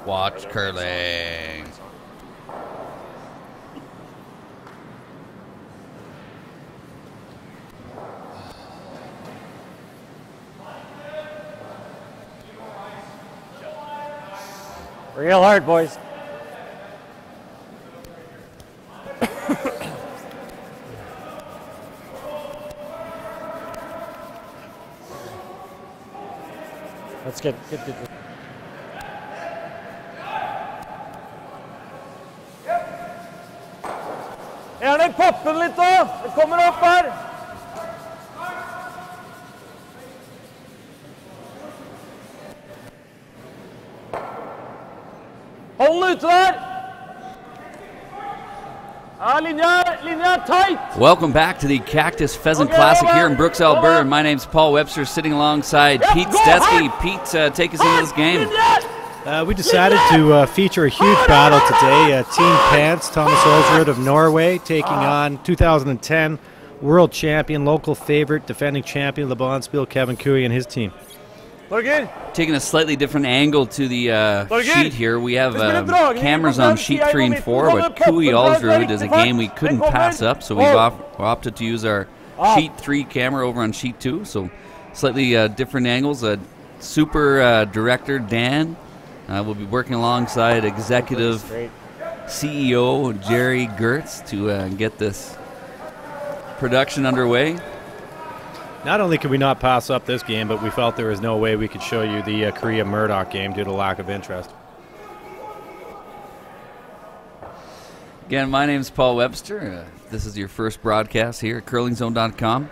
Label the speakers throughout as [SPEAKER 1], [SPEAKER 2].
[SPEAKER 1] Watch curling.
[SPEAKER 2] Real hard, boys. Let's get Gjerne poppe den litt da. Det kommer opp her. Hold den ute der. Ja, linja er tight.
[SPEAKER 1] Welcome back to the Cactus Pheasant Classic here in Brooks, Alberta. My name's Paul Webster, sitting alongside Pete Stetsky. Pete, take us into this game.
[SPEAKER 3] We decided to feature a huge battle today. Team Pants, Thomas Ulsrud of Norway, taking on 2010 world champion, local favorite, defending champion Le Bonspiel, Kevin Cooey and his team.
[SPEAKER 1] Taking a slightly different angle to the sheet here. We have cameras on sheet 3 and 4, but Cooey Ulsrud is a game we couldn't pass up, so we've opted to use our sheet 3 camera over on sheet 2, so slightly different angles. Super director Dan will be working alongside executive CEO Jerry Gertz to get this production underway.
[SPEAKER 3] Not only could we not pass up this game, but we felt there was no way we could show you the Korea Murdoch game due to lack of interest.
[SPEAKER 1] Again, my name is Paul Webster. This is your first broadcast here at curlingzone.com.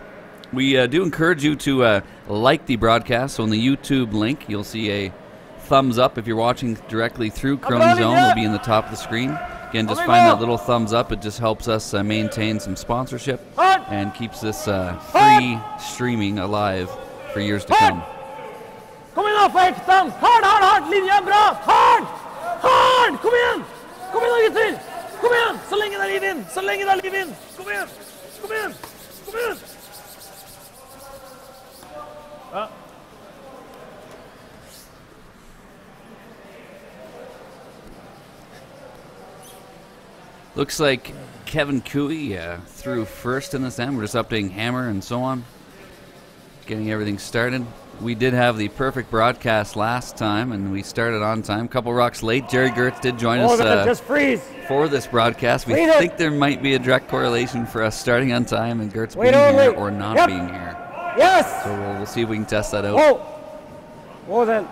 [SPEAKER 1] We do encourage you to like the broadcast. So on the YouTube link, you'll see a thumbs up. If you're watching directly through Curling Zone, it'll be in the top of the screen. Again, just find that little thumbs up. It just helps us maintain some sponsorship and keeps this free streaming alive for years to come.
[SPEAKER 2] Kom igjen, for Ektan! Hard! Linja er bra! Hard! Kom igjen! Kom igjen, gutter! Kom igjen! Så lenge det er liv inn! Så lenge det er liv inn! Kom igjen! Kom igjen! Kom igjen! Ja.
[SPEAKER 1] Looks like Kevin Cooey threw first in this end. We're just updating hammer and so on, getting everything started. We did have the perfect broadcast last time, and we started on time. A couple rocks late. Jerry Gertz did join us for this broadcast. We think there might be a direct correlation for us starting on time and Gertz being here or not being here.
[SPEAKER 2] Yes!
[SPEAKER 1] So we'll see if we can test that out.
[SPEAKER 2] Whoa then.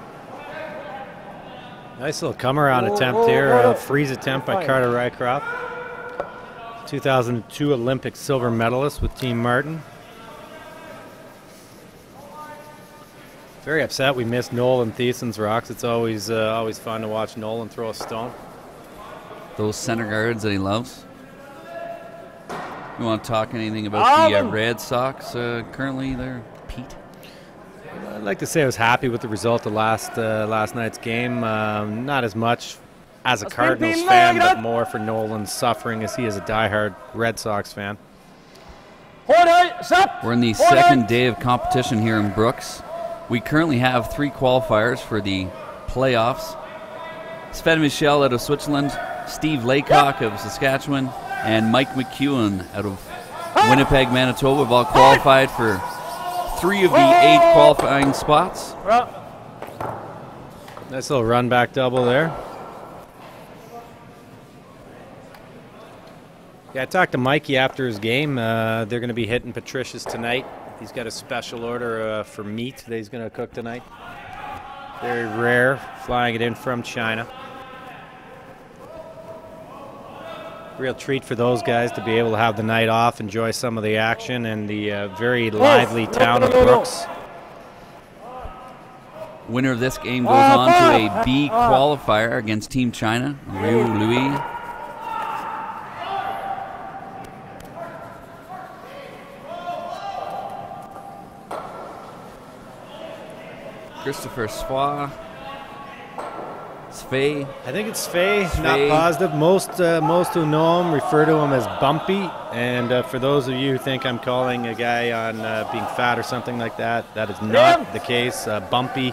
[SPEAKER 3] Nice little come-around attempt here. Freeze attempt by Carter Rycroft. 2002 Olympic silver medalist with Team Martin. Very upset we missed Nolan Thiessen's rocks. It's always fun to watch Nolan throw a stone.
[SPEAKER 1] Those center guards that he loves. You want to talk anything about the Red Sox currently there, Pete?
[SPEAKER 3] I'd like to say I was happy with the result of last night's game. Not as much as a Cardinals fan, but more for Nolan's suffering as he is a diehard Red Sox fan.
[SPEAKER 1] We're in the second day of competition here in Brooks. We currently have 3 qualifiers for the playoffs. Sven Michel out of Switzerland, Steve Laycock of Saskatchewan, and Mike McEwen out of Winnipeg, Manitoba have all qualified for 3 of the 8 qualifying spots.
[SPEAKER 3] Nice little run back double there. Yeah, I talked to Mikey after his game. They're going to be hitting Patricia's tonight. He's got a special order for meat that he's going to cook tonight. Very rare, flying it in from China. Real treat for those guys to be able to have the night off, enjoy some of the action and the very lively town of Brooks.
[SPEAKER 1] Winner of this game goes on to a B qualifier against Team China, Liu Lui. Christopher Swa. Sve.
[SPEAKER 3] I think it's Sve, not positive. Most who know him refer to him as Bumpy. And for those of you who think I'm calling a guy on being fat or something like that, that is not the case. Bumpy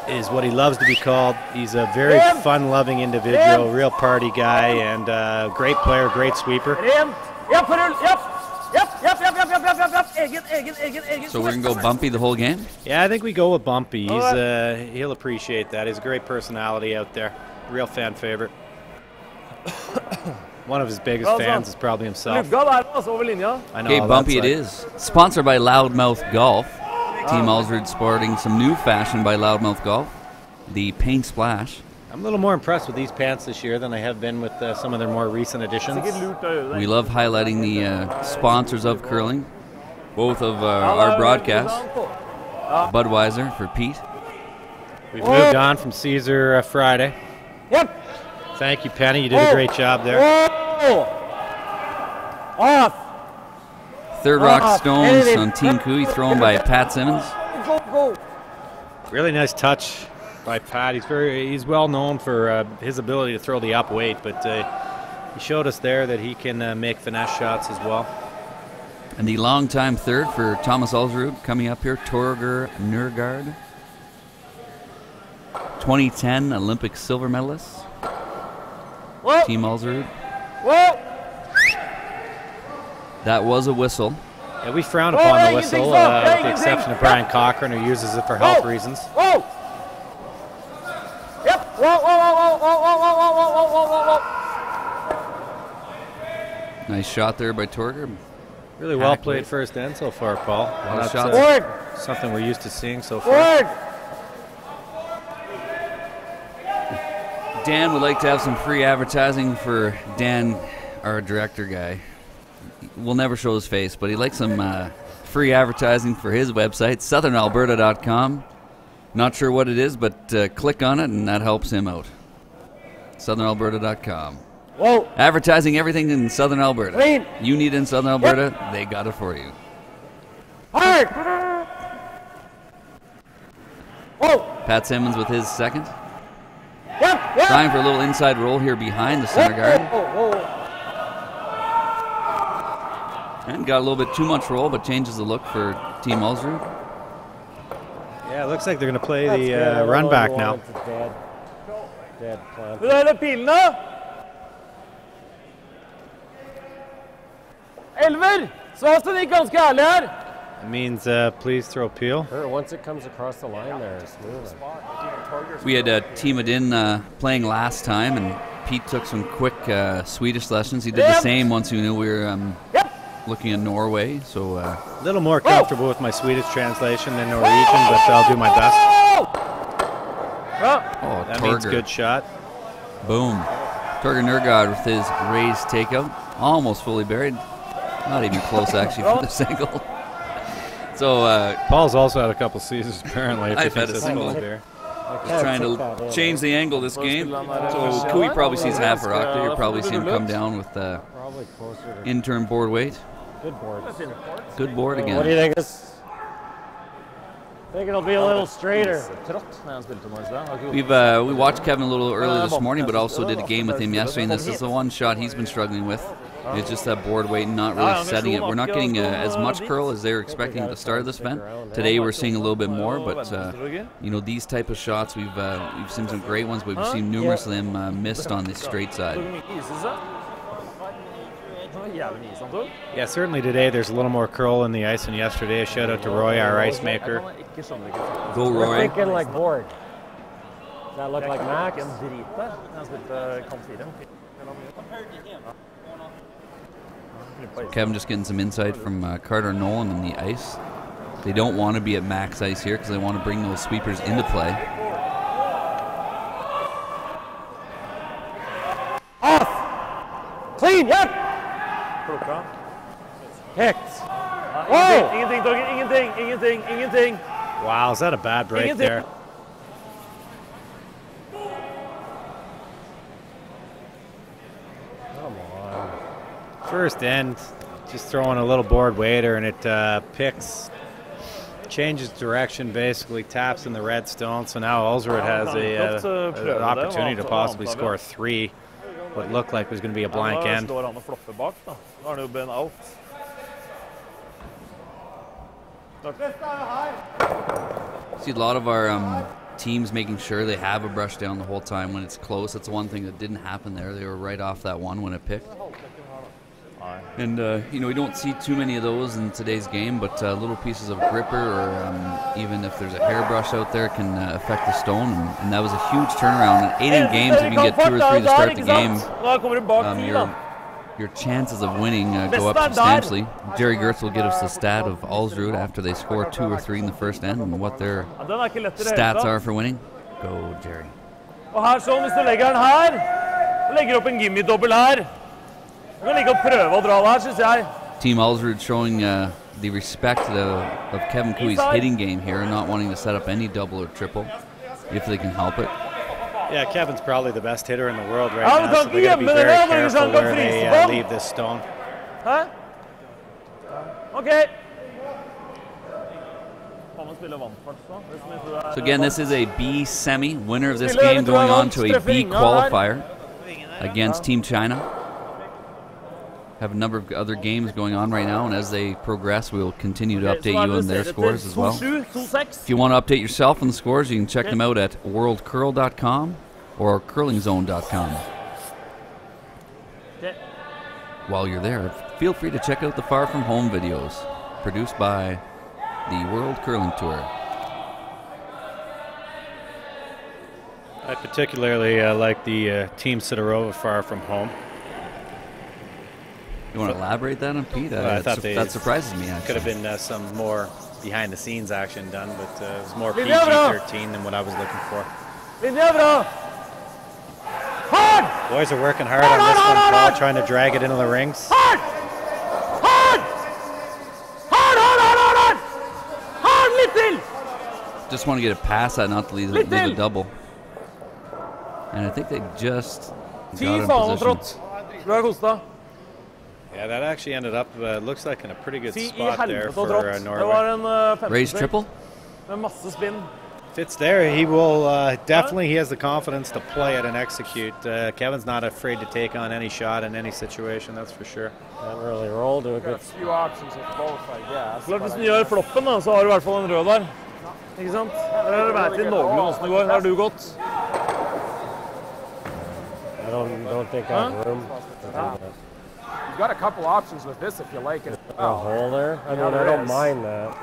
[SPEAKER 3] is what he loves to be called. He's a very fun-loving individual, real party guy, and great player, great sweeper.
[SPEAKER 1] So we're going to go Bumpy the whole game?
[SPEAKER 3] Yeah, I think we go with Bumpy. He'll appreciate that. He's a great personality out there. Real fan favorite. One of his biggest fans is probably himself. I know.
[SPEAKER 1] Okay, Bumpy it is. Sponsored by Loudmouth Golf. Team Ulsrud sporting some new fashion by Loudmouth Golf. The Paint Splash.
[SPEAKER 3] I'm a little more impressed with these pants this year than I have been with some of their more recent additions.
[SPEAKER 1] We love highlighting the sponsors of curling. Both of our broadcasts. Budweiser for Pete.
[SPEAKER 3] We've moved on from Caesar Friday.
[SPEAKER 2] Yep.
[SPEAKER 3] Thank you, Penny. You did a great job there.
[SPEAKER 2] Off.
[SPEAKER 1] Third Rock Stones on Team Cooey, thrown by Pat Simmons.
[SPEAKER 3] Really nice touch by Pat. He's well known for his ability to throw the up weight, but he showed us there that he can make finesse shots as well.
[SPEAKER 1] And the longtime third for Thomas Ulsrud coming up here, Torger Nørgaard. 2010 Olympic silver medalist. Team Ulsrud. That was a whistle.
[SPEAKER 3] Yeah, we frown upon the whistle, with the exception of Brian Cochran, who uses it for health reasons.
[SPEAKER 1] Nice shot there by Torger.
[SPEAKER 3] Really well played first end so far, Paul.
[SPEAKER 1] That's shots.
[SPEAKER 3] Something we're used to seeing so far.
[SPEAKER 1] Dan would like to have some free advertising for Dan, our director guy. We'll never show his face, but he likes some free advertising for his website, southernalberta.com. Not sure what it is, but click on it, and that helps him out. southernalberta.com. Advertising everything in Southern Alberta. You need it in Southern Alberta, they got it for you. Pat Simmons with his second. Trying for a little inside roll here behind the center guard. And got a little bit too much roll, but changes the look for Team Ulsrud.
[SPEAKER 3] Yeah, it looks like they're going to play the run back now.
[SPEAKER 2] Elver, så det gick ganska ärlig här.
[SPEAKER 3] It means please throw peel.
[SPEAKER 4] Once it comes across the line there, it's smooth.
[SPEAKER 1] We had Team Adin playing last time, and Pete took some quick Swedish lessons. He did the same once we knew we were looking at Norway. So
[SPEAKER 3] a little more comfortable with my Swedish translation than Norwegian, but I'll do my best.
[SPEAKER 1] Oh,
[SPEAKER 3] that
[SPEAKER 1] Torger.
[SPEAKER 3] means good shot.
[SPEAKER 1] Boom. Torger Nørgaard with his raised takeout. Almost fully buried. Not even close, actually, from this angle. So
[SPEAKER 3] Paul's also had a couple seasons, apparently.
[SPEAKER 1] I've had a single there. Just trying to change the angle this game. So Cooey probably sees half a rock there. You'll probably see him come down with interim board weight.
[SPEAKER 4] Good board.
[SPEAKER 1] Good board again.
[SPEAKER 4] What do you think? I think it'll be a little straighter.
[SPEAKER 1] We watched Kevin a little early this morning, but also did a game with him yesterday, and this is the one shot he's been struggling with. It's just that board weight and not really setting it. We're not getting as much curl as they were expecting at the start of this event. Today we're seeing a little bit more, but you know, these type of shots, we've seen some great ones, but we've seen numerous of them missed on the straight side.
[SPEAKER 3] Yeah, certainly today there's a little more curl in the ice than yesterday. A shout out to Roy, our ice maker.
[SPEAKER 1] Go Roy.
[SPEAKER 4] We're thinking like board. Does that look like Max?
[SPEAKER 1] Kevin just getting some insight from Carter Nolan on the ice. They don't want to be at max ice here because they want to bring those sweepers into play.
[SPEAKER 2] Off! Clean, yep! Picked. Ingenting, Torger, ingenting.
[SPEAKER 3] Wow, is that a bad break there? First end, just throwing a little board waiter, and it picks, changes direction, basically taps in the red stone. So now Ulsrud has an opportunity to possibly score 3. What looked like was going to be a blank end.
[SPEAKER 1] See a lot of our teams making sure they have a brush down the whole time when it's close. That's the one thing that didn't happen there. They were right off that one when it picked. And, you know, we don't see too many of those in today's game, but little pieces of gripper or even if there's a hairbrush out there can affect the stone. And that was a huge turnaround. In 8 games, if you can get 2 or 3 to start the game, your chances of winning go up substantially. Jerry Gertz will get us the stat of Ulsrud after they score 2 or 3 in the first end and what their stats are for winning. Go, Jerry.
[SPEAKER 2] Og her sånn, hvis du legger den her, og legger opp en gimme-dobbel her, du kan like å prøve å dra det her, synes jeg.
[SPEAKER 1] Team Ulsrud showing the respect of Kevin Cooey's hitting game here, not wanting to set up any double or triple if they can help it.
[SPEAKER 3] Yeah, Kevin's probably the best hitter in the world right now, so they got to be very careful where they leave this stone.
[SPEAKER 2] Hæ? Okay.
[SPEAKER 1] So again, this is a B semi. Winner of this game going on to a B qualifier against Team China. Have a number of other games going on right now, and as they progress, we will continue to update you on their scores as well. If you want to update yourself on the scores, you can check them out at worldcurl.com or curlingzone.com. While you're there, feel free to check out the Far From Home videos produced by the World Curling Tour.
[SPEAKER 3] I particularly like the Team Sidorova Far From Home.
[SPEAKER 1] You want to elaborate that on Pete?
[SPEAKER 3] I thought
[SPEAKER 1] that surprises me, actually.
[SPEAKER 3] Could have been some more behind-the-scenes action done, but it was more PG-13 than what I was looking for. Boys are working hard on this one, Paul, trying to drag it into the rings.
[SPEAKER 1] Just want to get a pass out, not to leave a double. And I think they just got in position.
[SPEAKER 3] Yeah, that actually ended up, looks like in a pretty good spot there for Norway.
[SPEAKER 1] Raised triple?
[SPEAKER 3] If it's there, he will definitely, he has the confidence to play it and execute. Kevin's not afraid to take on any shot in any situation, that's for sure.
[SPEAKER 4] Haven't really rolled to a good
[SPEAKER 2] few options with both, I guess. Klart hvis du gjør floppen da, så har du I hvert fall en rød der. Ikke sant? Der vet vi noenlunde hvordan det går. Har du gått?
[SPEAKER 4] I don't think I have room.
[SPEAKER 5] You've got a couple options with this if you like it.
[SPEAKER 4] A hole there? I mean, I don't mind that.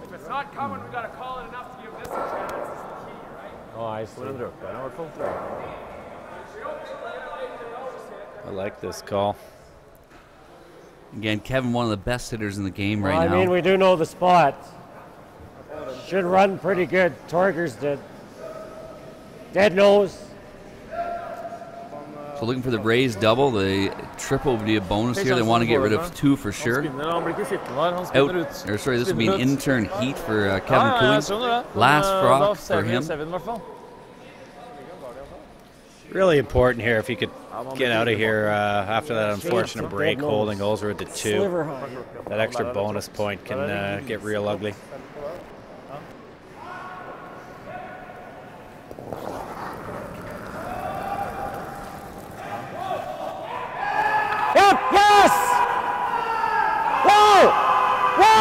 [SPEAKER 5] If it's not coming, we've got to call it enough to give this a chance. This is the key, right?
[SPEAKER 4] Oh, I see.
[SPEAKER 3] I like this call.
[SPEAKER 1] Again, Kevin, one of the best hitters in the game right now.
[SPEAKER 4] I mean, we do know the spot. Should run pretty good. Torgers did. Dead nose.
[SPEAKER 1] So looking for the raised double, the triple would be a bonus here. They want to get rid of 2 for sure. This would be an intern heat for Kevin Cooey. Last frog for him.
[SPEAKER 3] Really important here if he could get out of here after that unfortunate break, holding Ulsrud to 2. That extra bonus point can get real ugly.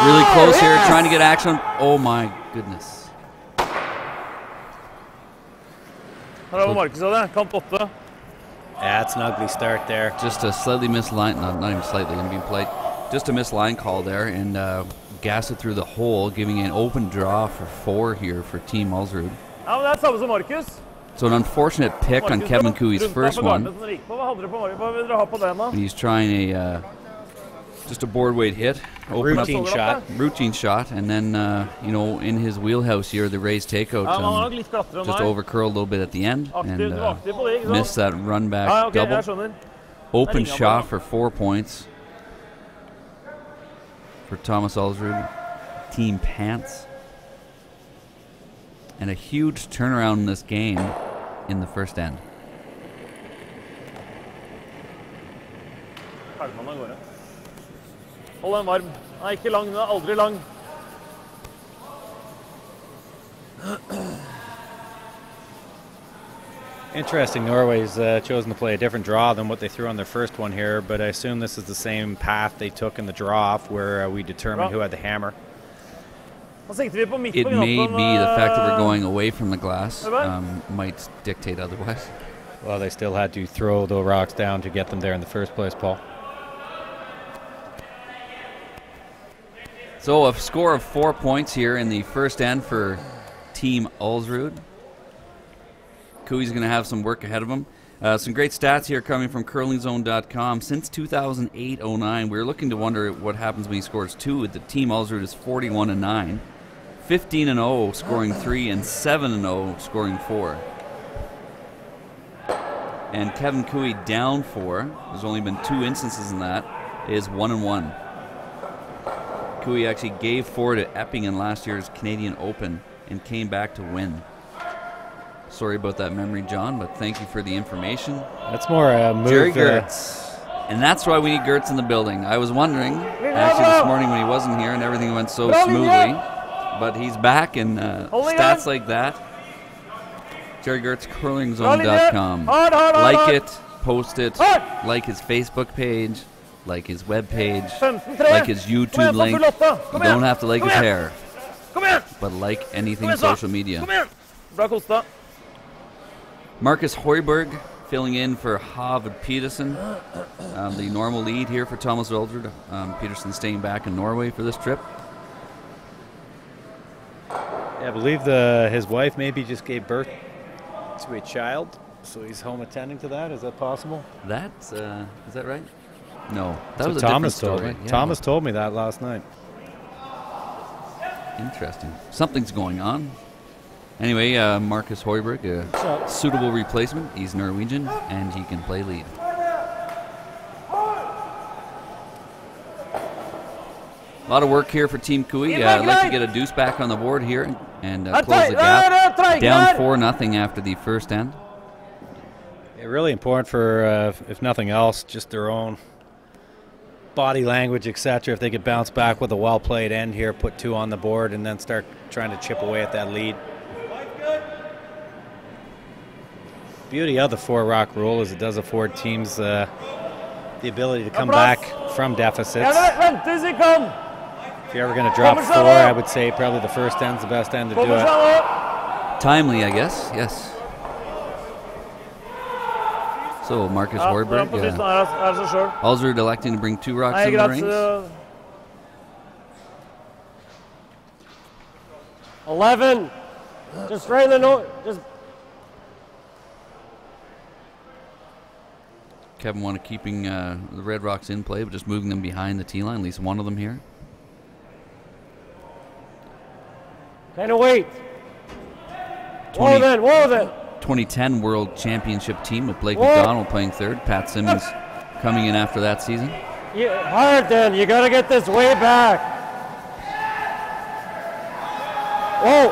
[SPEAKER 1] Really close here, trying to get action. Oh my goodness.
[SPEAKER 3] Yeah, it's an ugly start there.
[SPEAKER 1] Just a slightly missed line, not even slightly, I'm being polite. Just a missed line call there, and gas it through the hole, giving an open draw for 4 here for Team Ulsrud. So an unfortunate pick on Kevin Cooey's first one. He's trying a just a board weight hit, routine shot, and then you know, in his wheelhouse here, the raised takeout, just overcurled a little bit at the end and missed that run back double. Open shot for 4 points for Thomas Ulsrud, Team Pants, and a huge turnaround in this game in the first end.
[SPEAKER 2] Hold den varm. Den ikke lang, den aldri lang.
[SPEAKER 3] Interesting, Norway's chosen to play a different draw than what they threw on their first one here, but I assume this is the same path they took in the draw-off where we determined who had the hammer.
[SPEAKER 1] It may be the fact that we're going away from the glass might dictate otherwise.
[SPEAKER 3] Well, they still had to throw the rocks down to get them there in the first place, Paul.
[SPEAKER 1] So a score of 4 points here in the first end for Team Ulsrud. Cooey's going to have some work ahead of him. Some great stats here coming from curlingzone.com. Since 2008-09, we're looking to wonder what happens when he scores 2. The Team Ulsrud is 41-9, 15-0 scoring 3, and 7-0 scoring 4. And Kevin Cooey down 4. There's only been 2 instances in that. Is 1-1. Cooey actually gave 4 to Epping in last year's Canadian Open and came back to win. Sorry about that memory, John, but thank you for the information.
[SPEAKER 3] That's more a move.
[SPEAKER 1] Jerry Gertz. And that's why we need Gertz in the building. I was wondering, actually this morning when he wasn't here and everything went so smoothly, but he's back, and stats like that. Jerry Gertz, curlingzone.com. Like it, post it, like his Facebook page, like his web page, like his YouTube link. You don't have to like his hair, but like anything social media. Marcus Hoiberg filling in for Havid Peterson. The normal lead here for Thomas Ulsrud. Peterson staying back in Norway for this trip.
[SPEAKER 3] Yeah, I believe his wife maybe just gave birth to a child, so he's home attending to that. Is that possible?
[SPEAKER 1] That's is that right? No, that was a
[SPEAKER 3] Thomas
[SPEAKER 1] different
[SPEAKER 3] told
[SPEAKER 1] story.
[SPEAKER 3] me.
[SPEAKER 1] Yeah.
[SPEAKER 3] Thomas told me that last night.
[SPEAKER 1] Interesting. Something's going on. Anyway, Marcus Hoiberg, a suitable replacement. He's Norwegian, and he can play lead. A lot of work here for Team Cooey. I'd like to get a deuce back on the board here and close the gap. Down 4-0 after the first end.
[SPEAKER 3] Yeah, really important for, if nothing else, just their own body language, etc. If they could bounce back with a well-played end here, put 2 on the board, and then start trying to chip away at that lead. Beauty of the 4-rock rule is it does afford teams the ability to come back from deficits. If you're ever going to drop 4, I would say probably the first end's the best end to do it.
[SPEAKER 1] Timely, I guess. Yes. So Marcus Hoiberg, Ulsrud electing to bring 2 rocks in the rings.
[SPEAKER 4] 11. Just right in the note. Just.
[SPEAKER 1] Kevin wanted keeping the Red Rocks in play, but just moving them behind the tee line, at least one of them here.
[SPEAKER 4] Kind of wait. Whoa then.
[SPEAKER 1] 2010 World Championship team with Blake McDonald playing 3rd. Pat Simmons coming in after that season.
[SPEAKER 4] Yeah, hard then. You got to get this way back. Whoa.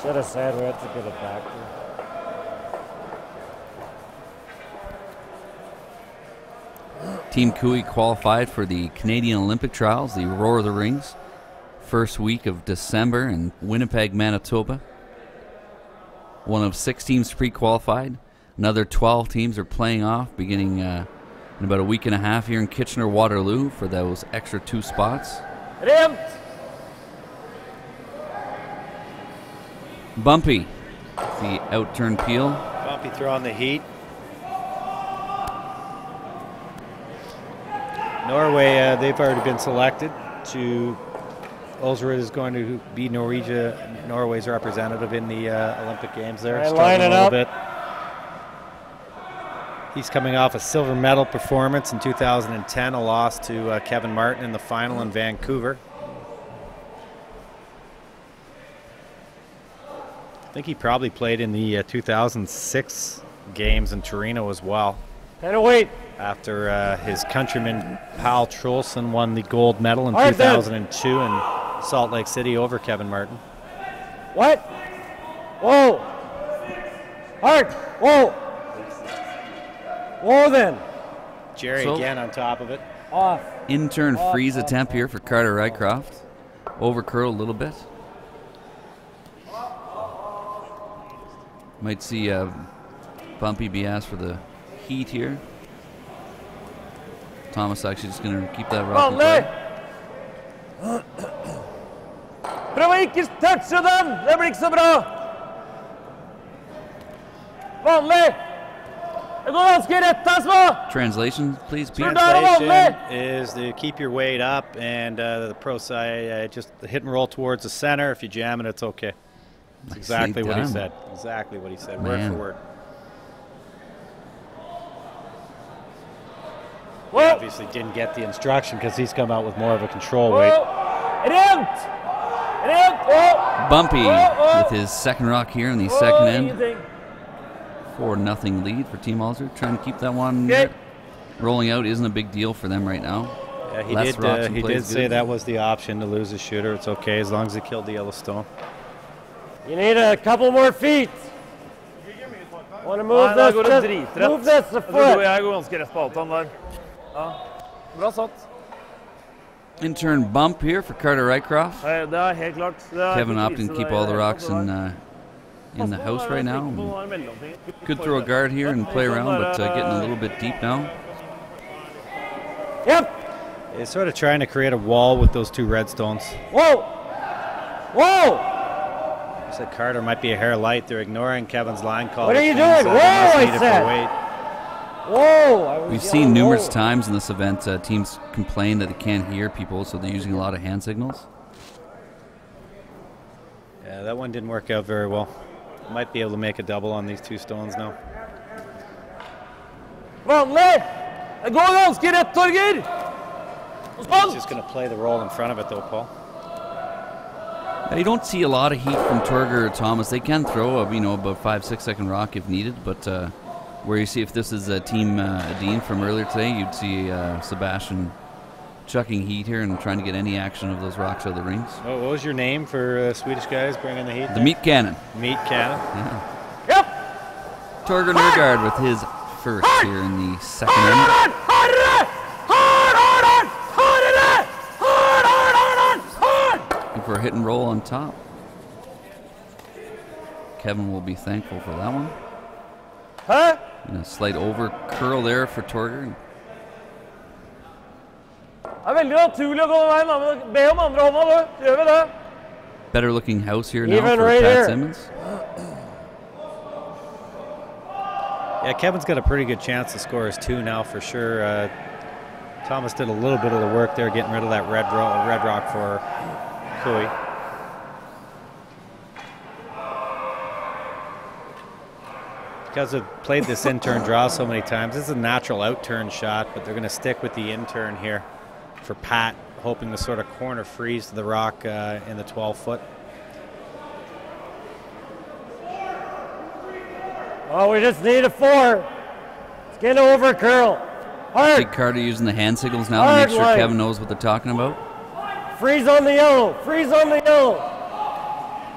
[SPEAKER 4] Should have said we had to get it back.
[SPEAKER 1] Team Cooey qualified for the Canadian Olympic Trials, the Roar of the Rings, first week of December in Winnipeg, Manitoba. One of 6 teams pre-qualified. Another 12 teams are playing off beginning in about a week and a half here in Kitchener-Waterloo for those extra 2 spots. Bumpy, the out-turn peel.
[SPEAKER 3] Bumpy throwing the heat. Norway, they've already been selected to. Ulsrud is going to be Norway's representative in the Olympic Games there.
[SPEAKER 4] Struggling a little bit.
[SPEAKER 3] He's coming off a silver medal performance in 2010, a loss to Kevin Martin in the final in Vancouver. I think he probably played in the 2006 games in Torino as well.
[SPEAKER 4] Kind of wait.
[SPEAKER 3] After his countryman Pal Trolson won the gold medal in 2002 in Salt Lake City over Kevin Martin.
[SPEAKER 4] What? Whoa. Hard. Whoa. Whoa then.
[SPEAKER 3] Jerry again on top of it.
[SPEAKER 4] Off.
[SPEAKER 1] In-turn freeze attempt here for Carter Rycroft. Over curl a little bit. Might see Bumpy be asked for the heat here. Thomas actually just going to keep that rock in play.
[SPEAKER 2] Prøv å ikke touche den! Det blir ikke så bra! Vanlig! Det går ganske rett her, små!
[SPEAKER 1] Translation, please, Pete.
[SPEAKER 3] Translation is to keep your weight up, and the pro side just hit and roll towards the center. If you jam it, it's okay. That's exactly what he said. Exactly what he said, word for word. He obviously didn't get the instruction because he's come out with more of a control weight.
[SPEAKER 1] Bumpy with his second rock here in the second end. 4-0 lead for Team Ulsrud. Trying to keep that one rolling out isn't a big deal for them right now.
[SPEAKER 3] Yeah, he did say that was the option to lose a shooter. It's okay as long as he killed the yellow stone.
[SPEAKER 4] You need a couple more feet. Want to move this? Move this a foot.
[SPEAKER 2] Jeg går ganske rett på Altan der. Ja, bra satt.
[SPEAKER 1] In-turn bump here for Carter Rycroft.
[SPEAKER 2] Det helt klart.
[SPEAKER 1] Kevin opting to keep all the rocks in the house right now. Could throw a guard here and play around, but getting a little bit deep now.
[SPEAKER 3] Yep. He's sort of trying to create a wall with those two red stones.
[SPEAKER 4] Whoa! Whoa!
[SPEAKER 3] I said Carter might be a hair light. They're ignoring Kevin's line call.
[SPEAKER 4] What are you doing? Whoa, I said. Whoa!
[SPEAKER 1] We've seen numerous times in this event teams complain that they can't hear people, so they're using a lot of hand signals.
[SPEAKER 3] Yeah, that one didn't work out very well. Might be able to make a double on these two stones now.
[SPEAKER 2] Vanlig! Det går ganske rett, Torger!
[SPEAKER 3] He's just going to play the roll in front of it, though, Paul.
[SPEAKER 1] You don't see a lot of heat from Torger or Thomas. They can throw about 5-6 second rock if needed, but where you see if this is a team Dean from earlier today, you'd see Sebastian chucking heat here and trying to get any action of those rocks out of the rings.
[SPEAKER 3] Oh, what was your name for Swedish guys bringing the heat?
[SPEAKER 1] The meat cannon.
[SPEAKER 3] Meat cannon.
[SPEAKER 1] Yeah. Yep. Torger Nørgaard with his first here in the second end. Looking for a hit and roll on top. Kevin will be thankful for that one. And a slight over curl there for Torger.
[SPEAKER 2] Det veldig naturlig å gå den veien, men be om andre hånda, du. Gjør vi det?
[SPEAKER 1] Better looking house here now for Pat Simmons.
[SPEAKER 3] Yeah, Kevin's got a pretty good chance to score his two now for sure. Thomas did a little bit of the work there, getting rid of that red rock for Cooey. Because they've played this in-turn draw so many times, this is a natural out-turn shot, but they're going to stick with the in-turn here for Pat, hoping to sort of corner freeze to the rock in the 12-foot.
[SPEAKER 4] Oh, we just need a 4. Let's get over curl. Hard.
[SPEAKER 1] Big Carter using the hand signals now to make sure Kevin knows what they're talking about.
[SPEAKER 4] Freeze on the yellow. Freeze on the yellow.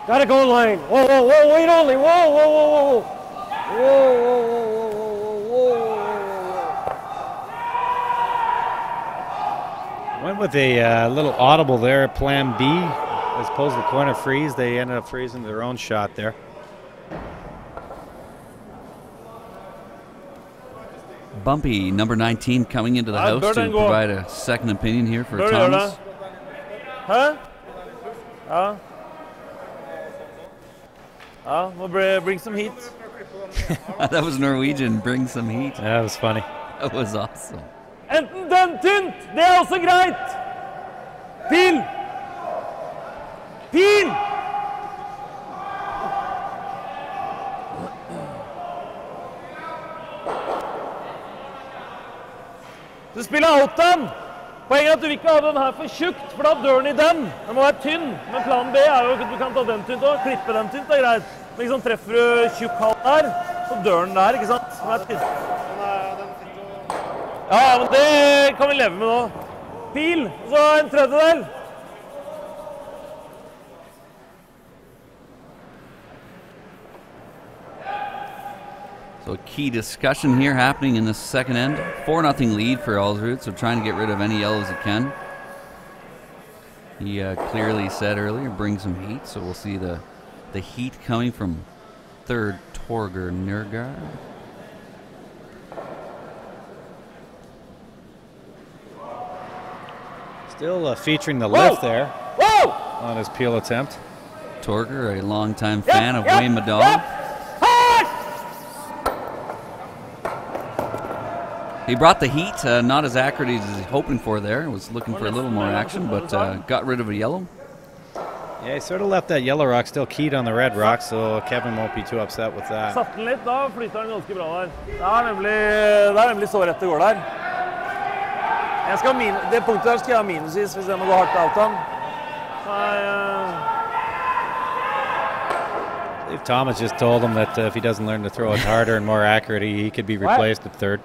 [SPEAKER 4] Gotta go line. Whoa, whoa, whoa, wait only. Whoa, whoa, whoa, whoa. Whoa, whoa, whoa, whoa, whoa, whoa.
[SPEAKER 3] Went with a little audible there at plan B. As opposed to the corner freeze, they ended up freezing their own shot there.
[SPEAKER 1] Bumpy, number 19, coming into the house to provide a second opinion here for Thomas.
[SPEAKER 2] Huh? Bring some heat.
[SPEAKER 1] That was Norwegian, bring some heat.
[SPEAKER 3] That was funny.
[SPEAKER 1] That was awesome.
[SPEAKER 2] Enten den tynt, det også greit. Pil! Pil! Du spiller out-den. Poenget er at du vil ikke ha den her for tjukt, for da dør den i den. Den må være tynn, men planen B er jo at du kan ta den tynt også, klippe den tynt, det er greit. Men liksom treffer du tjukk halv der, så dør den der, ikke sant? Den er tynn. Ja, men det kan vi leve med nå. Pil, og så en tredjedel.
[SPEAKER 1] So a key discussion here happening in the second end. 4-0 lead for Ulsrud, so trying to get rid of any yellows he can. He clearly said earlier, bring some heat, so we'll see the heat coming from third Torger Nørgaard.
[SPEAKER 3] Still featuring the left there
[SPEAKER 2] Whoa!
[SPEAKER 3] on his peel attempt.
[SPEAKER 1] Torger, a longtime fan of Wayne Madall. He brought the heat, not as accurate as he's hoping for there. Was looking for a little more action, but got rid of a yellow.
[SPEAKER 3] Yeah, he sort of left that yellow rock still keyed on the red rock, so Kevin won't be too upset with that.
[SPEAKER 2] Satt den litt, da flyter den ganske bra der. Det er nemlig så rett det går der. Det punktet der skal jeg ha minusis hvis jeg må gå hardt out han.
[SPEAKER 3] Thomas just told him that if he doesn't learn to throw it harder and more accurate, he could be replaced at third.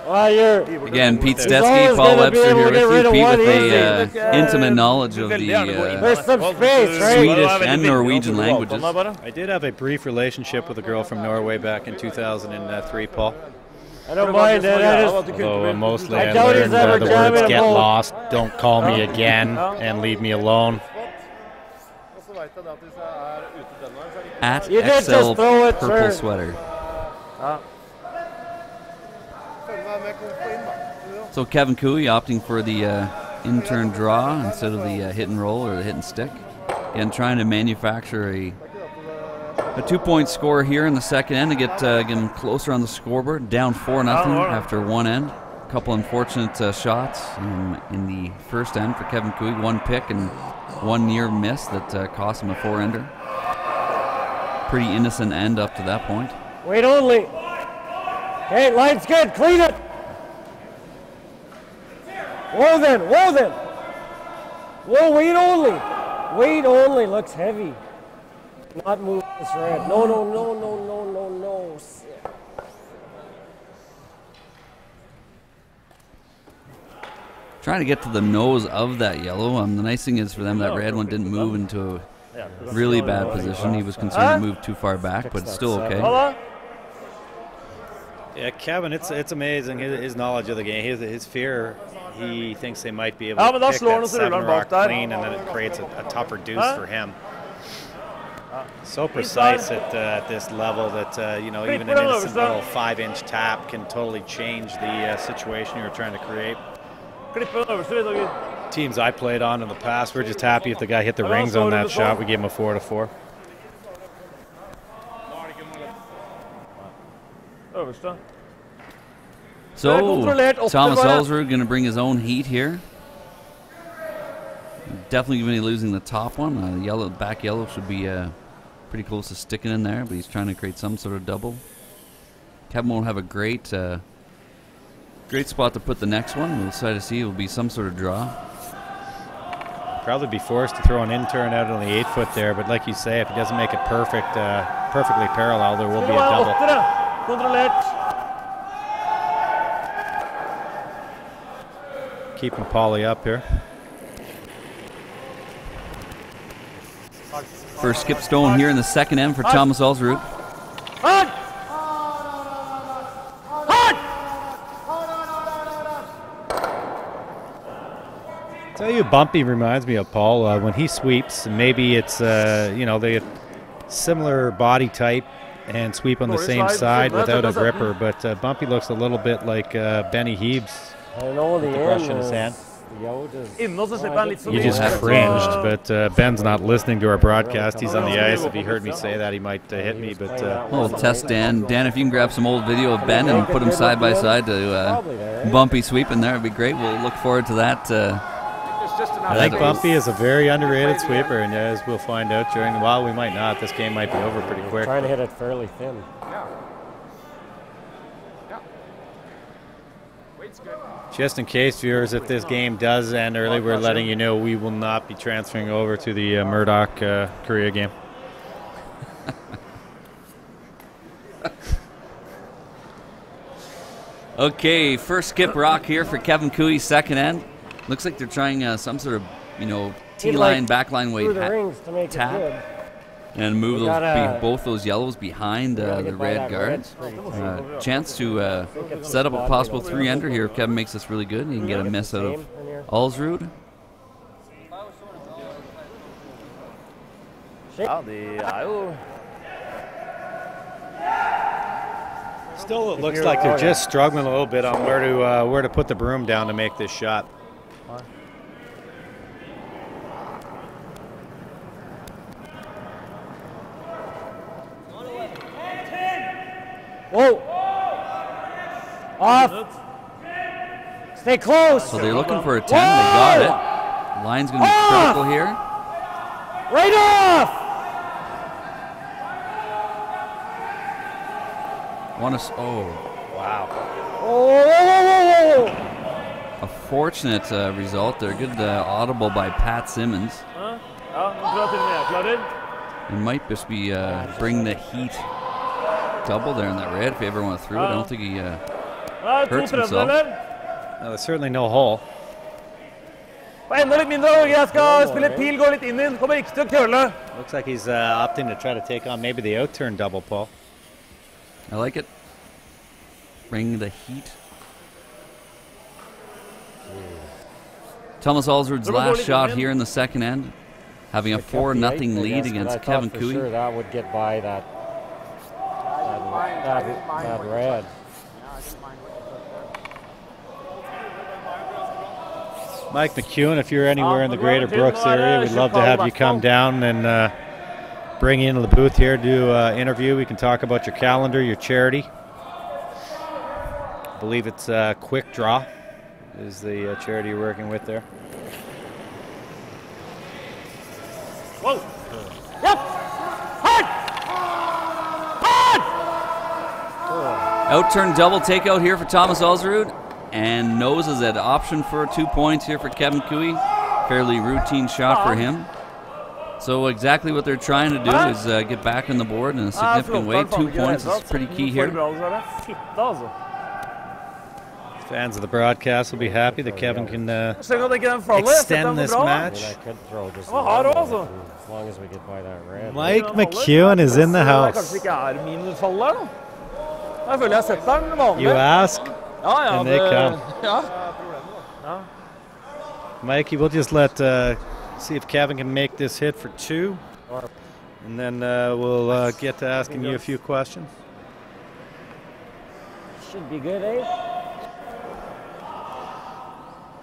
[SPEAKER 1] Again, Pete Stetsky, Paul Webster here with you. Pete with a intimate knowledge of the Swedish and Norwegian languages.
[SPEAKER 3] I did have a brief relationship with a girl from Norway back in 2003, Paul.
[SPEAKER 4] I don't mind that.
[SPEAKER 3] Although mostly I learned the words "get lost," "don't call me again," and "leave me alone."
[SPEAKER 1] At XL Purple Sweater. So Kevin Cooey opting for the in-turn draw instead of the hit and roll or the hit and stick. Again, trying to manufacture a 2-point score here in the second end to get him closer on the scoreboard. Down 4-0 after one end. A couple unfortunate shots in the first end for Kevin Cooey. One pick and one near miss that cost him a 4-ender. Pretty innocent end up to that point.
[SPEAKER 4] Wait only. Okay, line's good. Clean it. Whoa then. Whoa, wait only. Wait only. Looks heavy. Not move this red. No.
[SPEAKER 1] Trying to get to the nose of that yellow. The nice thing is for them that red one didn't move into a really bad position. He was concerned to move too far back, but it's still okay.
[SPEAKER 3] Yeah, Kevin, it's amazing his knowledge of the game. His fear, he thinks they might be able to pick that 7 rock clean, and then it creates a tougher deuce for him. So precise at this level that even an innocent little 5-inch tap can totally change the situation you're trying to create. Teams I played on in the past, we're just happy if the guy hit the rings on that shot. We gave him a 4-4.
[SPEAKER 1] So Thomas Ulsrud going to bring his own heat here. Definitely going to be losing the top one. Yellow, back yellow should be pretty close to sticking in there, but he's trying to create some sort of double. Kevin won't have a great spot to put the next one. We'll decide to see. It will be some sort of draw.
[SPEAKER 3] Probably be forced to throw an in-turn out on the 8-foot there, but like you say, if he doesn't make it perfectly parallel, there will be a double. Keeping Paulie up here.
[SPEAKER 1] First skip stone here in the second end for Thomas Ulsrud.
[SPEAKER 3] Tell you, Bumpy reminds me of Paul when he sweeps. Maybe it's they have similar body type and sweep on the same side without a gripper, but Bumpy looks a little bit like Benny Heebs.
[SPEAKER 4] I know the
[SPEAKER 3] brush in his hand.
[SPEAKER 2] You
[SPEAKER 3] just cringed, but Ben's not listening to our broadcast. He's on the ice. If he heard me say that, he might hit me. But
[SPEAKER 1] we'll test Dan. Dan, if you can grab some old video of Ben and put him side by side to Bumpy sweeping there, it'd be great. We'll look forward to that.
[SPEAKER 3] I think Bumpy is a very underrated sweeper, and as we'll find out during the while, we might not. This game might be over pretty quick.
[SPEAKER 4] Trying to hit it fairly thin.
[SPEAKER 3] Just in case, viewers, if this game does end early, we're letting you know we will not be transferring over to the Murdoch Korea game.
[SPEAKER 1] Okay, first skip rock here for Kevin Cooey, second end. Looks like they're trying some sort of, T-line, backline weight tap. And move both those yellows behind the red guards. Chance to set up a possible 3-ender here if Kevin makes this really good. He can get a miss out of Ulsrud.
[SPEAKER 3] Still, it looks like they're just struggling a little bit on where to put the broom down to make this shot.
[SPEAKER 4] Whoa! Off! Stay close!
[SPEAKER 1] So they're looking for a 10. They got it. Line's going to be critical here.
[SPEAKER 4] Right off!
[SPEAKER 3] Wow.
[SPEAKER 4] Oh!
[SPEAKER 1] A fortunate result there. Good audible by Pat Simmons. It might just be bring the heat double there in that red if he ever went through it. I don't think he hurts himself.
[SPEAKER 3] No, there's certainly no hole.
[SPEAKER 2] Enda litt mindre, og jeg skal spille pil, gå litt inn. Kommer ikke til å køle.
[SPEAKER 3] Looks like he's opting to try to take on maybe the out-turn double, Paul.
[SPEAKER 1] I like it. Bring the heat. Thomas Ulsrud's last shot here in the second end, having a 4-0 lead against Kevin Cooey.
[SPEAKER 4] Sure that would get by that red.
[SPEAKER 3] Mike McEwen, if you're anywhere in the Greater Brooks area, we'd love to have you come down and bring you into the booth here, do an interview. We can talk about your calendar, your charity. I believe it's Quick Draw is the charity you're working with there.
[SPEAKER 2] Whoa! Yep! Hard! Hard!
[SPEAKER 1] Out-turn double takeout here for Thomas Ulsrud. And noses at option for 2 points here for Kevin Cooey. Fairly routine shot for him. So exactly what they're trying to do is get back on the board in a significant way. 2 points is pretty key here.
[SPEAKER 3] Fans of the broadcast will be happy that Kevin can extend this match.
[SPEAKER 4] I could throw just as long as we get by that red.
[SPEAKER 3] Mike McEwen is in the house. You ask, and they come. Mikey, we'll just see if Kevin can make this hit for 2, and then we'll get to asking you a few questions.
[SPEAKER 4] Should be good, eh?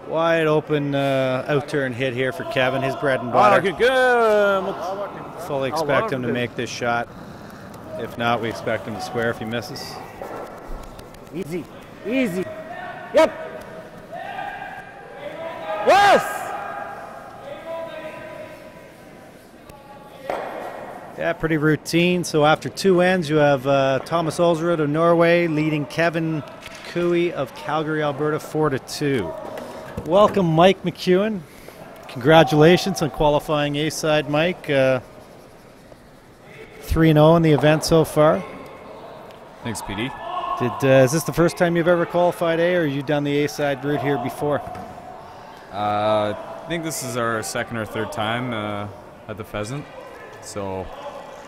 [SPEAKER 3] Wide open out-turn hit here for Kevin, his bread and butter. Fully expect him to make this shot. If not, we expect him to square if he misses.
[SPEAKER 4] Easy, easy. Yep. Yes!
[SPEAKER 3] Yeah, pretty routine. So after 2 ends, you have Thomas Ulsrud of Norway leading Kevin Cooey of Calgary, Alberta, 4-2. Welcome, Mike McEwen. Congratulations on qualifying A-side, Mike. 3-0 in the event so far.
[SPEAKER 6] Thanks, PD.
[SPEAKER 3] Is this the first time you've ever qualified A, or have you done the A-side route here before?
[SPEAKER 6] I think this is our second or third time at the Pheasant. So,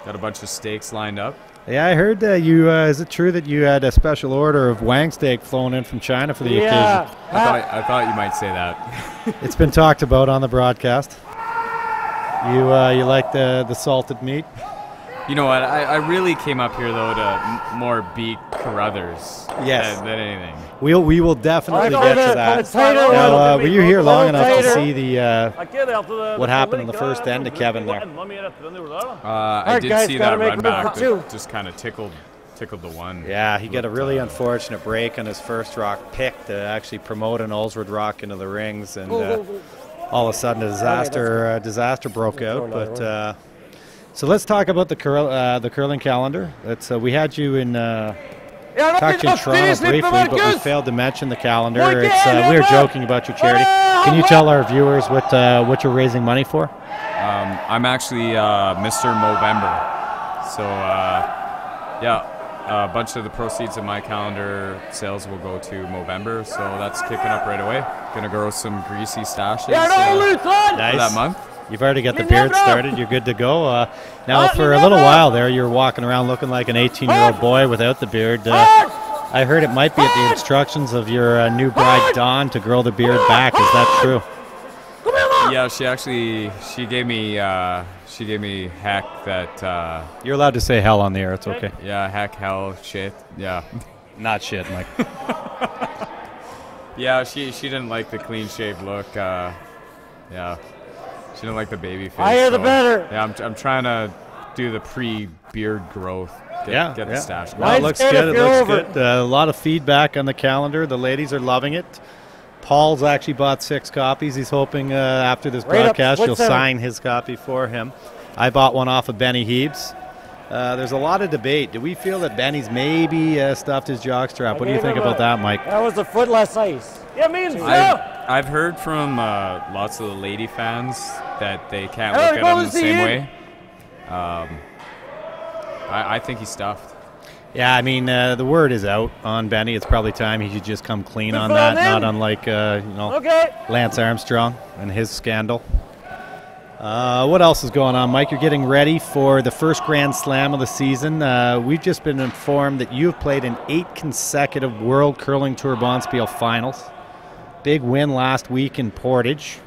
[SPEAKER 6] got a bunch of steaks lined up.
[SPEAKER 3] Yeah, I heard that you. Is it true that you had a special order of wang steak flown in from China for the occasion?
[SPEAKER 6] I thought you might say that.
[SPEAKER 3] It's been talked about on the broadcast. You like the salted meat?
[SPEAKER 6] You know what? I really came up here though to more beat Carruthers than anything.
[SPEAKER 3] We will definitely get to that. Now, were you here long enough to see what happened in the first end to Kevin there?
[SPEAKER 6] I did see that run back that just kind of tickled the one.
[SPEAKER 3] Yeah, he got a really unfortunate break on his first rock pick to actually promote an Ulsrud rock into the rings, and all of a sudden a disaster broke out. But so let's talk about the curling calendar. We had you in talked to you in Toronto briefly, but we failed to mention the calendar. We were joking about your charity. Can you tell our viewers what you're raising money for?
[SPEAKER 6] I'm actually Mr. Movember. So a bunch of the proceeds of my calendar sales will go to Movember. So that's kicking up right away. Gonna grow some greasy stashes for that month.
[SPEAKER 3] You've already got the beard started. You're good to go. Now, for a little while there, you were walking around looking like an 18-year-old boy without the beard. I heard it might be at the instructions of your new bride, Dawn, to grow the beard back. Is that true?
[SPEAKER 6] Yeah, she gave me heck that.
[SPEAKER 3] You're allowed to say hell on the air. It's okay.
[SPEAKER 6] Yeah, heck, hell, shit. Yeah.
[SPEAKER 3] Not shit, Mike.
[SPEAKER 6] Yeah, she didn't like the clean-shaved look. Yeah, she didn't like the baby face.
[SPEAKER 4] Higher the better.
[SPEAKER 6] Yeah, I'm trying to do the pre-beard growth. Get the stash going.
[SPEAKER 3] Well, it looks good. It looks good. A lot of feedback on the calendar. The ladies are loving it. Paul's actually bought 6 copies. He's hoping after this broadcast you'll sign his copy for him. I bought one off of Benny Heaps. There's a lot of debate. Do we feel that Benny's maybe stuffed his jockstrap? What do you think about that, Mike?
[SPEAKER 4] That was a foot less ice.
[SPEAKER 2] Yeah, me and
[SPEAKER 6] I've heard from lots of the lady fans that they can't look at him the same way. I think he's stuffed.
[SPEAKER 3] Yeah, I mean, the word is out on Benny. It's probably time he should just come clean on that, not unlike Lance Armstrong and his scandal. What else is going on, Mike? You're getting ready for the first Grand Slam of the season. We've just been informed that you've played in 8 consecutive World Curling Tour Bonspiel finals. Big win last week in Portage.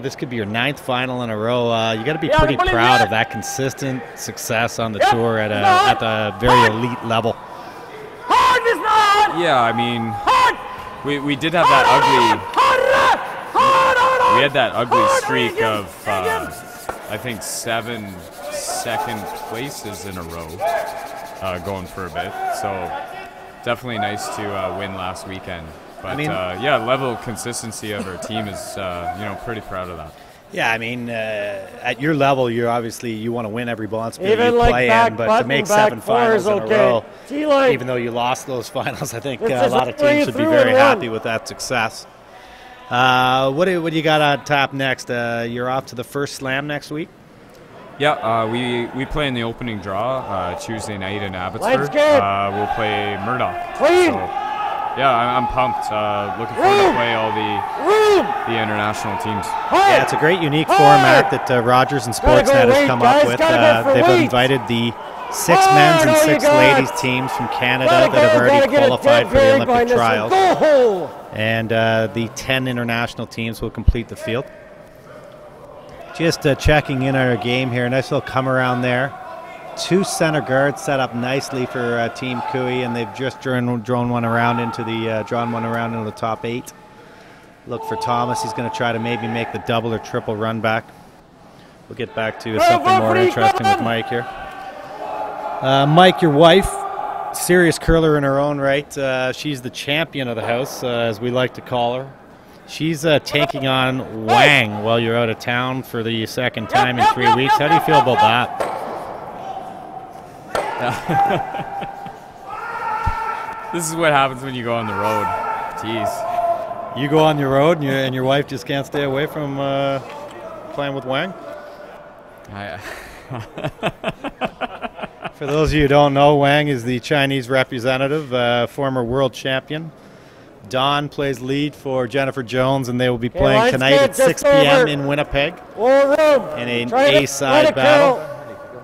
[SPEAKER 3] This could be your 9th final in a row. You got to be pretty proud of that consistent success on the tour at the very elite level.
[SPEAKER 6] Yeah, I mean, we did have that ugly. We had that ugly streak of I think 7 second places in a row going for a bit. So definitely nice to win last weekend. But I mean, yeah, level of consistency of our team is, pretty proud of that.
[SPEAKER 3] Yeah, I mean, at your level, you want to win every bonspiel you play in, but to make 7 finals in a row, even though you lost those finals, I think a lot of teams should be very happy with that success. What do you got on tap next? You're off to the first slam next week?
[SPEAKER 6] Yeah, we play in the opening draw Tuesday night in Abbotsford. We'll play Murdoch. So, yeah, I'm pumped. Looking forward to play all the international teams.
[SPEAKER 3] Yeah, it's a great, unique format that Rogers and Sportsnet has come up with. They've invited the 6 men's and 6 ladies teams from Canada that have already qualified for the Olympic trials. And the 10 international teams will complete the field. Just checking in our game here. Nice little come around there. 2 center guards set up nicely for Team Cooey, and they've just drawn one around into the top 8. Look for Thomas. He's going to try to maybe make the double or triple run back. We'll get back to something more interesting with Mike here. Mike, your wife, serious curler in her own right. She's the champion of the house, as we like to call her. She's taking on Wang while you're out of town for the second time in 3 weeks. How do you feel about that?
[SPEAKER 6] This is what happens when you go on the road. Jeez.
[SPEAKER 3] You go on your road and your wife just can't stay away from playing with Wang? For those of you who don't know, Wang is the Chinese representative, former world champion. Don plays lead for Jennifer Jones, and they will be playing tonight at 6 p.m. in Winnipeg in an A-side battle.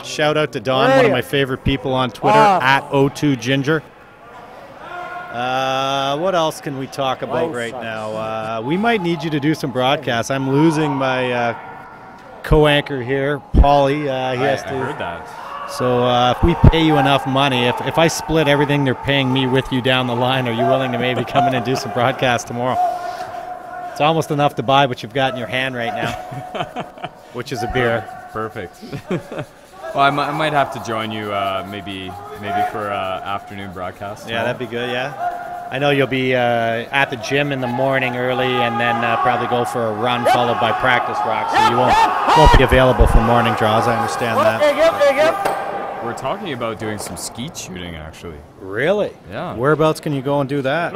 [SPEAKER 3] Shout out to Don, one of my favorite people on Twitter, at O2Ginger. What else can we talk about right now? We might need you to do some broadcasts. I'm losing my co-anchor here, Paulie. I
[SPEAKER 6] heard that.
[SPEAKER 3] So if we pay you enough money, if I split everything they're paying me with you down the line, are you willing to maybe come in and do some broadcasts tomorrow? It's almost enough to buy what you've got in your hand right now, which is a beer.
[SPEAKER 6] Perfect. Well, I might have to join you maybe for afternoon broadcast.
[SPEAKER 3] Yeah, that'd be good, yeah. I know you'll be at the gym in the morning early, and then probably go for a run followed by practice rock, so you won't be available for morning draws. I understand that.
[SPEAKER 6] We're talking about doing some skeet shooting, actually.
[SPEAKER 3] Really?
[SPEAKER 6] Yeah.
[SPEAKER 3] Whereabouts can you go and do that?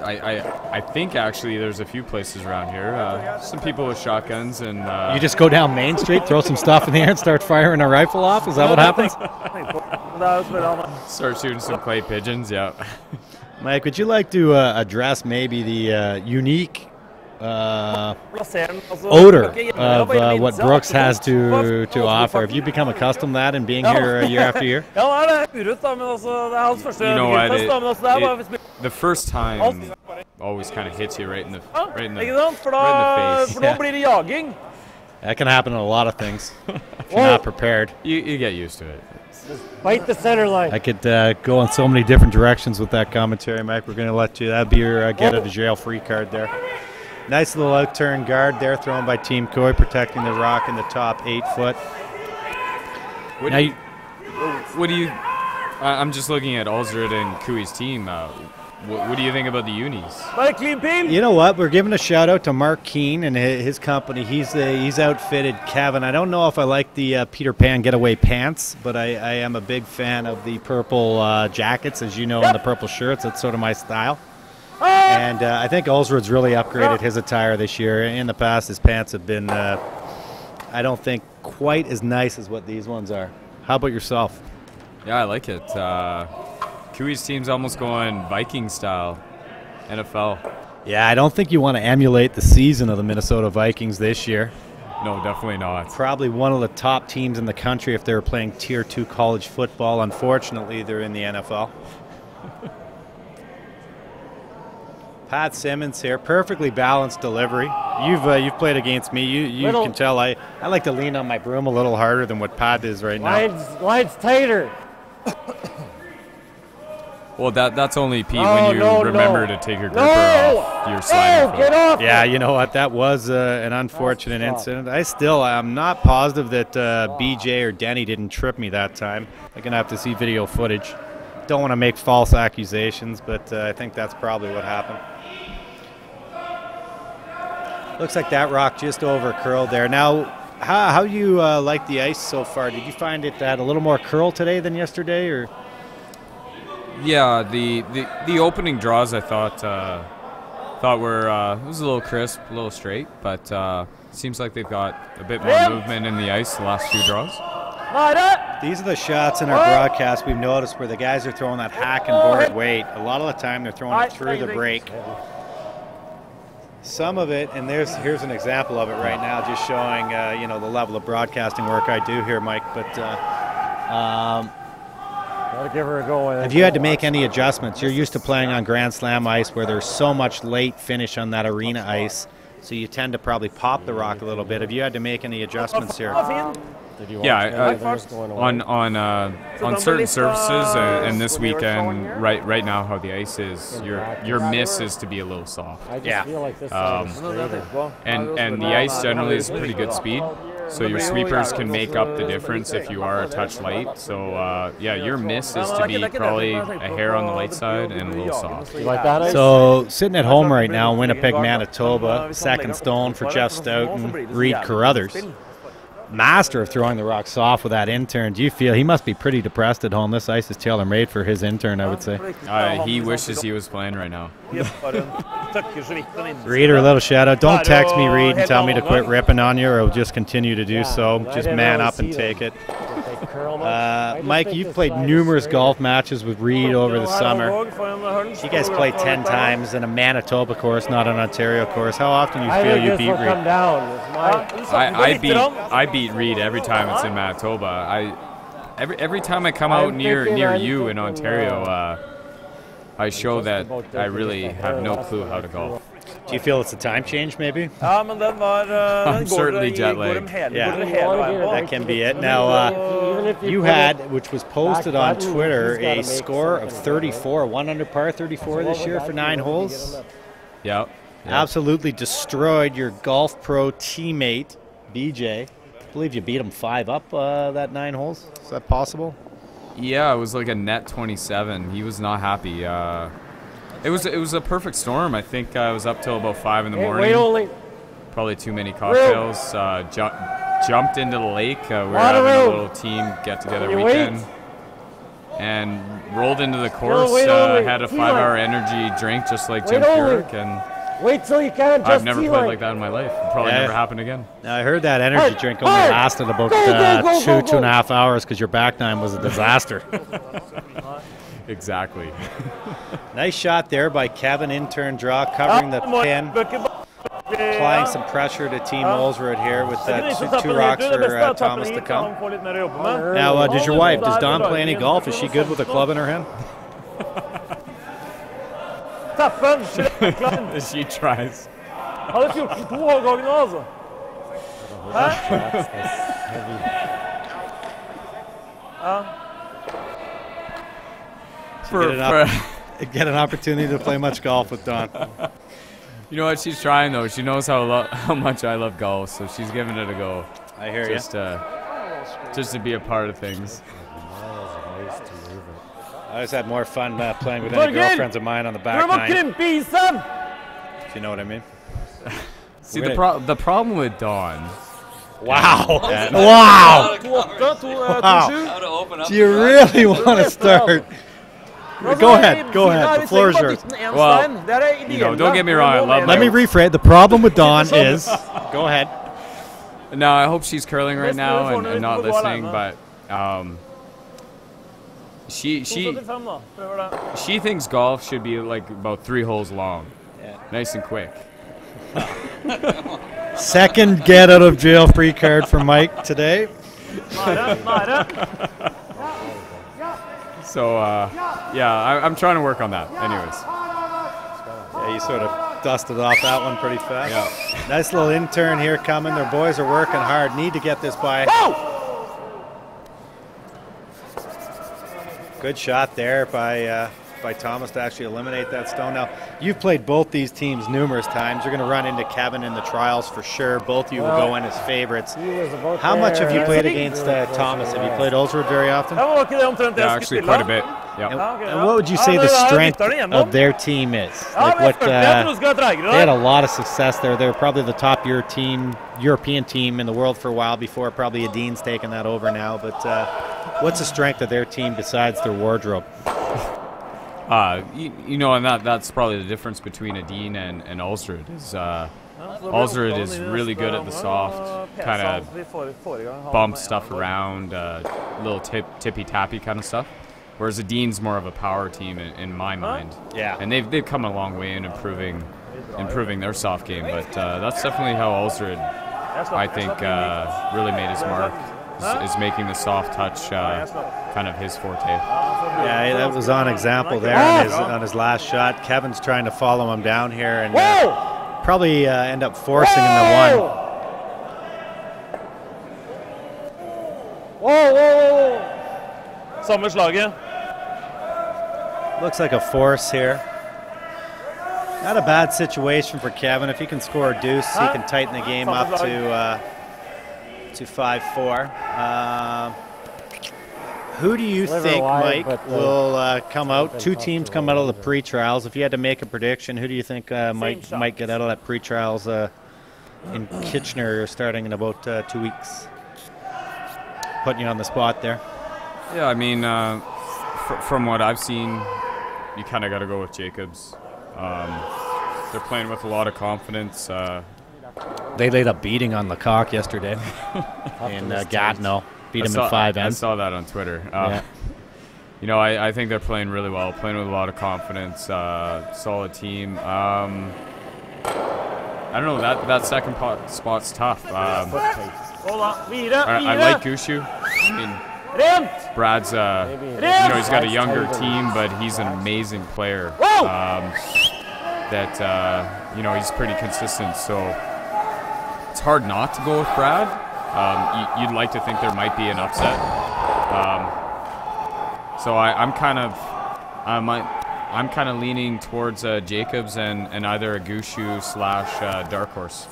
[SPEAKER 6] I think actually there's a few places around here. Some people with shotguns and.
[SPEAKER 3] You just go down Main Street, throw some stuff in the air, and start firing a rifle off. Is that what happens?
[SPEAKER 6] Start shooting some clay pigeons. Yeah.
[SPEAKER 3] Mike, would you like to address maybe the unique odor of what Brooks has to offer? Have you become accustomed to that and being here year after year?
[SPEAKER 6] You know what? The first time always kind of hits you right in the face.
[SPEAKER 3] That can happen in a lot of things if you're not prepared.
[SPEAKER 6] You get used to it.
[SPEAKER 4] Just bite the center line.
[SPEAKER 3] I could go in so many different directions with that commentary, Mike. We're going to let you. That'd be your get out of jail free card there. Nice little out-turn guard there thrown by Team Coy, protecting the rock in the top 8 foot.
[SPEAKER 6] What do you? I'm just looking at Ulsrud and Cooey's team. What do you think about the unis?
[SPEAKER 3] You know what? We're giving a shout out to Mark Keane and his company. He's outfitted Kevin. I don't know if I like the Peter Pan getaway pants, but I am a big fan of the purple jackets, as you know, and the purple shirts. That's sort of my style. And I think Ulsrud's really upgraded his attire this year. In the past, his pants have been, I don't think, quite as nice as what these ones are. How about yourself?
[SPEAKER 6] Yeah, I like it. Cooey's team's almost going Viking style, NFL.
[SPEAKER 3] Yeah, I don't think you want to emulate the season of the Minnesota Vikings this year.
[SPEAKER 6] No, definitely not.
[SPEAKER 3] Probably one of the top teams in the country if they were playing Tier 2 college football. Unfortunately, they're in the NFL. Pat Simmons here, perfectly balanced delivery. You've played against me. You can tell I like to lean on my broom a little harder than what Pat is right now.
[SPEAKER 4] Line's tighter.
[SPEAKER 6] Well, that's only, Pete, when you remember to take your gripper off your sliding foot.
[SPEAKER 4] Get off!
[SPEAKER 3] Yeah, you know what? That was an unfortunate incident. I'm not positive that BJ or Denny didn't trip me that time. I'm going to have to see video footage. Don't want to make false accusations, but I think that's probably what happened. Looks like that rock just over curled there. Now, how you like the ice so far? Did you find it had a little more curl today than yesterday, or?
[SPEAKER 6] Yeah, the opening draws I thought were it was a little crisp, a little straight, but seems like they've got a bit more movement in the ice the last few draws.
[SPEAKER 3] These are the shots in our broadcast we've noticed where the guys are throwing that hack and board weight. A lot of the time they're throwing it through the break. Some of it, and here's an example of it right now, just showing the level of broadcasting work I do here, Mike. But
[SPEAKER 4] gotta give her a go.
[SPEAKER 3] Have you had to make any adjustments? You're used to playing on Grand Slam ice where there's so much late finish on that arena ice, so you tend to probably pop the rock a little bit. Have you had to make any adjustments here?
[SPEAKER 6] Yeah, on certain surfaces and this weekend, right now how the ice is, your miss is to be a little soft.
[SPEAKER 3] Yeah.
[SPEAKER 6] And the ice generally is pretty good speed, so your sweepers can make up the difference if you are a touch light. So yeah, your miss is to be probably a hair on the light side and a little soft.
[SPEAKER 3] So sitting at home right now, Winnipeg, Manitoba, second stone for Jeff Stoughton, Reed Carruthers. Master of throwing the rock soft with that intern. Do you feel he must be pretty depressed at home? This ice is tailor-made for his intern, I would say.
[SPEAKER 6] He wishes he was playing right now.
[SPEAKER 3] Reed, a little shout out. Don't text me, Reed, and tell me to quit ripping on you, or I'll just continue to do so. Just man up and take it. Mike, you've played numerous golf matches with Reed over the summer. You guys played 10 times in a Manitoba course, not an Ontario course. How often do you feel you beat Reed?
[SPEAKER 6] I beat Reed every time it's in Manitoba. Every time I come out near you in Ontario, I show that I really have no clue how to golf.
[SPEAKER 3] Do you feel it's a time change, maybe?
[SPEAKER 6] I'm certainly jet lagged.
[SPEAKER 3] Yeah, that can be it. Now, you had, which was posted on Twitter, a score of 34, 1 under par 34 this year for 9 holes.
[SPEAKER 6] Yep.
[SPEAKER 3] Absolutely destroyed your Golf Pro teammate, BJ. I believe you beat him 5 up that 9 holes. Is that possible?
[SPEAKER 6] Yeah, it was like a net 27. He was not happy. It was a perfect storm. I think I was up till about 5 in the morning. Probably too many cocktails. Jumped into the lake. We were having a little team get-together weekend. And rolled into the course. Had a 5-hour energy drink just like Jim Furyk. And
[SPEAKER 4] wait till you can.
[SPEAKER 6] I've never played like that in my life. It'll probably never happen again.
[SPEAKER 3] Now, I heard that energy drink only lasted about 2.5 hours because your back nine was a disaster.
[SPEAKER 6] Exactly.
[SPEAKER 3] Nice shot there by Kevin, intern draw, covering the pin. Applying some pressure to Team Ulsrud here with 2 rocks for Thomas to come. Now, does your wife, does Dawn play any golf? Is she good with a club in her hand?
[SPEAKER 6] She tries.
[SPEAKER 2] Hade 14 hårgångna alltså. Ja.
[SPEAKER 3] Get an opportunity to play much golf with Dawn.
[SPEAKER 6] You know what? She's trying, though. She knows how much I love golf, so she's giving it a go.
[SPEAKER 3] I hear you.
[SPEAKER 6] Just to be a part of things.
[SPEAKER 3] I always had more fun playing with any girlfriends of mine on the back nine. If you know what I mean.
[SPEAKER 6] See, the problem with Dawn.
[SPEAKER 3] Wow.
[SPEAKER 1] Wow.
[SPEAKER 3] Do you really want to start? Go ahead. The floor is yours.
[SPEAKER 6] Well, don't get me wrong. I love.
[SPEAKER 3] Let me rephrase. The problem with Dawn is. Go ahead.
[SPEAKER 6] No, I hope she's curling right now and not listening, but she thinks golf should be like about 3 holes long, nice and quick.
[SPEAKER 3] Second get out of jail free card for Mike today.
[SPEAKER 6] So yeah, I'm trying to work on that. Anyways.
[SPEAKER 3] Yeah, you sort of dusted off that one pretty fast. Yeah. Nice little intern here coming. Their boys are working hard. Need to get this by. Good shot there by Thomas to actually eliminate that stone. Now, you've played both these teams numerous times. You're going to run into Kevin in the trials for sure. Both of you will go in as favorites. How much have you played against Thomas? Have you played Ulsrud very often?
[SPEAKER 6] Yeah, actually quite a bit. Yep.
[SPEAKER 3] And what would you say the strength of their team is? Like what, they had a lot of success there. They were probably the top European team in the world for a while before probably Adin's taken that over now. But what's the strength of their team besides their wardrobe?
[SPEAKER 6] And that's probably the difference between Adin and Ulsrud. Ulsrud is really good at the soft, kind of bump stuff around, little tippy-tappy kind of stuff. Whereas Adin's more of a power team in my mind.
[SPEAKER 3] Yeah.
[SPEAKER 6] And they've come a long way in improving their soft game. But that's definitely how Ulsrud, I think, really made his mark. Is making the soft touch kind of his forte.
[SPEAKER 3] Yeah, that was on example there on his last shot. Kevin's trying to follow him down here and probably end up forcing him to one.
[SPEAKER 2] Samme slaget.
[SPEAKER 3] Looks like a force here. Not a bad situation for Kevin. If he can score a deuce, he can tighten the game up to 5-4. Who do you think, Mike, will come out? 2 teams come out of the pre-trials. If you had to make a prediction, who do you think might get out of that pre-trials in Kitchener starting in about 2 weeks? Putting you on the spot there.
[SPEAKER 6] Yeah, I mean, from what I've seen, you kind of got to go with Jacobs. They're playing with a lot of confidence.
[SPEAKER 3] They laid a beating on Lecoq yesterday in Gatineau. Beat him in 5 ends.
[SPEAKER 6] I saw that on Twitter.
[SPEAKER 3] Yeah.
[SPEAKER 6] I think they're playing really well, playing with a lot of confidence, solid team. I don't know, that second spot's tough. I like Gushu. I mean, Brad's, he's got a younger team, but he's an amazing player. He's pretty consistent, so it's hard not to go with Brad. You'd like to think there might be an upset. So I'm kind of leaning towards Jacobs and either a Gushu / Dark Horse.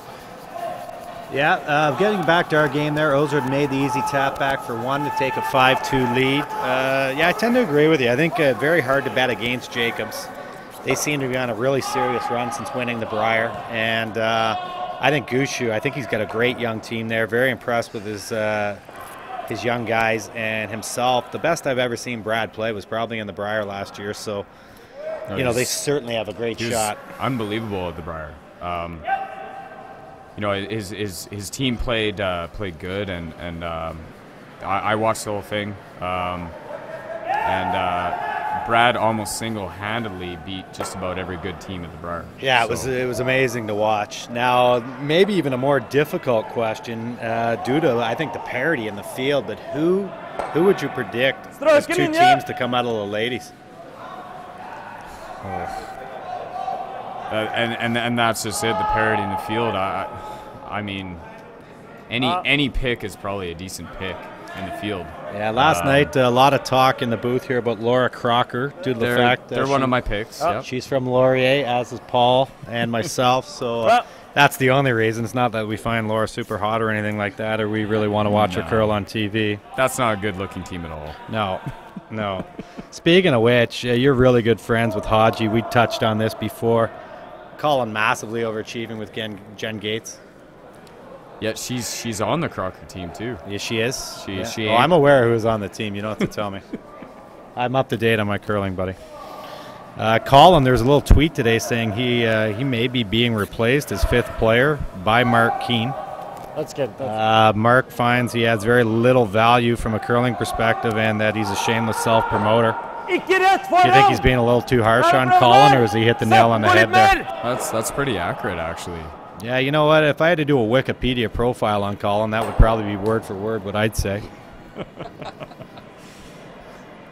[SPEAKER 3] Yeah, getting back to our game there, Ulsrud made the easy tap back for 1 to take a 5-2 lead. I tend to agree with you. I think very hard to bet against Jacobs. They seem to be on a really serious run since winning the Brier, and I think Gushu, I think he's got a great young team there. Very impressed with his young guys and himself. The best I've ever seen Brad play was probably in the Brier last year, so they certainly have a great shot.
[SPEAKER 6] Unbelievable at the Brier. His team played good, and I watched the whole thing, and Brad almost single-handedly beat just about every good team at the Brier.
[SPEAKER 3] Yeah, it was amazing to watch. Now, maybe even a more difficult question due to, I think, the parity in the field, but who would you predict as 2 teams to come out of the ladies?
[SPEAKER 6] And that's just it, the parity in the field. I mean, any pick is probably a decent pick. in the field.
[SPEAKER 3] Yeah, last night a lot of talk in the booth here about Laura Crocker due to the fact that
[SPEAKER 6] they're one of my picks. Yep.
[SPEAKER 3] She's from Laurier, as is Paul and myself. So that's the only reason. It's not that we find Laura super hot or anything like that, or we really want to watch her curl on TV.
[SPEAKER 6] That's not a good-looking team at all.
[SPEAKER 3] No, no. Speaking of which, you're really good friends with Haji. We touched on this before. Colin massively overachieving with Jen Gates.
[SPEAKER 6] Yeah, she's on the Crocker team too.
[SPEAKER 3] Yeah, she is.
[SPEAKER 6] She.
[SPEAKER 3] I'm aware who's on the team. You don't have to tell me. I'm up to date on my curling, buddy. Colin, there's a little tweet today saying he may be being replaced as 5th player by Mark Keane.
[SPEAKER 4] That's good.
[SPEAKER 3] Mark finds he adds very little value from a curling perspective and that he's a shameless self-promoter. Do you think he's being a little too harsh on Colin, or has he hit the nail on the head there?
[SPEAKER 6] That's pretty accurate, actually.
[SPEAKER 3] Yeah, you know what? If I had to do a Wikipedia profile on Colin, that would probably be word for word what I'd say.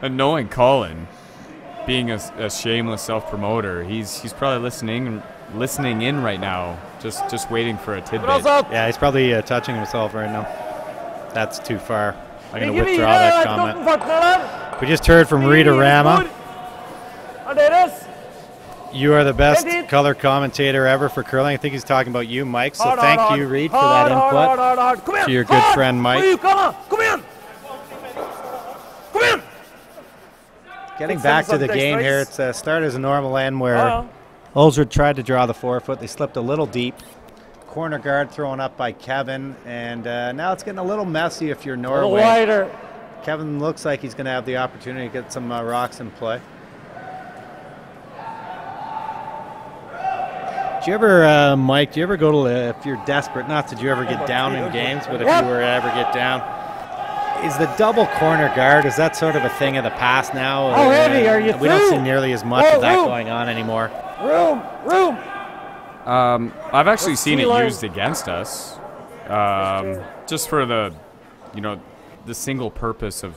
[SPEAKER 6] And knowing Colin, being a shameless self-promoter, he's probably listening in right now, just waiting for a tidbit.
[SPEAKER 3] Yeah, he's probably touching himself right now. That's too far. I'm going to withdraw that comment. We just heard from Rita Rama. You are the best color commentator ever for curling. I think he's talking about you, Mike. So thank you, Reed, for that input. To your good friend, Mike. Getting back to the game here, it's started as a normal end where Ulsrud tried to draw the forefoot. They slipped a little deep. Corner guard thrown up by Kevin, and now it's getting a little messy if you're Norway.
[SPEAKER 4] A little wider.
[SPEAKER 3] Kevin looks like he's going to have the opportunity to get some rocks in play. Do you ever, Mike, do you ever go to, if you're desperate, not that you ever get down in games, but if you were to ever get down, is the double corner guard, is that sort of a thing of the past now?
[SPEAKER 4] How heavy are you?
[SPEAKER 3] We don't see nearly as much of that going on anymore.
[SPEAKER 4] Room.
[SPEAKER 6] I've actually seen it used against us, just for the single purpose of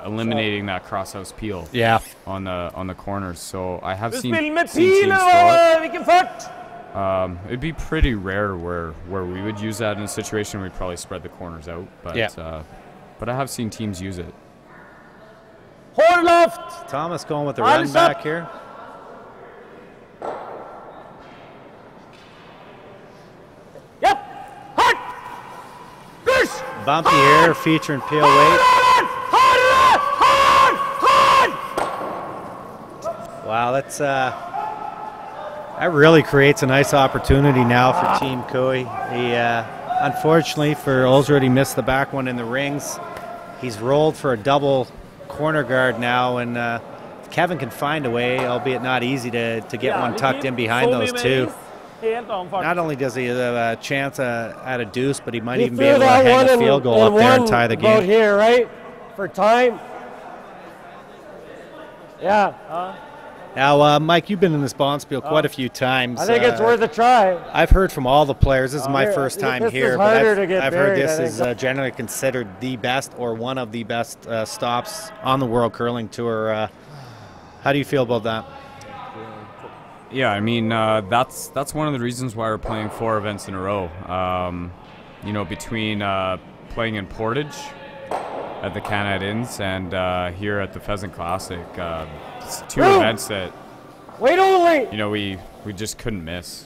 [SPEAKER 6] eliminating that crosshouse peel.
[SPEAKER 3] Yeah.
[SPEAKER 6] On the corners. So I have seen teams throw it. It'd be pretty rare where we would use that in a situation where we'd probably spread the corners out. But but I have seen teams use it.
[SPEAKER 4] Horn left.
[SPEAKER 3] Thomas going with the run back here.
[SPEAKER 4] Yep. Hard. Push.
[SPEAKER 3] Bumpy here, featuring peel weight. Wow, that's that really creates a nice opportunity now for Team Cooey. He, unfortunately for Ulsrud, he missed the back one in the rings. He's rolled for a double corner guard now, and if Kevin can find a way, albeit not easy, to get one tucked in behind those two. Not only does he have a chance at a deuce, but he might even be able to hang a field goal up there and tie the game.
[SPEAKER 4] Here, right? For time. Yeah.
[SPEAKER 3] Now, Mike, you've been in this Bonspiel quite a few times.
[SPEAKER 4] I think it's worth a try.
[SPEAKER 3] I've heard from all the players. This is my first time here, but I've heard this is generally considered the best or one of the best stops on the World Curling Tour. How do you feel about that?
[SPEAKER 6] Yeah, I mean, that's one of the reasons why we're playing 4 events in a row. Between playing in Portage at the Canada Inns and here at the Pheasant Classic, it's 2 events that we just couldn't miss.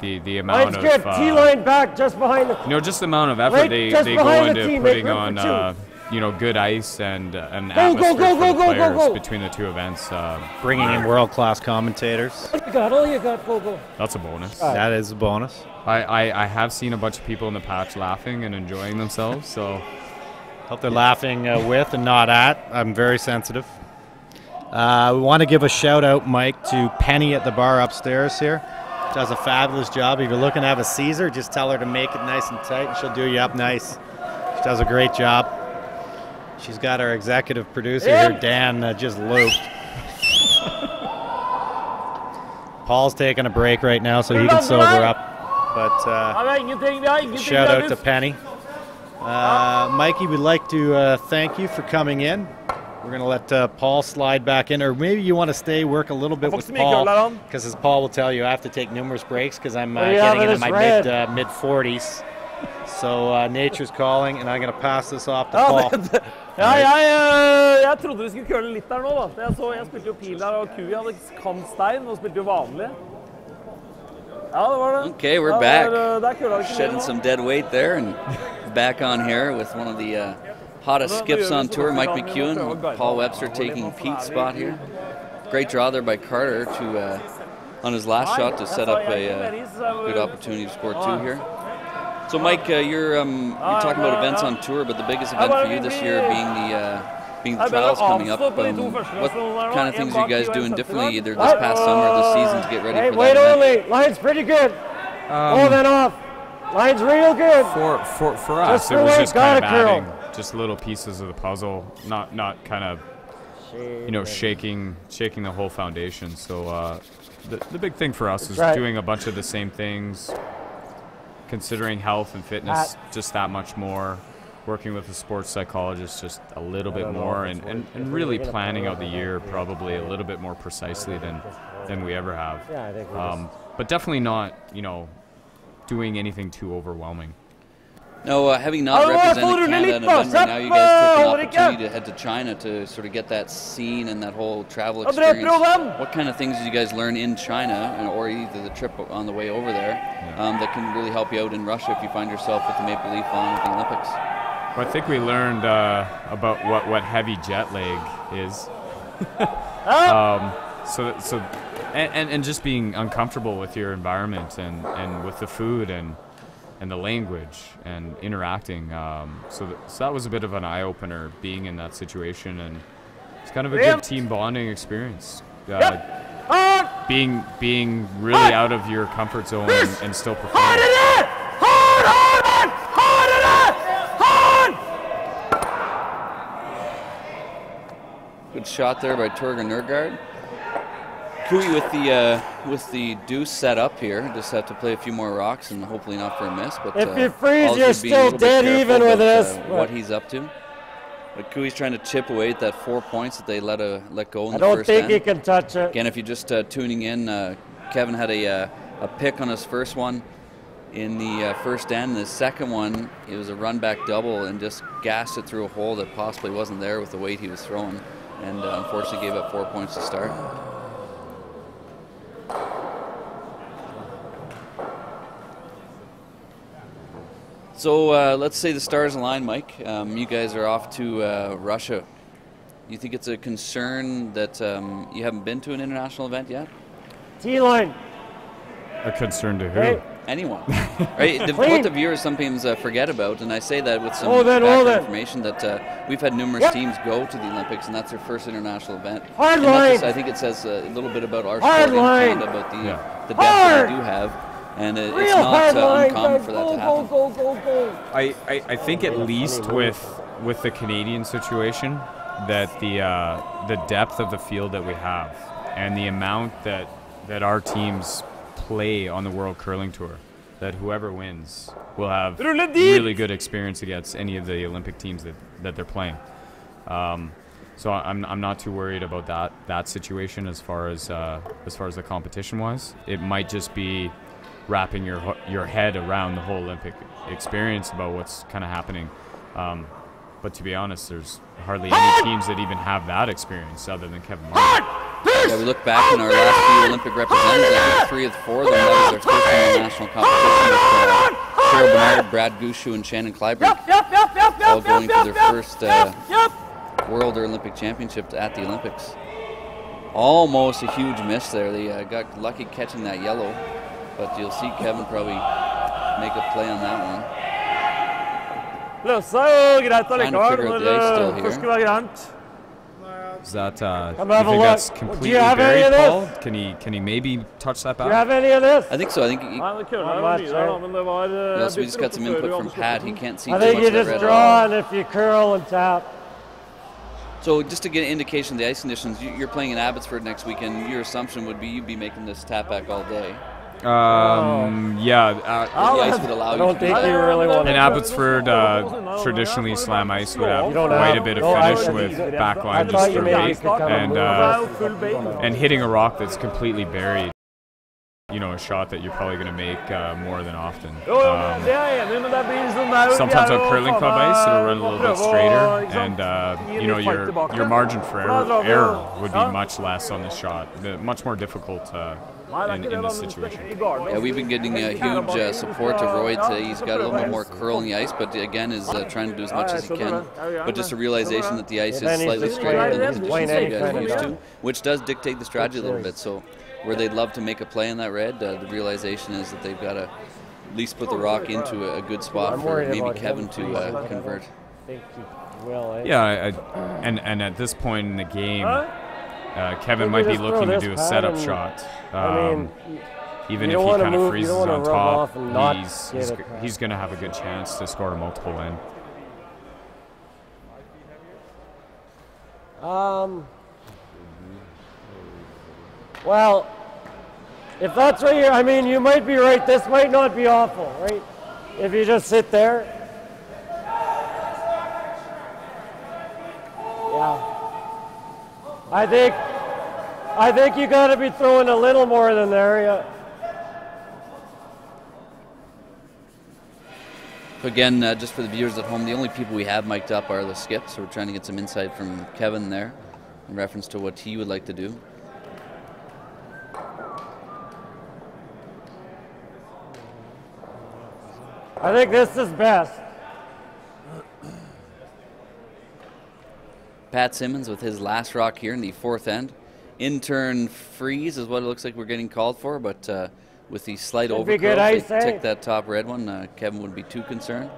[SPEAKER 6] The amount of
[SPEAKER 4] T-line back just behind the
[SPEAKER 6] just the amount of effort they go into putting on good ice and an atmosphere for the players between the 2 events.
[SPEAKER 3] Bringing in world-class commentators.
[SPEAKER 4] All you got, go.
[SPEAKER 6] That's a bonus.
[SPEAKER 3] That is a bonus.
[SPEAKER 6] I have seen a bunch of people in the patch laughing and enjoying themselves, so
[SPEAKER 3] hope they're laughing with and not at. I'm very sensitive. We want to give a shout out, Mike, to Penny at the bar upstairs here. Does a fabulous job. If you're looking to have a Caesar, just tell her to make it nice and tight and she'll do you up nice. She does a great job. She's got our executive producer here, Dan, just looped. Paul's taking a break right now so he can sober up. But shout out to Penny. Mikey, we'd like to thank you for coming in. We're going to let Paul slide back in, or maybe you want to stay, work a little bit with Paul, because as Paul will tell you, I have to take numerous breaks because I'm getting into my mid-40s. So nature's calling, and I'm going to pass this off to Paul.
[SPEAKER 2] Jeg trodde vi skulle køle litt der nå, da. Jeg spilte jo pil der, og Kui hadde kantstein, og spilte jo vanlig. Ja, det var det.
[SPEAKER 1] Okay, we're back. Shedding some dead weight there, and back on here with one of the hottest skips on tour, Mike McEwen. Paul Webster taking Pete's spot here. Great draw there by Carter to on his last shot to set up a good opportunity to score 2 here. So, Mike, you're talking about events on tour, but the biggest event for you this year being the trials coming up. What kind of things are you guys doing differently either this past summer or this season to get ready for that event?
[SPEAKER 4] Only. Line's pretty good. Hold it off. Line's real good.
[SPEAKER 6] For us, it was just kind of adding just little pieces of the puzzle, not kind of, you know, shaking the whole foundation. So the big thing for us is doing a bunch of the same things, considering health and fitness just that much more, working with a sports psychologist just a little bit more, and really planning out the year probably a little bit more precisely than we ever have. But definitely not, you know, doing anything too overwhelming.
[SPEAKER 1] No, having not represented Canada at an event right now, you guys took an opportunity to head to China to sort of get that scene and that whole travel experience. What kind of things did you guys learn in China, or either the trip on the way over there, that can really help you out in Russia if you find yourself with the Maple Leaf on at the Olympics?
[SPEAKER 6] Well, I think we learned about what heavy jet lag is. And just being uncomfortable with your environment and with the food and the language and interacting. So that was a bit of an eye-opener being in that situation, and it's kind of a good team bonding experience. Being really out of your comfort zone and still performing.
[SPEAKER 1] Good shot there by Torger Nørgaard. Kui with the deuce set up here. Just have to play a few more rocks and hopefully not for a miss. But
[SPEAKER 4] if you freeze, you're still dead even with this.
[SPEAKER 1] What he's up to. But Kui's trying to chip away at that 4 points that they let go in the first end.
[SPEAKER 4] I don't think he can touch it.
[SPEAKER 1] Again, if you're just tuning in, Kevin had a pick on his first one in the first end. The second one, it was a run back double and just gassed it through a hole that possibly wasn't there with the weight he was throwing, and unfortunately gave up 4 points to start. So let's say the stars align, Mike. You guys are off to Russia. You think it's a concern that you haven't been to an international event yet?
[SPEAKER 4] T-line.
[SPEAKER 6] A concern to who?
[SPEAKER 4] Hey.
[SPEAKER 1] Anyone. Right? What the viewers sometimes forget about, and I say that with some background information, that we've had numerous teams go to the Olympics, and that's their first international event.
[SPEAKER 4] Hard line.
[SPEAKER 1] I think it says a little bit about our sport in Canada, about the depth that we do have. And it's not uncommon for that to happen.
[SPEAKER 6] I think at least with the Canadian situation, that the depth of the field that we have and the amount that our teams play on the World Curling Tour, that whoever wins will have really good experience against any of the Olympic teams that they're playing. So I'm not too worried about that situation as far as the competition wise. It might just be wrapping your head around the whole Olympic experience about what's kind of happening. But to be honest, there's hardly any teams that even have that experience other than Kevin Martin.
[SPEAKER 1] Yeah, we look back in our last few Olympic representatives, I think 3 of the 4 of them, that was their first international competition with Cheryl Bernard, Brad Gushu, and Shannon Clyburn, all going for their first World or Olympic Championships at the Olympics. Almost a huge miss there. They got lucky catching that yellow, but you'll see Kevin probably make a play on that one.
[SPEAKER 2] Løsa jo greit
[SPEAKER 1] Trying to figure out the ice still here.
[SPEAKER 2] Først skulle være greit.
[SPEAKER 6] Is that, do you think that's completely buried, Paul? Can he maybe touch that back?
[SPEAKER 4] Do you have any of this?
[SPEAKER 1] I think so. I think so we just got some input from Pat. He can't see too much of
[SPEAKER 4] I think you
[SPEAKER 1] that
[SPEAKER 4] just
[SPEAKER 1] red
[SPEAKER 4] draw, and if you curl and tap.
[SPEAKER 1] So just to get an indication of the ice conditions, you're playing in Abbotsford next weekend. Your assumption would be you'd be making this tap back all day.
[SPEAKER 6] Yeah.
[SPEAKER 1] The ice would allow
[SPEAKER 4] I don't think you really want
[SPEAKER 6] in Abbotsford, traditionally slam ice would have quite a bit of finish with backline just for bait and hitting a rock that's completely buried. you know, a shot that you're probably going to make more than often.
[SPEAKER 2] Sometimes
[SPEAKER 6] on curling club ice, it'll run a little bit straighter, and you know, your margin for error would be much less on this shot. Much more difficult in this situation.
[SPEAKER 1] Yeah, we've been getting huge support to Roy today. He's got a little bit more curl on the ice, but again is trying to do as much as he can. But just a realization that the ice is slightly straighter than the conditions he's used to, which does dictate the strategy a little bit. So where they'd love to make a play in that red, the realization is that they've got to at least put the rock into a good spot for maybe Kevin to convert.
[SPEAKER 6] Yeah, and at this point in the game, Kevin might be looking to do a setup shot. Even if he kind of freezes on top, he's going to have a good chance to score a multiple in.
[SPEAKER 4] Well, if that's what you're, I mean, you might be right. This might not be awful, right? If you just sit there. Yeah. I think you got to be throwing a little more than there, yeah.
[SPEAKER 1] Again, just for the viewers at home, the only people we have mic'd up are the skips, so we're trying to get some insight from Kevin there in reference to what he would like to do.
[SPEAKER 4] I think this is best.
[SPEAKER 1] Pat Simmons with his last rock here in the fourth end. In-turn freeze is what it looks like we're getting called for, but with the slight overcurl, they tick that top red one. Kevin wouldn't be too concerned.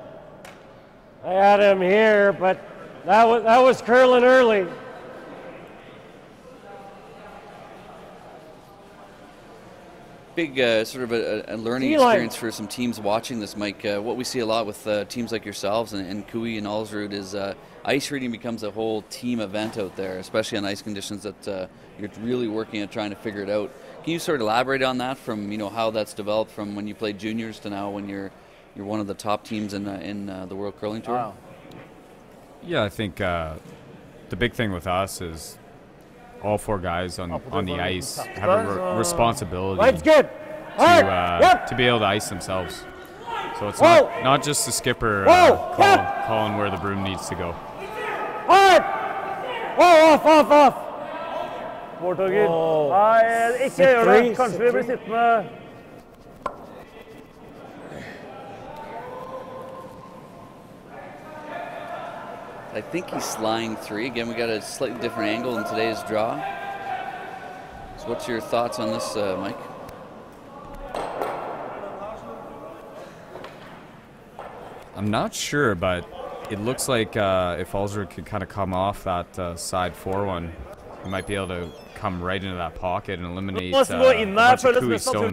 [SPEAKER 4] I had him here, but that was curling early.
[SPEAKER 1] Big sort of a learning experience for some teams watching this, Mike. What we see a lot with teams like yourselves and Cooey and Ulsrud is ice reading becomes a whole team event out there, especially on ice conditions that you're really working at trying to figure it out. Can you sort of elaborate on that from, you know, how that's developed from when you played juniors to now when you're one of the top teams in the World Curling Tour?
[SPEAKER 6] Wow. Yeah, I think the big thing with us is all four guys on the ice have a responsibility to be able to ice themselves. So it's not just the skipper calling where the broom needs to go.
[SPEAKER 4] Off.
[SPEAKER 2] Bortåger. Nei, ikke gjør det. Kanskje vi blir sittende.
[SPEAKER 1] I think he's sliding 3. Again, we got a slightly different angle in today's draw. So what's your thoughts on this, Mike?
[SPEAKER 6] I'm not sure, but it looks like if Ulsrud could kind of come off that side 4 one, he might be able to come right into that pocket and eliminate a bunch of Cooey stones.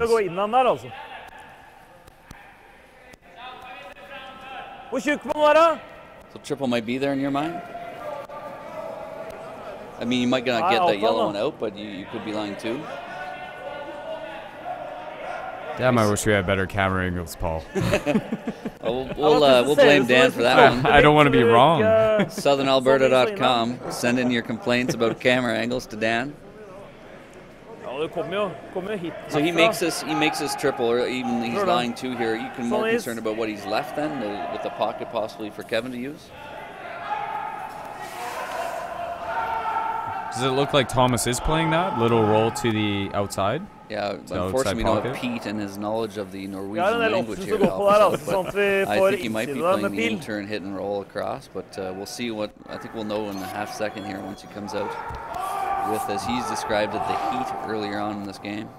[SPEAKER 2] Hvor tjukk må den være?
[SPEAKER 1] So triple might be there in your mind? I mean, you might not get that yellow one out, but you could be lying too.
[SPEAKER 6] Damn, I wish we had better camera angles, Paul.
[SPEAKER 1] We'll blame Dan for that one.
[SPEAKER 6] I don't want to be wrong.
[SPEAKER 1] SouthernAlberta.com. Send in your complaints about camera angles to Dan. So he makes this triple, or even he's lying 2 here. You can more concerned about what he's left then, with the pocket possibly for Kevin to use.
[SPEAKER 6] Does it look like Thomas is playing that little roll to the outside?
[SPEAKER 1] Yeah, unfortunately we don't have Pete and his knowledge of the Norwegian language here to help us out, but I think he might be playing the in-turn hit and roll across, but we'll see what, I think we'll know in a half second here once he comes out with, as he's described it, the heat earlier on in this game.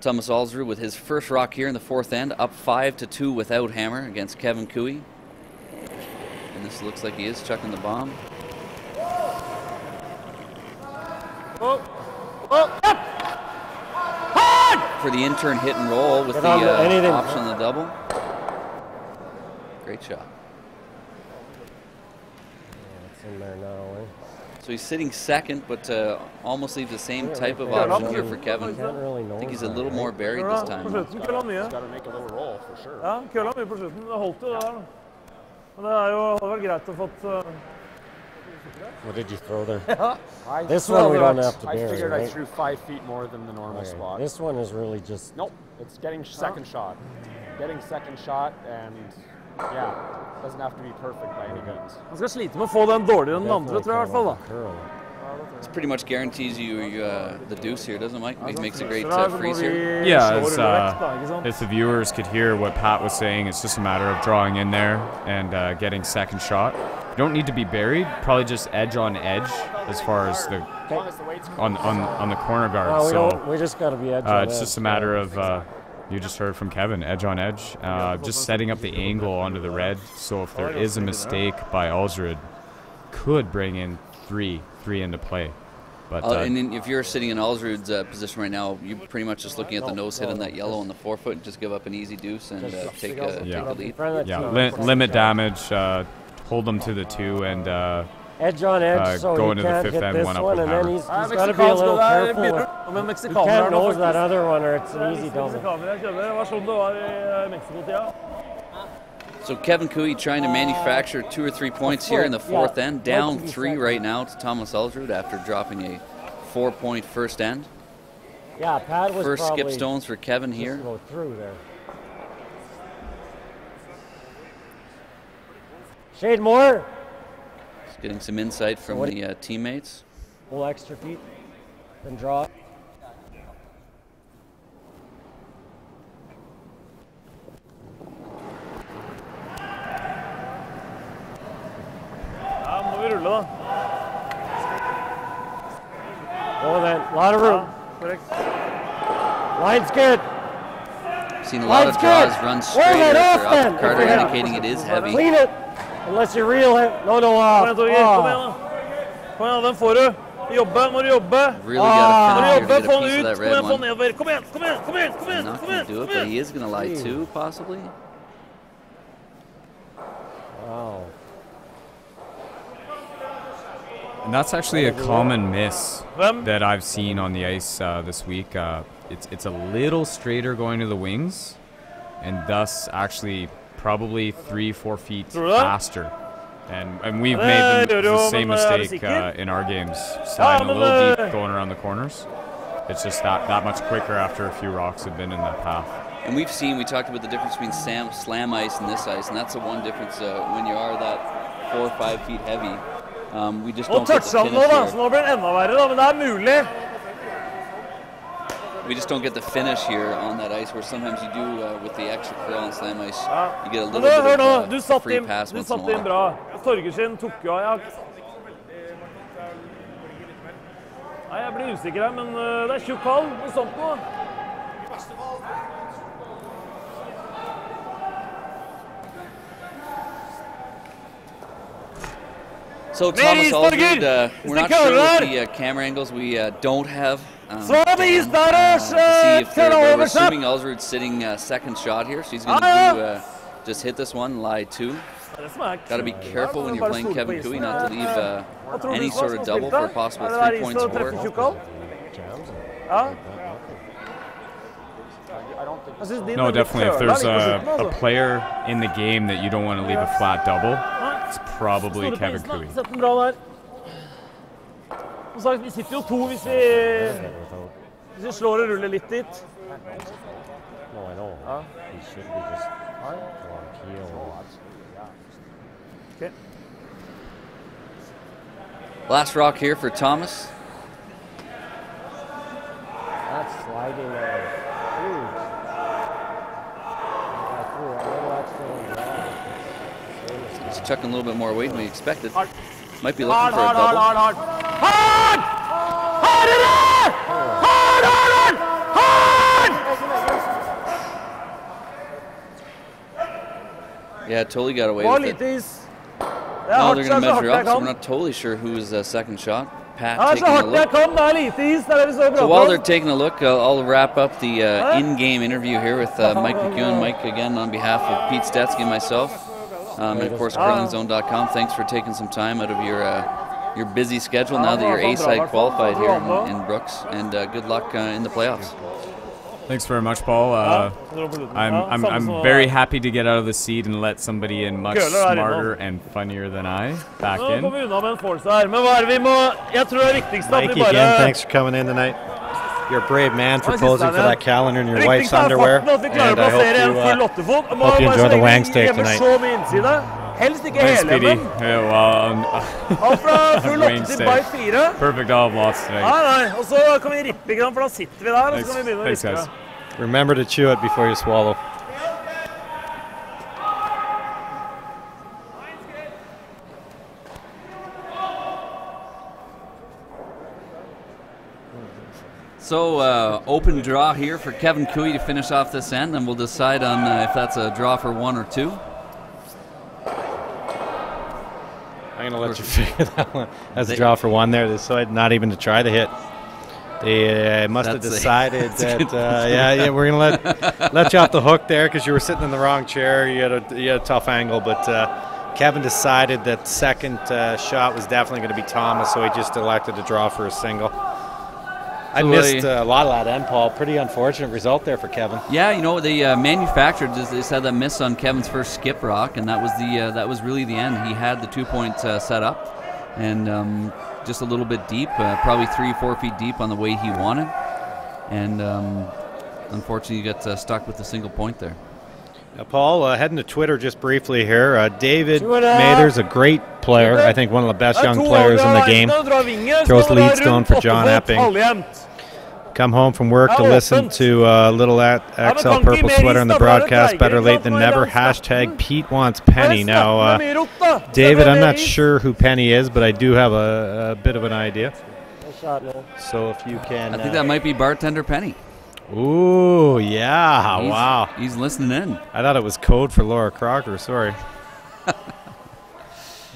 [SPEAKER 1] Thomas Ulsrud with his first rock here in the fourth end, up 5-2 without hammer against Kevin Cooey. And this looks like he is chucking the bomb. For the in-turn hit and roll with the option on the double. Great shot.
[SPEAKER 4] It's in there now, eh?
[SPEAKER 1] So he's sitting second, but almost leaves the same type of option here for Kevin. I think he's a little more buried this time.
[SPEAKER 5] He's got to make a little roll for sure.
[SPEAKER 2] Ja, kølla mye på slutten. Det holdt jo det der. Men det hadde vært greit å fått
[SPEAKER 4] What did you throw there? This one we don't have to bury,
[SPEAKER 5] I figured
[SPEAKER 4] right?
[SPEAKER 5] I threw 5 feet more than the normal spot.
[SPEAKER 4] This one is really just...
[SPEAKER 5] Nope, it's getting second shot. Getting second shot, and yeah, doesn't have to be perfect by any means.
[SPEAKER 2] Han skal slite med å få den dårligere enn den andre, tror jeg i hvert fall da.
[SPEAKER 1] It pretty much guarantees you the deuce here, doesn't it, Mike? Makes a great freeze here.
[SPEAKER 6] Yeah, if the viewers could hear what Pat was saying, it's just a matter of drawing in there and getting second shot. You don't need to be buried, probably just edge on edge as far as the on the corner guard.
[SPEAKER 4] We just got to be edge on edge.
[SPEAKER 6] It's just a matter of you just heard from Kevin, edge on edge, just setting up the angle onto the red. So if there is a mistake by Ulsrud, could bring in three into play. But
[SPEAKER 1] and then if you're sitting in Ulsrud's position right now, you're pretty much just looking at the nose hit and that yellow on the forefoot and just give up an easy deuce and take the lead.
[SPEAKER 6] Yeah, limit damage, hold them to the 2 and
[SPEAKER 4] edge on edge, so
[SPEAKER 6] go
[SPEAKER 4] he
[SPEAKER 6] into the
[SPEAKER 4] can't
[SPEAKER 6] 5th
[SPEAKER 4] hit
[SPEAKER 6] end,
[SPEAKER 4] this
[SPEAKER 6] 1 up
[SPEAKER 4] one,
[SPEAKER 6] with
[SPEAKER 4] and then
[SPEAKER 6] hammer.
[SPEAKER 4] he's got to be a little careful. You can't nose that other one, or it's an easy double.
[SPEAKER 1] So Kevin Cooey trying to manufacture 2 or 3 points here in the 4th end. Down 3 right now to Thomas Ulsrud after dropping a 4-point first end.
[SPEAKER 4] Yeah, Pat was
[SPEAKER 1] first
[SPEAKER 4] probably
[SPEAKER 1] skip stones for Kevin here.
[SPEAKER 4] Go through there. Shade more.
[SPEAKER 1] Just getting some insight from the teammates.
[SPEAKER 4] Full extra feet, then draw. Oh, then, a lot of room. Line's good.
[SPEAKER 1] Seen a lot of draws run straight with their uppercut indicating it is heavy.
[SPEAKER 4] Clean it, unless you reel it. No, off.
[SPEAKER 2] Kom igjen, den får du. Jobbe, må du jobbe.
[SPEAKER 1] Really got to
[SPEAKER 2] Få
[SPEAKER 1] finish
[SPEAKER 2] den
[SPEAKER 1] here to get a piece
[SPEAKER 2] ut,
[SPEAKER 1] of that red
[SPEAKER 2] få
[SPEAKER 1] one.
[SPEAKER 2] nedover. Kom igjen.
[SPEAKER 1] Not going to do it, but he is going to lie too, possibly.
[SPEAKER 4] Wow.
[SPEAKER 6] And that's actually a common miss that I've seen on the ice this week. It's a little straighter going to the wings, and thus actually probably 3-4 feet faster. And we've made the same mistake in our games, sliding a little deep going around the corners. It's just that much quicker after a few rocks have been in that path.
[SPEAKER 1] And we talked about the difference between slam ice and this ice, and that's the one difference when you are that 4 or 5 feet heavy. We just don't get the finish here. We just don't get the finish here on that ice, where sometimes you do with the extra curl and slam ice, you get a little bit of free pass once in a while.
[SPEAKER 2] Jeg blir usikker her, men det tjukk hall, noe sånt noe.
[SPEAKER 1] So Thomas Ulsrud, we're not sure what the camera angles we don't have. To see if we're assuming Ulsrud's sitting second shot here, so he's going to just hit this one, lie 2. Got to be careful when you're playing Kevin Cooey not to leave any sort of double for a possible 3-point score.
[SPEAKER 6] No, definitely. If there's a player in the game that you don't want to leave a flat double, it's probably Kevin Cooey.
[SPEAKER 2] Som sagt, vi sitter jo 2 hvis vi slår og ruller litt dit.
[SPEAKER 4] No, I know. He should be just going heel.
[SPEAKER 2] Okay.
[SPEAKER 4] Last
[SPEAKER 1] rock here for Thomas.
[SPEAKER 4] That's sliding huge.
[SPEAKER 1] He's chucking a little bit more weight than we expected. Might be looking for a double.
[SPEAKER 2] Hard in there!
[SPEAKER 1] Yeah, totally got away with it. No, they're going to measure up, so we're not totally sure who's second shot. Pat taking a look. So while they're taking a look, I'll wrap up the in-game interview here with Mike McEwen. Mike, again, on behalf of Pete Stetsky and myself, and of course, curlingzone.com. Thanks for taking some time out of your busy schedule now that you're A-side qualified here in Brooks, and good luck in the playoffs.
[SPEAKER 6] Thanks very much, Paul. I'm very happy to get out of the seat and let somebody in much smarter and funnier than I back in.
[SPEAKER 3] Mikey, again, thanks for coming in tonight. You're a brave man for posing for that calendar in your wife's underwear, and I hope you enjoy the wang steak tonight.
[SPEAKER 2] Helst ikke hele,
[SPEAKER 6] Perfect avmatsning.
[SPEAKER 2] Nei, og så kan vi rippe, ikke sant, for da sitter vi der, og så kan vi begynne å rippe.
[SPEAKER 3] Remember to chew it before you swallow.
[SPEAKER 1] So open draw here for Kevin Cooey to finish off this end, and we'll decide on if that's a draw for 1 or 2.
[SPEAKER 3] I'm going to let you figure that one. That's a draw for 1 there. They decided not even to try the hit. They must have decided that, we're going to let you off the hook there because you were sitting in the wrong chair. You had a tough angle, but Kevin decided that second shot was definitely going to be Thomas, so he just elected to draw for a single. I missed a lot of that end, Paul. Pretty unfortunate result there for Kevin.
[SPEAKER 1] Yeah, you know, they manufactured, they said that miss on Kevin's first skip rock, and that was really the end. He had the 2-point set up, and just a little bit deep, probably 3-4 feet deep on the way he wanted, and unfortunately, he got stuck with a single point there.
[SPEAKER 3] Paul, heading to Twitter just briefly here. David Mather's a great player. I think one of the best young players in the game. Throws lead stone for John Epping. Come home from work to listen to Little XL Purple Sweater on the broadcast. Better late than never. Hashtag Pete wants Penny. Now, David, I'm not sure who Penny is, but I do have a bit of an idea. So if you can...
[SPEAKER 1] I think that might be Bartender Penny.
[SPEAKER 3] Ooh, yeah, wow.
[SPEAKER 1] He's listening in.
[SPEAKER 3] I thought it was code for Laura Crocker, sorry.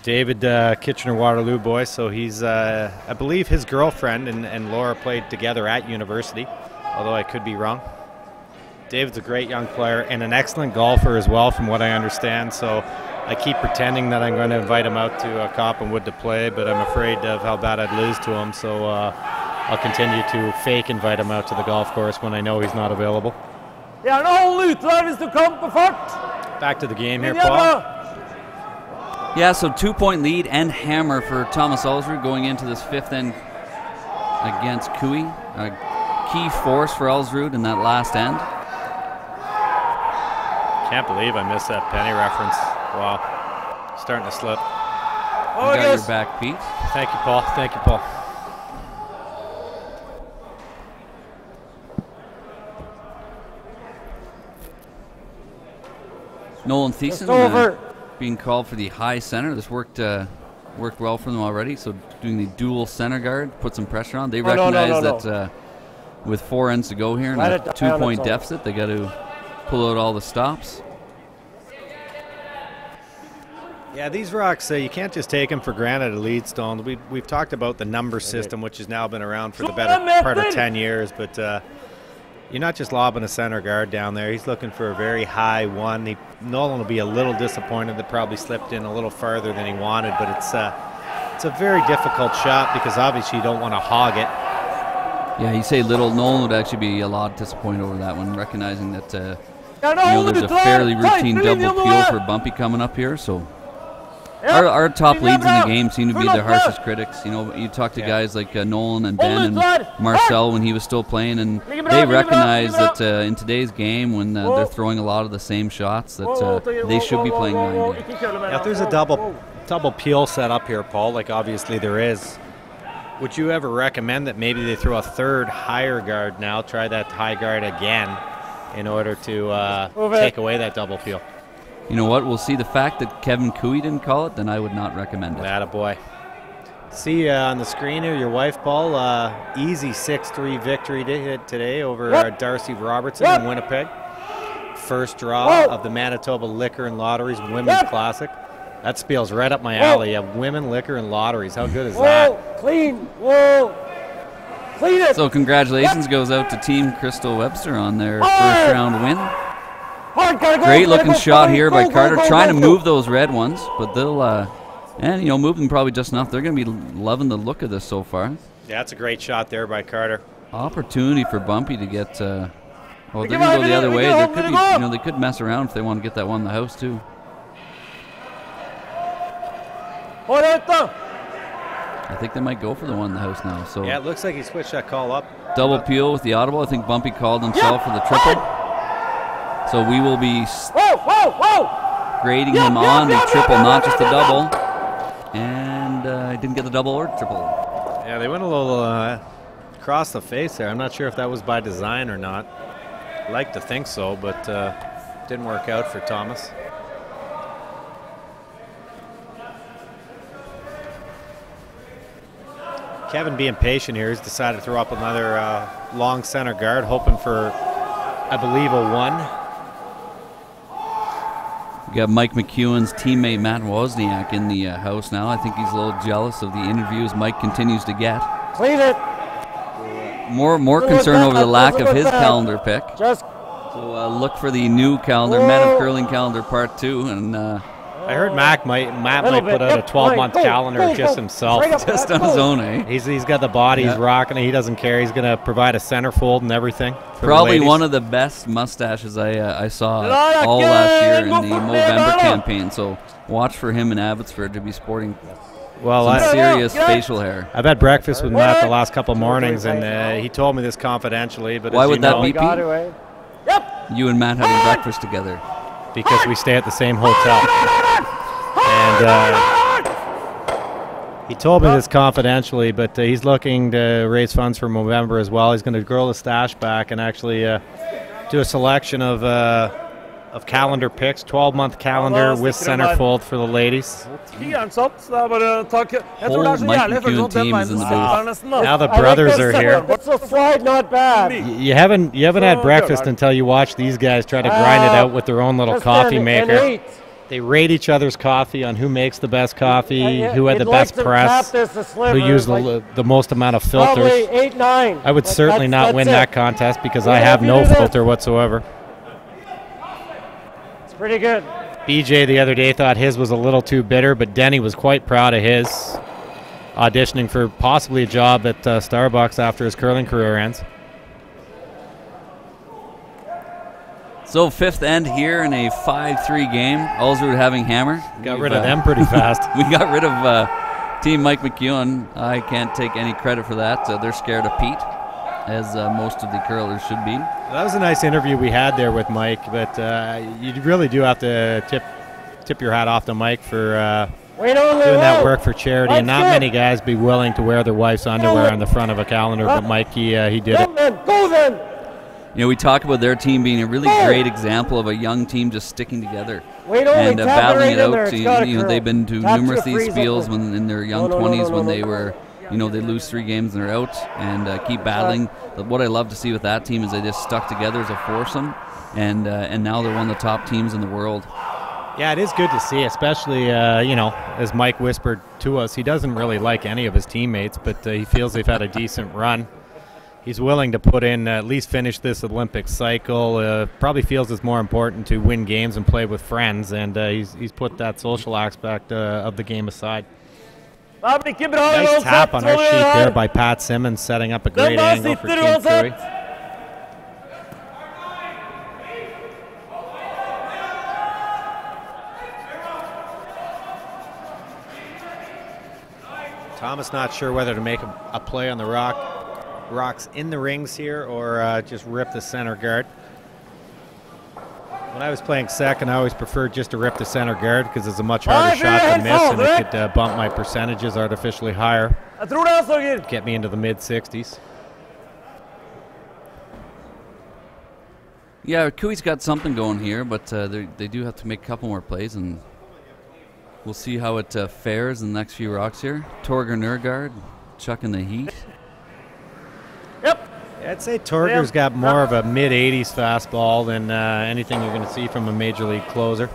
[SPEAKER 3] David, Kitchener-Waterloo boy, so he's, I believe his girlfriend and Laura played together at university, although I could be wrong. David's a great young player and an excellent golfer as well, from what I understand, so I keep pretending that I'm going to invite him out to Coppenwood to play, but I'm afraid of how bad I'd lose to him, so I'll continue to fake invite him out to the golf course when I know he's not available. Back to the game here, Paul.
[SPEAKER 1] Yeah, so 2-point lead and hammer for Thomas Ulsrud going into this 5th end against Cooey. A key force for Ulsrud in that last end.
[SPEAKER 3] Can't believe I missed that Penny reference. Wow. Starting to slip.
[SPEAKER 1] You got your back, Pete.
[SPEAKER 3] Thank you, Paul. Thank you, Paul.
[SPEAKER 1] Nolan Thiessen being called for the high center. This worked well for them already. So doing the dual center guard, put some pressure on. They recognize that with 4 ends to go here and a 2-point deficit, they got to pull out all the stops.
[SPEAKER 3] Yeah, these rocks, you can't just take them for granted at Leadstone. We've talked about the number system, which has now been around for the better part of 10 years, but you're not just lobbing a center guard down there. He's looking for a very high one. Nolan will be a little disappointed that probably slipped in a little farther than he wanted, but it's a very difficult shot because obviously you don't want to hog it.
[SPEAKER 1] Yeah, you say little. Nolan would actually be a lot disappointed over that one, recognizing that there's a fairly routine double peel for Bumpy coming up here, so... Our top leads in the game seem to be the harshest critics. You know, you talk to guys like Nolan and Ben and Marcel when he was still playing, and they recognize that in today's game, when they're throwing a lot of the same shots, that they should be playing 90.
[SPEAKER 3] Yeah, if there's a double peel set up here, Paul, like obviously there is, would you ever recommend that maybe they throw a third higher guard now, try that high guard again, in order to take away that double peel?
[SPEAKER 1] You know what? We'll see. The fact that Kevin Cooey didn't call it, then I would not recommend it.
[SPEAKER 3] Attaboy. See on the screen here, your wife, Paul, easy 6-3 victory today over Darcy Robertson in Winnipeg. First draw of the Manitoba Liquor and Lotteries Women's Classic. That spells right up my alley. Women, liquor, and lotteries. How good is that?
[SPEAKER 4] Clean. Whoa. Clean it.
[SPEAKER 1] So congratulations goes out to Team Crystal Webster on their first round win. Great looking shot here by Carter, trying to move those red ones, but they'll, move them probably just enough. They're going to be loving the look of this so far.
[SPEAKER 3] Yeah, that's a great shot there by Carter.
[SPEAKER 1] Opportunity for Bumpy to get Well, they're going to go the other way. There could be, they could mess around if they want to get that one in the house too. I think they might go for the one in the house now. So
[SPEAKER 3] yeah, it looks like he switched that call up.
[SPEAKER 1] Double peel with the audible. I think Bumpy called himself for the triple. So we will be grading him on the triple, not just the double. And I didn't get the double or triple.
[SPEAKER 3] Yeah, they went a little across the face there. I'm not sure if that was by design or not. I'd like to think so, but didn't work out for Thomas. Kevin being patient here. He's decided to throw up another long center guard, hoping for, I believe, a 1.
[SPEAKER 1] We got Mike McEwen's teammate Matt Wozniak in the house now. I think he's a little jealous of the interviews Mike continues to get.
[SPEAKER 4] Clean it.
[SPEAKER 1] More concern over the lack of his calendar pick. So look for the new calendar, Men of Curling calendar part 2. And
[SPEAKER 3] I heard Matt might put out a 12-month calendar just himself.
[SPEAKER 1] Just on his own, eh?
[SPEAKER 3] He's got the body, he's rocking it, he doesn't care. He's going to provide a centerfold and everything.
[SPEAKER 1] Probably one of the best mustaches I saw all last year in the Movember campaign. So watch for him in Abbotsford to be sporting some serious facial hair.
[SPEAKER 3] I've had breakfast with Matt the last couple mornings, and he told me this confidentially. But
[SPEAKER 1] why would that be, Pete? You and Matt having breakfast together?
[SPEAKER 3] Because we stay at the same hotel. And he told me this confidentially, but he's looking to raise funds for Movember as well. He's going to grow the stash back and actually do a selection of calendar picks, 12-month calendar with centerfold for the ladies.
[SPEAKER 1] Whole Mike McEwen team is in the booth.
[SPEAKER 3] Now the brothers are here.
[SPEAKER 4] It's a slide, not bad.
[SPEAKER 3] You haven't had breakfast until you watch these guys try to grind it out with their own little coffee maker. They rate each other's coffee on who makes the best coffee, who had the best press, who used the most amount of filters.
[SPEAKER 4] 8, 9.
[SPEAKER 3] I would certainly not win that contest because I have no filter whatsoever.
[SPEAKER 4] It's pretty good.
[SPEAKER 3] BJ the other day thought his was a little too bitter, but Denny was quite proud of his, auditioning for possibly a job at Starbucks after his curling career ends.
[SPEAKER 1] So 5th end here in a 5-3 game. Ulsrud having hammer.
[SPEAKER 3] Got rid of them pretty fast.
[SPEAKER 1] We got rid of Team Mike McEwen. I can't take any credit for that. They're scared of Pete, as most of the curlers should be.
[SPEAKER 3] That was a nice interview we had there with Mike, but you really do have to tip your hat off to Mike for doing that work for charity. And not many guys be willing to wear their wife's underwear on the front of a calendar, but Mike, he did it.
[SPEAKER 4] Go then.
[SPEAKER 1] We talk about their team being a really great example of a young team just sticking together and battling it out. They've been to numerous of these fields when in their young 20s when they were, they lose 3 games and they're out and keep battling. But what I love to see with that team is they just stuck together as a foursome, and now they're one of the top teams in the world.
[SPEAKER 3] Yeah, it is good to see, especially, as Mike whispered to us, he doesn't really like any of his teammates, but he feels they've had a decent run. He's willing to put in, at least finish this Olympic cycle. Probably feels it's more important to win games and play with friends, and he's put that social aspect of the game aside. Nice tap on our sheet there by Pat Simmons, setting up a great angle for Team Cooey. Thomas not sure whether to make a play on the rocks in the rings here or just rip the center guard. When I was playing second, I always preferred just to rip the center guard because it's a much harder shot to miss, and it could bump my percentages artificially higher, get me into the mid-60s.
[SPEAKER 1] Yeah, Cooey's got something going here, but they do have to make a couple more plays, and we'll see how it fares in the next few rocks here. Torger Nørgaard chucking the heat.
[SPEAKER 3] I'd say Torger's got more of a mid-80s fastball than anything you're going to see from a major league closer.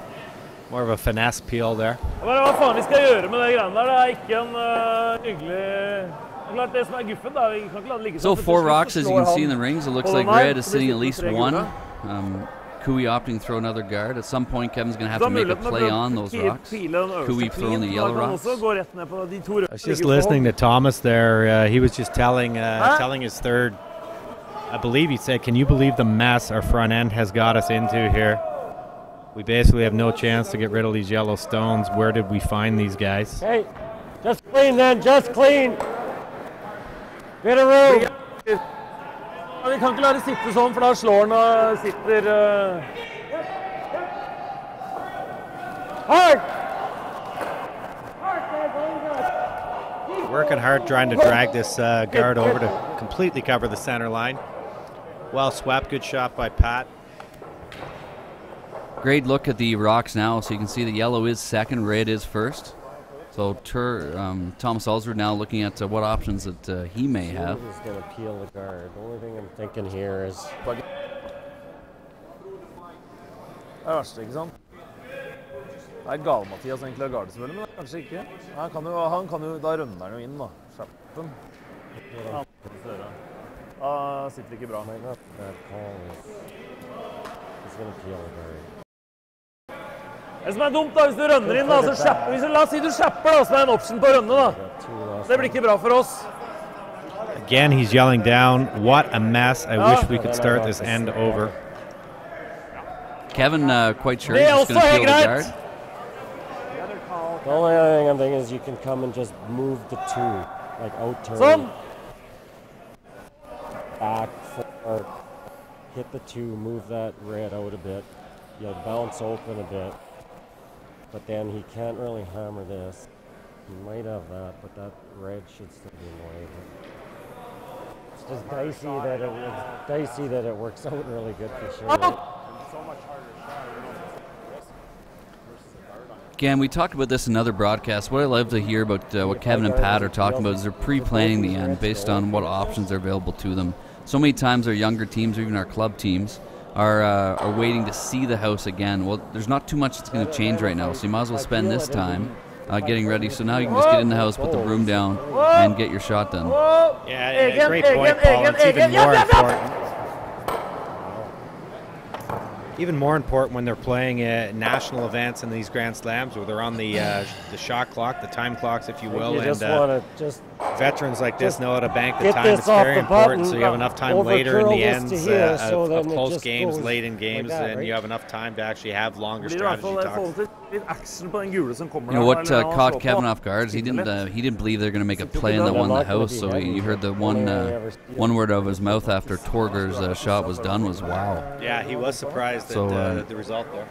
[SPEAKER 3] More of a finesse peel there.
[SPEAKER 1] So 4 rocks, as you can see in the rings. It looks like red is sitting at least 1. Cooey opting to throw another guard. At some point, Kevin's going to have to make a play on those rocks. Cooey throwing the yellow rocks.
[SPEAKER 3] I was just listening to Thomas there. He was just telling his third I believe he said, can you believe the mess our front end has got us into here? We basically have no chance to get rid of these yellow stones. Where did we find these guys?
[SPEAKER 4] Hey, just clean then, just clean. Bit of room.
[SPEAKER 2] Vi kan ikke la det sitte sånn, for da slår han og sitter...
[SPEAKER 4] Hard!
[SPEAKER 3] Working hard trying to drag this guard over to completely cover the center line. Well swept, good shot by Pat.
[SPEAKER 1] Great look at the rocks now, so you can see the yellow is second, red is first. So Thomas Ulsrud now looking at what options that he may have.
[SPEAKER 4] He's going to peel the guard. The only thing I'm thinking here is...
[SPEAKER 2] Det verste, ikke sant? Det er gal-Mathias egentlig av gardet selvfølgelig, men kanskje ikke. Han kan jo, da rønner han jo inn da, kjappen. Ja, da sitter det ikke bra.
[SPEAKER 4] He's going to peel the guard.
[SPEAKER 2] Det som dumt da, hvis du rønner inn da, så skjapper, la oss si du skjapper da, så det en option på å rønne da. Det blir ikke bra for oss.
[SPEAKER 3] Again, he's yelling down, what a mess. I wish we could start this end over.
[SPEAKER 1] Kevin quite sure he's just going to peel the guard.
[SPEAKER 4] The only other thing I'm thinking is you can come and just move the two, like out turn, back, forward, hit the two, move that red out a bit, you'll bounce open a bit, but then he can't really hammer this. He might have that, but that red should still be in the way. It's just dicey that it works out really good for sure.
[SPEAKER 1] Again, we talked about this in other broadcasts. What I love to hear about what Kevin and Pat are talking about is they're pre-planning the end based on what options are available to them. So many times our younger teams, or even our club teams, are waiting to see the house again. Well, there's not too much that's going to change right now, so you might as well spend this time getting ready. So now you can just get in the house, put the broom down, and get your shot done.
[SPEAKER 3] Yeah, great point, Paul. It's even more important. Even more important when they're playing national events and these Grand Slams, where they're on the shot clock, the time clocks, if you will.
[SPEAKER 4] You just want to
[SPEAKER 3] veterans like this know how to bank the time. It's very important, so you have enough time later in the ends of close games, late in games, like that, and right? You have enough time to actually have longer strategy talks.
[SPEAKER 1] You know what caught Kevin off guard is he didn't believe they were going to make a play and that won the house. So you heard the one word out of his mouth after Torger's shot was done was wow.
[SPEAKER 3] Yeah, he was surprised at the result there.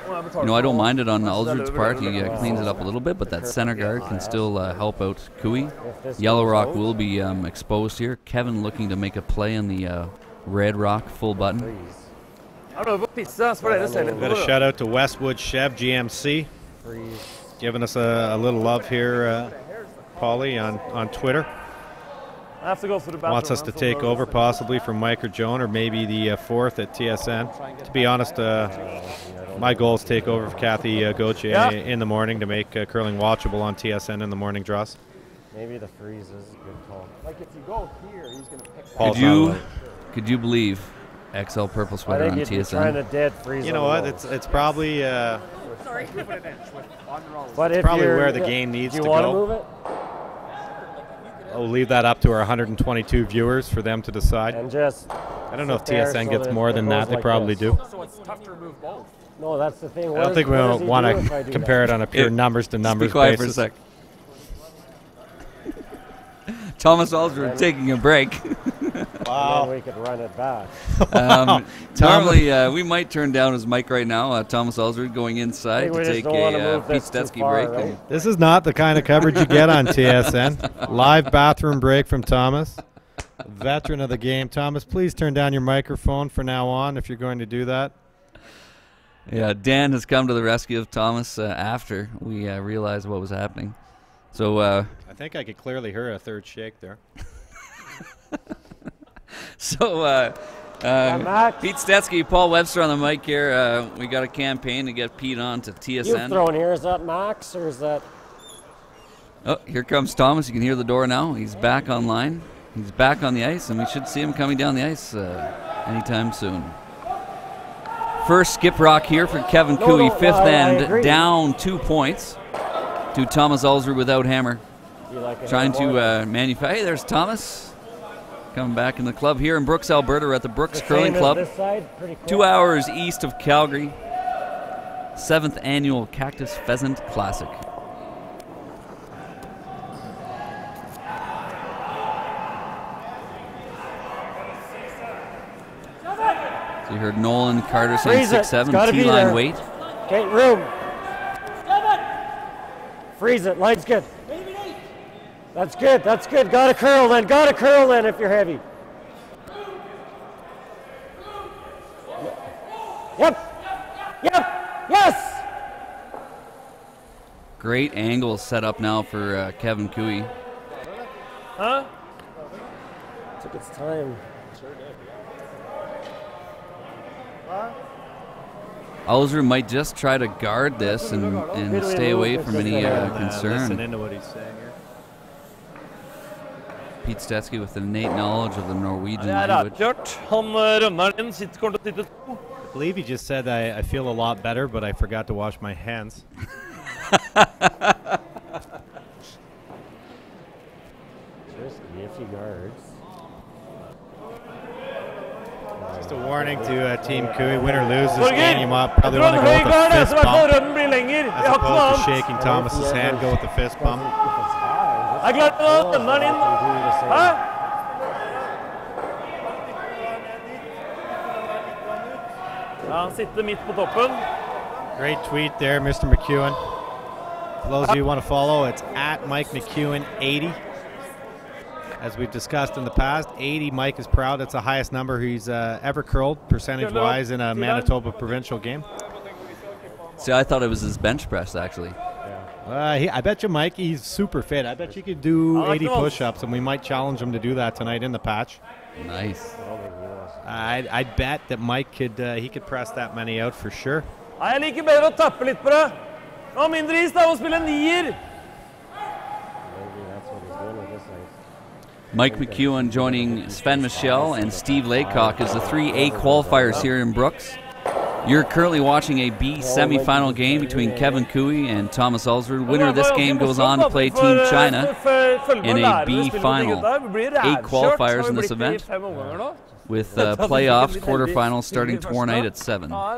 [SPEAKER 1] You know, I don't mind it on Ulsrud's part. He cleans it up a little bit, but that center guard can still help out Cooey. Yellow Rock will be exposed here. Kevin looking to make a play on the Red Rock full button.
[SPEAKER 3] We've got a shout out to Westwood Chev GMC, giving us a little love here, Paulie, on Twitter.
[SPEAKER 2] I have to go for the bathroom.
[SPEAKER 3] Wants us to take over possibly from Mike or Joan, or maybe the fourth at TSN. To be honest, my goal is to take over for Kathy Gauthier in the morning to make curling watchable on TSN in the morning draws.
[SPEAKER 4] Maybe the freeze is a good call. Like if you go here, he's going to pick.
[SPEAKER 1] Could you believe XL purple sweater on TSN?
[SPEAKER 4] Trying to dead freeze.
[SPEAKER 3] You know what? It's probably.
[SPEAKER 4] Sorry.
[SPEAKER 3] It's probably where the game needs to go.
[SPEAKER 4] Do you want to move it?
[SPEAKER 3] I'll leave that up to our 122 viewers for them to decide.
[SPEAKER 4] And just
[SPEAKER 3] I don't know if TSN gets more than that. They probably do.
[SPEAKER 2] So it's tough to remove both.
[SPEAKER 4] No, that's the thing.
[SPEAKER 3] I don't think we want to compare it on a pure numbers to numbers basis.
[SPEAKER 1] For a sec. Thomas Ulsrud taking a break.
[SPEAKER 4] Wow. We could run it back.
[SPEAKER 1] Normally, we might turn down his mic right now. Thomas Ulsrud going inside to take a Pete Stetsky break.
[SPEAKER 4] Right?
[SPEAKER 3] This is not the kind of coverage you get on TSN. Live bathroom break from Thomas, veteran of the game. Thomas, please turn down your microphone from now on if you're going to do that.
[SPEAKER 1] Yeah, Dan has come to the rescue of Thomas after we realized what was happening. So
[SPEAKER 3] I think I could clearly hear a third shake there.
[SPEAKER 1] So Pete Stetsky, Paul Webster on the mic here. We got a campaign to get Pete on to TSN.
[SPEAKER 4] You've thrown here. Is that Max or is that?
[SPEAKER 1] Oh, here comes Thomas. You can hear the door now. He's back online. He's back on the ice, and we should see him coming down the ice anytime soon. First skip rock here for Kevin Cooey. Fifth end down 2 points to Thomas Ulsrud without hammer.
[SPEAKER 4] Like
[SPEAKER 1] trying to manufacture. Hey, there's Thomas. coming back in the club here in Brooks, Alberta. We're at the Brooks Curling Club,
[SPEAKER 4] This side, pretty
[SPEAKER 1] 2 hours east of Calgary. 7th annual Cactus Pheasant Classic. So you heard Nolan Carter saying 6'7", T-line weight.
[SPEAKER 4] Okay, room. Freeze it, line's good. That's good, that's good. Got to curl then if you're heavy. Yep, yes!
[SPEAKER 1] Great angle set up now for Kevin Cooey.
[SPEAKER 2] Huh?
[SPEAKER 4] Took its time.
[SPEAKER 1] Ulsrud might just try to guard this and stay away from any concern.
[SPEAKER 3] Listen into what he's saying here.
[SPEAKER 1] Pete Stetsky with innate knowledge of the Norwegian
[SPEAKER 2] Det er
[SPEAKER 1] language.
[SPEAKER 2] avgjort. Han rønneren din kommer til å sitte 2.
[SPEAKER 3] I believe he just said, I feel a lot better, but I forgot to wash my hands.
[SPEAKER 4] Just nifty guards.
[SPEAKER 3] Just a warning to Team Cooey. Win or lose this game, you might probably want to go with a fist bump. As opposed to shaking Thomas's hand, go with the fist bump.
[SPEAKER 2] Jeg klarte å rønneren din. Hæ? Ja, han sitter midt på toppen.
[SPEAKER 3] Great tweet there, Mr. McEwen. For those of you who want to follow, it's at Mike McEwen 80. As we've discussed in the past, 80, Mike is proud. It's the highest number he's ever curled, percentage-wise, in a Manitoba provincial game.
[SPEAKER 1] See, I thought it was his bench press, actually.
[SPEAKER 3] I bet you, Mike, he's super fit. I bet you could do 80 push-ups, and we might challenge him to do that tonight in the patch.
[SPEAKER 1] Nice.
[SPEAKER 3] I bet that Mike could press that many out for sure.
[SPEAKER 2] Jeg liker bedre å tappe litt på det. Nå mindre is da å spille nier.
[SPEAKER 1] Mike McEwen joining Sven Michel and Steve Laycock as the 3A qualifiers here in Brooks. You're currently watching a B semifinal game between Kevin Cooey and Thomas Ulsrud. Winner of this game goes on to play Team China in a B final. 8 qualifiers in this event, with playoffs, quarterfinals starting tomorrow night at 7.
[SPEAKER 3] Man, am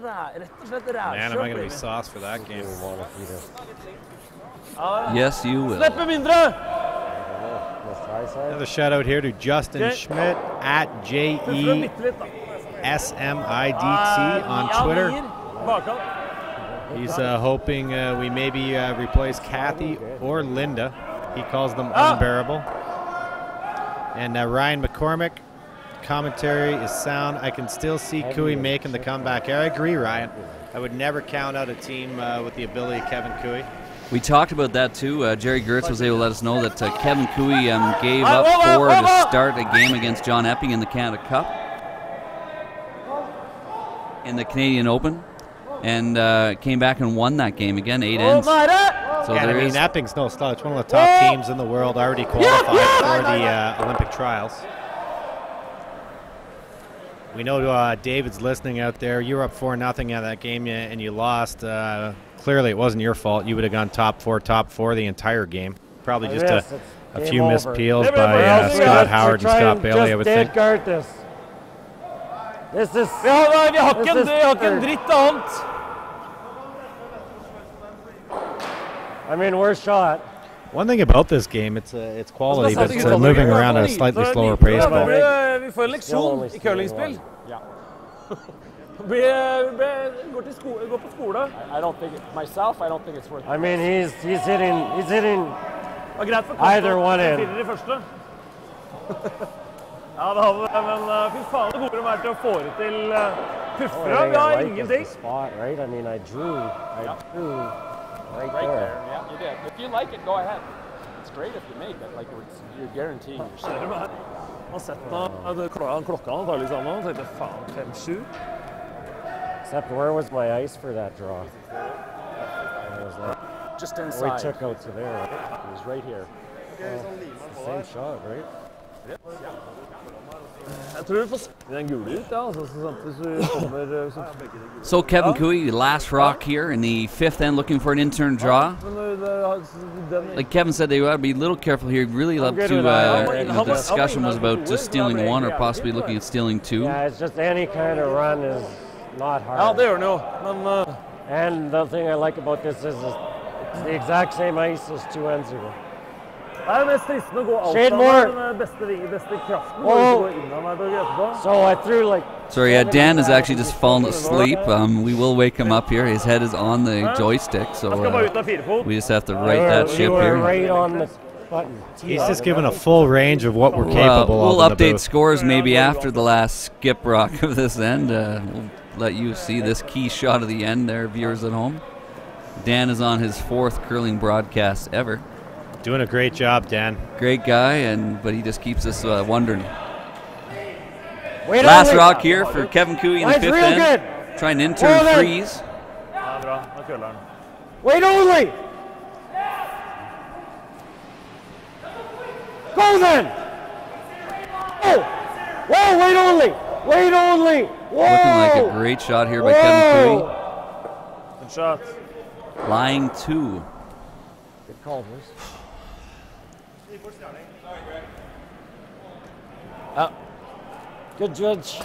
[SPEAKER 3] I going to be sauce for that game.
[SPEAKER 1] Yes, you will.
[SPEAKER 3] Another shout out here to Justin Schmidt at JESMIDT on Twitter. He's hoping we maybe replace Kathy or Linda. He calls them unbearable. And Ryan McCormick, commentary is sound. I can still see Cooey making the comeback. I agree, Ryan. I would never count out a team with the ability of Kevin Cooey.
[SPEAKER 1] We talked about that too. Jerry Gertz was able to let us know that Kevin Cooey gave up 4 to start a game against John Epping in the Canada Cup in the Canadian Open, and came back and won that game again, 8 ends. So
[SPEAKER 3] yeah, I mean, Epping's no slouch. One of the top teams in the world, already qualified for the Olympic trials. We know David's listening out there. You were up 4-0 in that game, and you lost. Clearly, it wasn't your fault. You would have gone top four the entire game. Probably just a few missed peels by Scott Howard and Scott Bailey, I would think.
[SPEAKER 4] Guard this. This is.
[SPEAKER 2] Vi har ikke en dritt annet.
[SPEAKER 4] I mean, we're shot.
[SPEAKER 3] One thing about this game, it's quality, but it's moving around at a slightly slower pace.
[SPEAKER 2] Vi får en leksjon I curlingspill. Går på skole.
[SPEAKER 5] I don't think myself. I don't think it's worth it.
[SPEAKER 4] I mean, he's hitting either one in.
[SPEAKER 2] Ja, det men fy faen, det gode de til å få det til puffere. Vi har ingenting.
[SPEAKER 4] Spot, right? I mean, I drew right there.
[SPEAKER 5] Yeah, you did. If you like it, go ahead. It's great if you make it. Like you're guaranteeing your shit.
[SPEAKER 2] Han sett klokka antagelig sammen, og tenkte faen 5-7.
[SPEAKER 4] Except where was my ice for that draw? It was like
[SPEAKER 5] just inside.
[SPEAKER 4] We took out to there. Right?
[SPEAKER 5] It was right here.
[SPEAKER 4] It's the same shot, right?
[SPEAKER 1] So Kevin Cooey, last rock here in the 5th end, looking for an in-turn draw. Like Kevin said, they ought to be a little careful here. Really love to, the discussion was about just stealing 1 or possibly looking at stealing 2.
[SPEAKER 4] Yeah, it's just any kind of run is not hard. And the thing I like about this is it's the exact same ice as 2 ends ago. Shade more. So I threw like...
[SPEAKER 1] Sorry, Dan has actually just fallen asleep. We will wake him up here. His head is on the joystick, so we just have to right that ship here.
[SPEAKER 4] Right on the button.
[SPEAKER 3] He's just given a full range of what we're capable of.
[SPEAKER 1] We'll update scores maybe after the last skip rock of this end. We'll let you see this key shot of the end there, viewers at home. Dan is on his 4th curling broadcast ever.
[SPEAKER 3] Doing a great job, Dan.
[SPEAKER 1] Great guy, but he just keeps us wondering. Last rock here for Kevin Cooey in the 5th end. Trying to in-turn freeze.
[SPEAKER 4] Wait only! Go then! Oh! Whoa, wait only! Wait only! Whoa!
[SPEAKER 1] Looking like a great shot here by Kevin Cooey.
[SPEAKER 2] Good shot.
[SPEAKER 1] Lying 2.
[SPEAKER 4] Good call, boys. Good judge.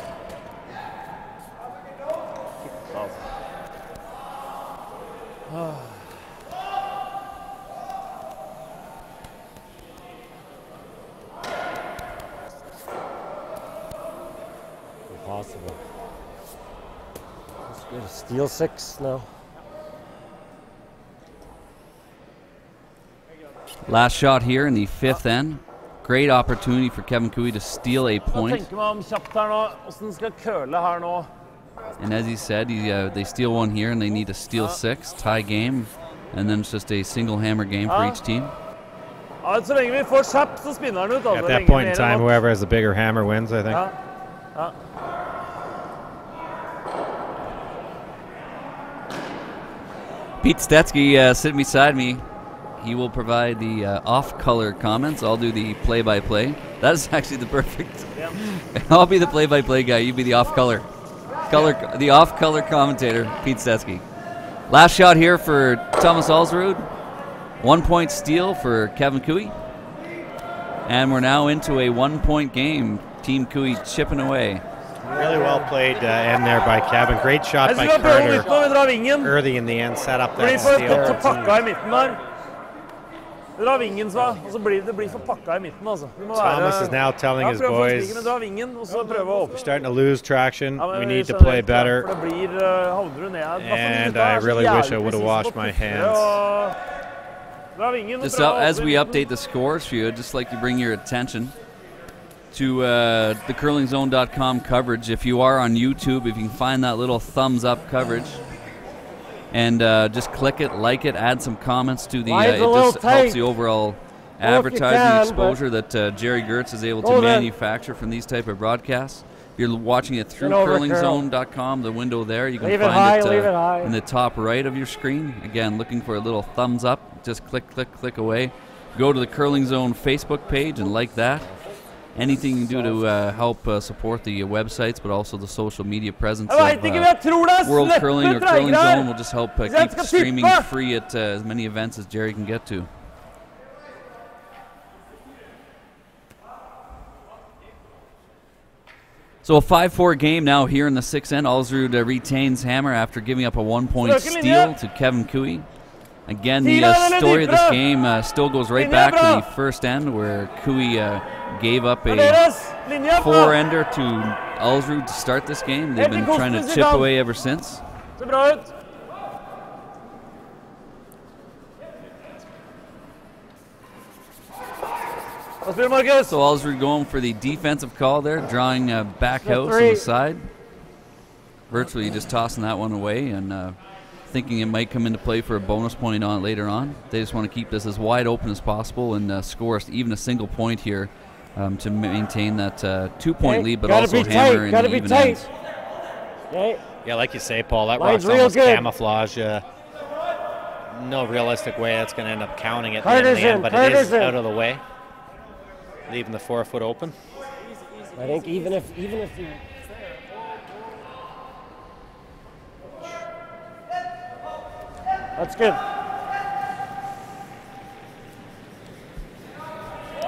[SPEAKER 4] Impossible. Let's get a steal 6 now.
[SPEAKER 1] Last shot here in the 5th end. Great opportunity for Kevin Cooey to steal a point. And as he said, they steal 1 here and they need to steal 6, tie game, and then it's just a single hammer game for each team.
[SPEAKER 3] At that point in time, whoever has the bigger hammer wins, I think.
[SPEAKER 1] Pete Stetsky sitting beside me. He will provide the off-color comments. I'll do the play-by-play. That is actually the perfect. I'll be the play-by-play guy. You be the off-color. The off-color commentator, Pete Stetsky. Last shot here for Thomas Ulsrud. 1-point steal for Kevin Cooey. And we're now into a 1-point game. Team Cooey chipping away.
[SPEAKER 3] Really well played end there by Kevin. Great shot by Carter. Early in the end, set up that steal. Thomas is now telling his boys, we're starting to lose traction. We need to play better. And I really wish I would have washed my hands.
[SPEAKER 1] Just as we update the scores for you, I'd just like to bring your attention to the curlingzone.com coverage. If you are on YouTube, if you can find that little thumbs up coverage, and just click it, like it, add some comments to the. It just helps the overall advertising exposure that Jerry Gertz is able to manufacture from these type of broadcasts. If you're watching it through curlingzone.com, the window there, you can find it in the top right of your screen. Again, looking for a little thumbs up. Just click, click, click away. Go to the Curling Zone Facebook page and like that. Anything you can do to help support the websites, but also the social media presence of World Curling or Curling Zone will just help keep streaming free at as many events as Jerry can get to. So a 5-4 game now here in the 6th end. Ulsrud retains hammer after giving up a 1-point steal to Kevin Cooey. Again, the story of this game still goes right back to the 1st end where Cooey gave up a 4-ender to Ulsrud to start this game. They've been trying to chip away ever since. So Ulsrud going for the defensive call there, drawing back house on the side. Virtually just tossing that one away and thinking it might come into play for a bonus point on it later on. They just want to keep this as wide open as possible and score even a single point here to maintain that 2-point lead, but also hammer in the even ends.
[SPEAKER 3] Yeah, like you say, Paul, that rock's almost camouflage. No realistic way that's going to end up counting it in the end, but it is out of the way. Leaving the 4-foot open.
[SPEAKER 4] I think even if you... That's good.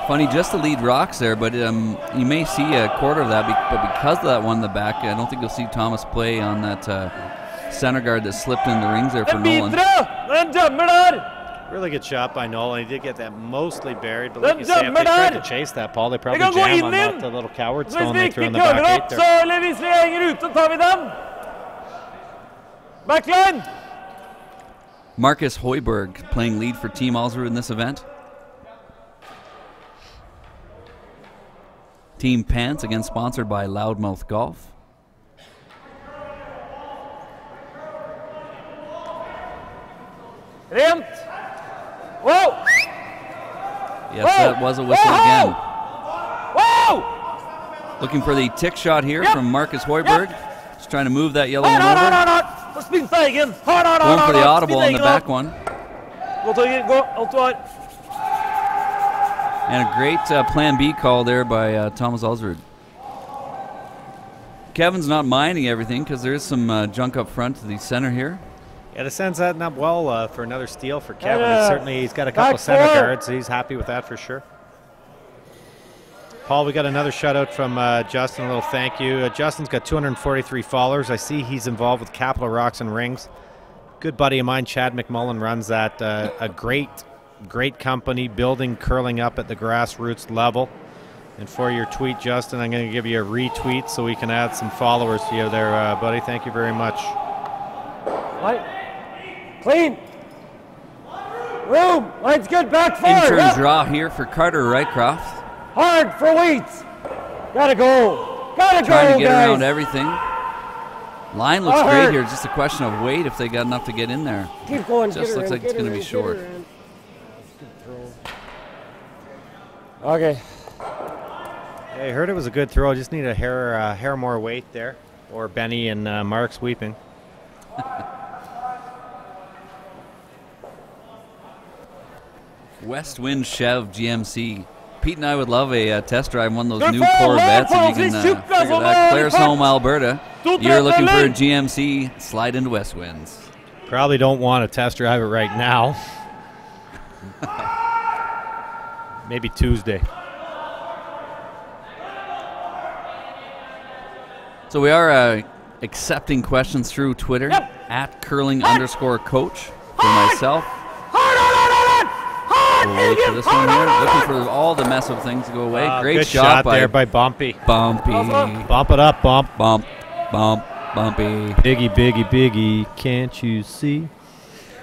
[SPEAKER 1] Funny, just the lead rocks there, but you may see a quarter of that, but because of that one in the back, I don't think you'll see Thomas play on that center guard that slipped in the rings there for Nolan.
[SPEAKER 3] Really good shot by Nolan. He did get that mostly buried, but like you say, if they tried to chase that, Paul, they probably jam on that the little coward stone they threw in the back 8 there.
[SPEAKER 2] Backline!
[SPEAKER 1] Marcus Hoiberg playing lead for Team Ulsrud in this event. Team Pants, again sponsored by Loudmouth Golf.
[SPEAKER 2] Rent! Whoa!
[SPEAKER 1] Yes, that was a whistle again.
[SPEAKER 2] Whoa!
[SPEAKER 1] Looking for the tick shot here from Marcus Hoiberg. Just trying to move that yellow one over. Going for the audible on the back one. And a great plan B call there by Thomas Ulsrud. Kevin's not minding everything because there is some junk up front to the center here.
[SPEAKER 3] Yeah, the sun's setting up well for another steal for Kevin. Certainly, he's got a couple center guards, so he's happy with that for sure. Paul, we got another shutout from Justin. A little thank you. Justin's got 243 followers. I see he's involved with Capital Rocks and Rings. Good buddy of mine, Chad McMullen, runs that. A great company, building curling up at the grassroots level. And for your tweet, Justin, I'm going to give you a retweet so we can add some followers to you there, buddy. Thank you very much.
[SPEAKER 2] Light. Clean. Room. Light's good. Back forward.
[SPEAKER 1] In-turn draw here for Carter Rycroft.
[SPEAKER 2] Hard for weights. Gotta go. Gotta
[SPEAKER 1] Trying
[SPEAKER 2] go,
[SPEAKER 1] to get
[SPEAKER 2] guys.
[SPEAKER 1] around everything. Line looks great here. It's just a question of weight if they got enough to get in there.
[SPEAKER 2] Keep going.
[SPEAKER 1] Just looks like it's going to be short.
[SPEAKER 2] Okay.
[SPEAKER 3] I heard it was a good throw. Just need a hair more weight there. Or Benny and Mark sweeping.
[SPEAKER 1] West Wind Chev GMC. Pete and I would love a test drive one of those new Corvettes if you can figure that. Claresholm, Alberta. You're looking for a GMC, slide into West Winds.
[SPEAKER 3] Probably don't want to test drive it right now. Maybe Tuesday.
[SPEAKER 1] So we are accepting questions through Twitter at curling_coach for myself. We'll wait for this one here. Looking for all the mess of things to go away. Great
[SPEAKER 3] good
[SPEAKER 1] shot
[SPEAKER 3] there by Bumpy.
[SPEAKER 1] Bumpy.
[SPEAKER 3] Bump it up, Bump.
[SPEAKER 1] Bumpy.
[SPEAKER 3] Biggie, can't you see?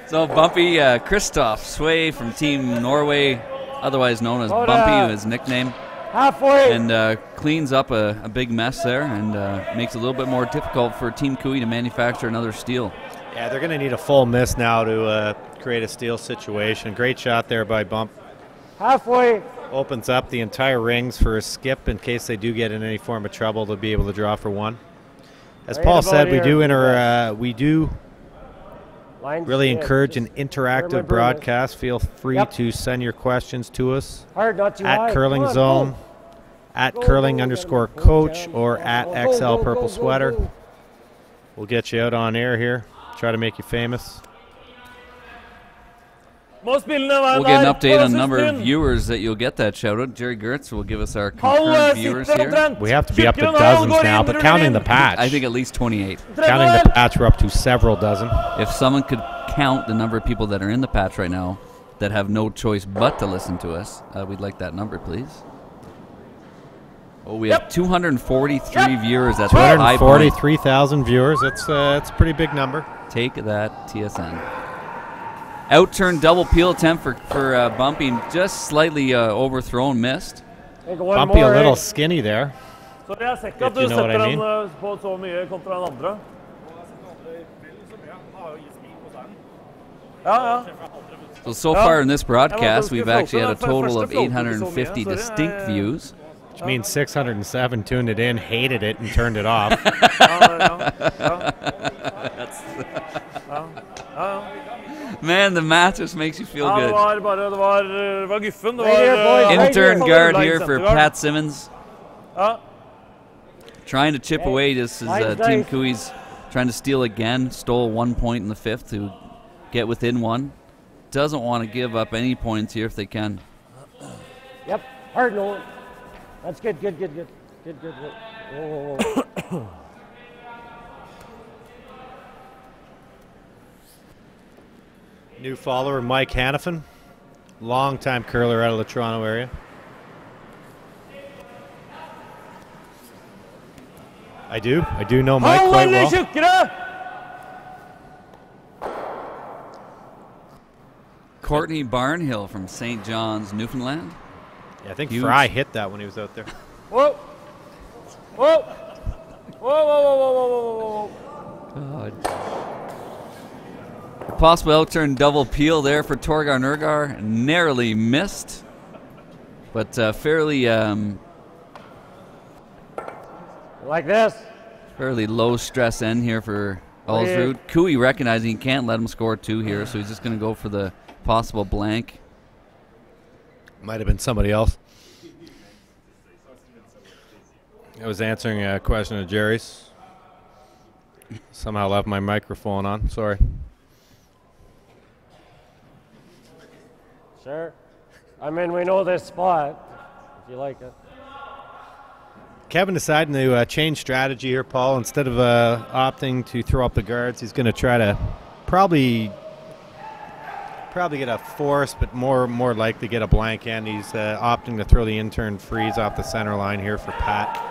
[SPEAKER 1] So Bumpy, Christoph Sway from Team Norway, otherwise known as Bumpy, his nickname.
[SPEAKER 2] Halfway.
[SPEAKER 1] And cleans up a big mess there and makes it a little bit more difficult for Team Cooey to manufacture another steal.
[SPEAKER 3] Yeah, they're going to need a full miss now to create a steal situation. Great shot there by Bump.
[SPEAKER 2] Halfway.
[SPEAKER 3] Opens up the entire rings for a skip in case they do get in any form of trouble to be able to draw for one. As Paul said, we do really encourage an interactive broadcast. Feel free to send your questions to us at Curling Zone, at curling_coach, or at XL Purple Sweater. We'll get you out on air here. Try to make you famous.
[SPEAKER 1] We'll get an update on the number of viewers that you'll get that shout out. Jerry Gertz will give us our concurrent viewers here.
[SPEAKER 3] We have to be up to dozens now, but counting the patch.
[SPEAKER 1] I think at least 28.
[SPEAKER 3] Counting the patch, we're up to several dozen.
[SPEAKER 1] If someone could count the number of people that are in the patch right now that have no choice but to listen to us, we'd like that number, please. Oh, we have 243 viewers at the high point.
[SPEAKER 3] 243,000 viewers. That's a pretty big number.
[SPEAKER 1] Take that, TSN. Out-turn double peel attempt for Bumpy, just slightly overthrown, missed.
[SPEAKER 3] Bumpy a little skinny there, if you know what I mean.
[SPEAKER 1] So far in this broadcast, we've actually had a total of 850 distinct views.
[SPEAKER 3] Which means 607 tuned it in, hated it, and turned it off.
[SPEAKER 1] Man, the math just makes you feel good.
[SPEAKER 2] Det var Guffen.
[SPEAKER 1] Intern guard here for Pat Simmons. Trying to chip away just as Team Cooey's trying to steal again. Stole 1 point in the fifth to get within one. Doesn't want to give up any points here if they can.
[SPEAKER 4] Yep, hard Nolan. That's good. Whoa.
[SPEAKER 3] New follower, Mike Hannafin. Long-time curler out of the Toronto area. I do know Mike quite well.
[SPEAKER 1] Courtney Barnhill from St. John's, Newfoundland.
[SPEAKER 3] Yeah, I think Fry hit that when he was out there.
[SPEAKER 2] Whoa.
[SPEAKER 1] God. Possible outturn double peel there for Torgar Nurgar. Narrowly missed, but fairly
[SPEAKER 4] like this.
[SPEAKER 1] Fairly low stress end here for Ulsrud. Cooey recognizing he can't let him score 2 here, so he's just going to go for the possible blank.
[SPEAKER 3] Might have been somebody else. I was answering a question of Jerry's. Somehow left my microphone on. Sorry.
[SPEAKER 4] Sure. I mean, we know this spot, if you like it.
[SPEAKER 3] Kevin decided to change strategy here, Paul. Instead of opting to throw up the guards, he's going to try to probably get a force, but more likely get a blank end. He's opting to throw the intern freeze off the center line here for Pat.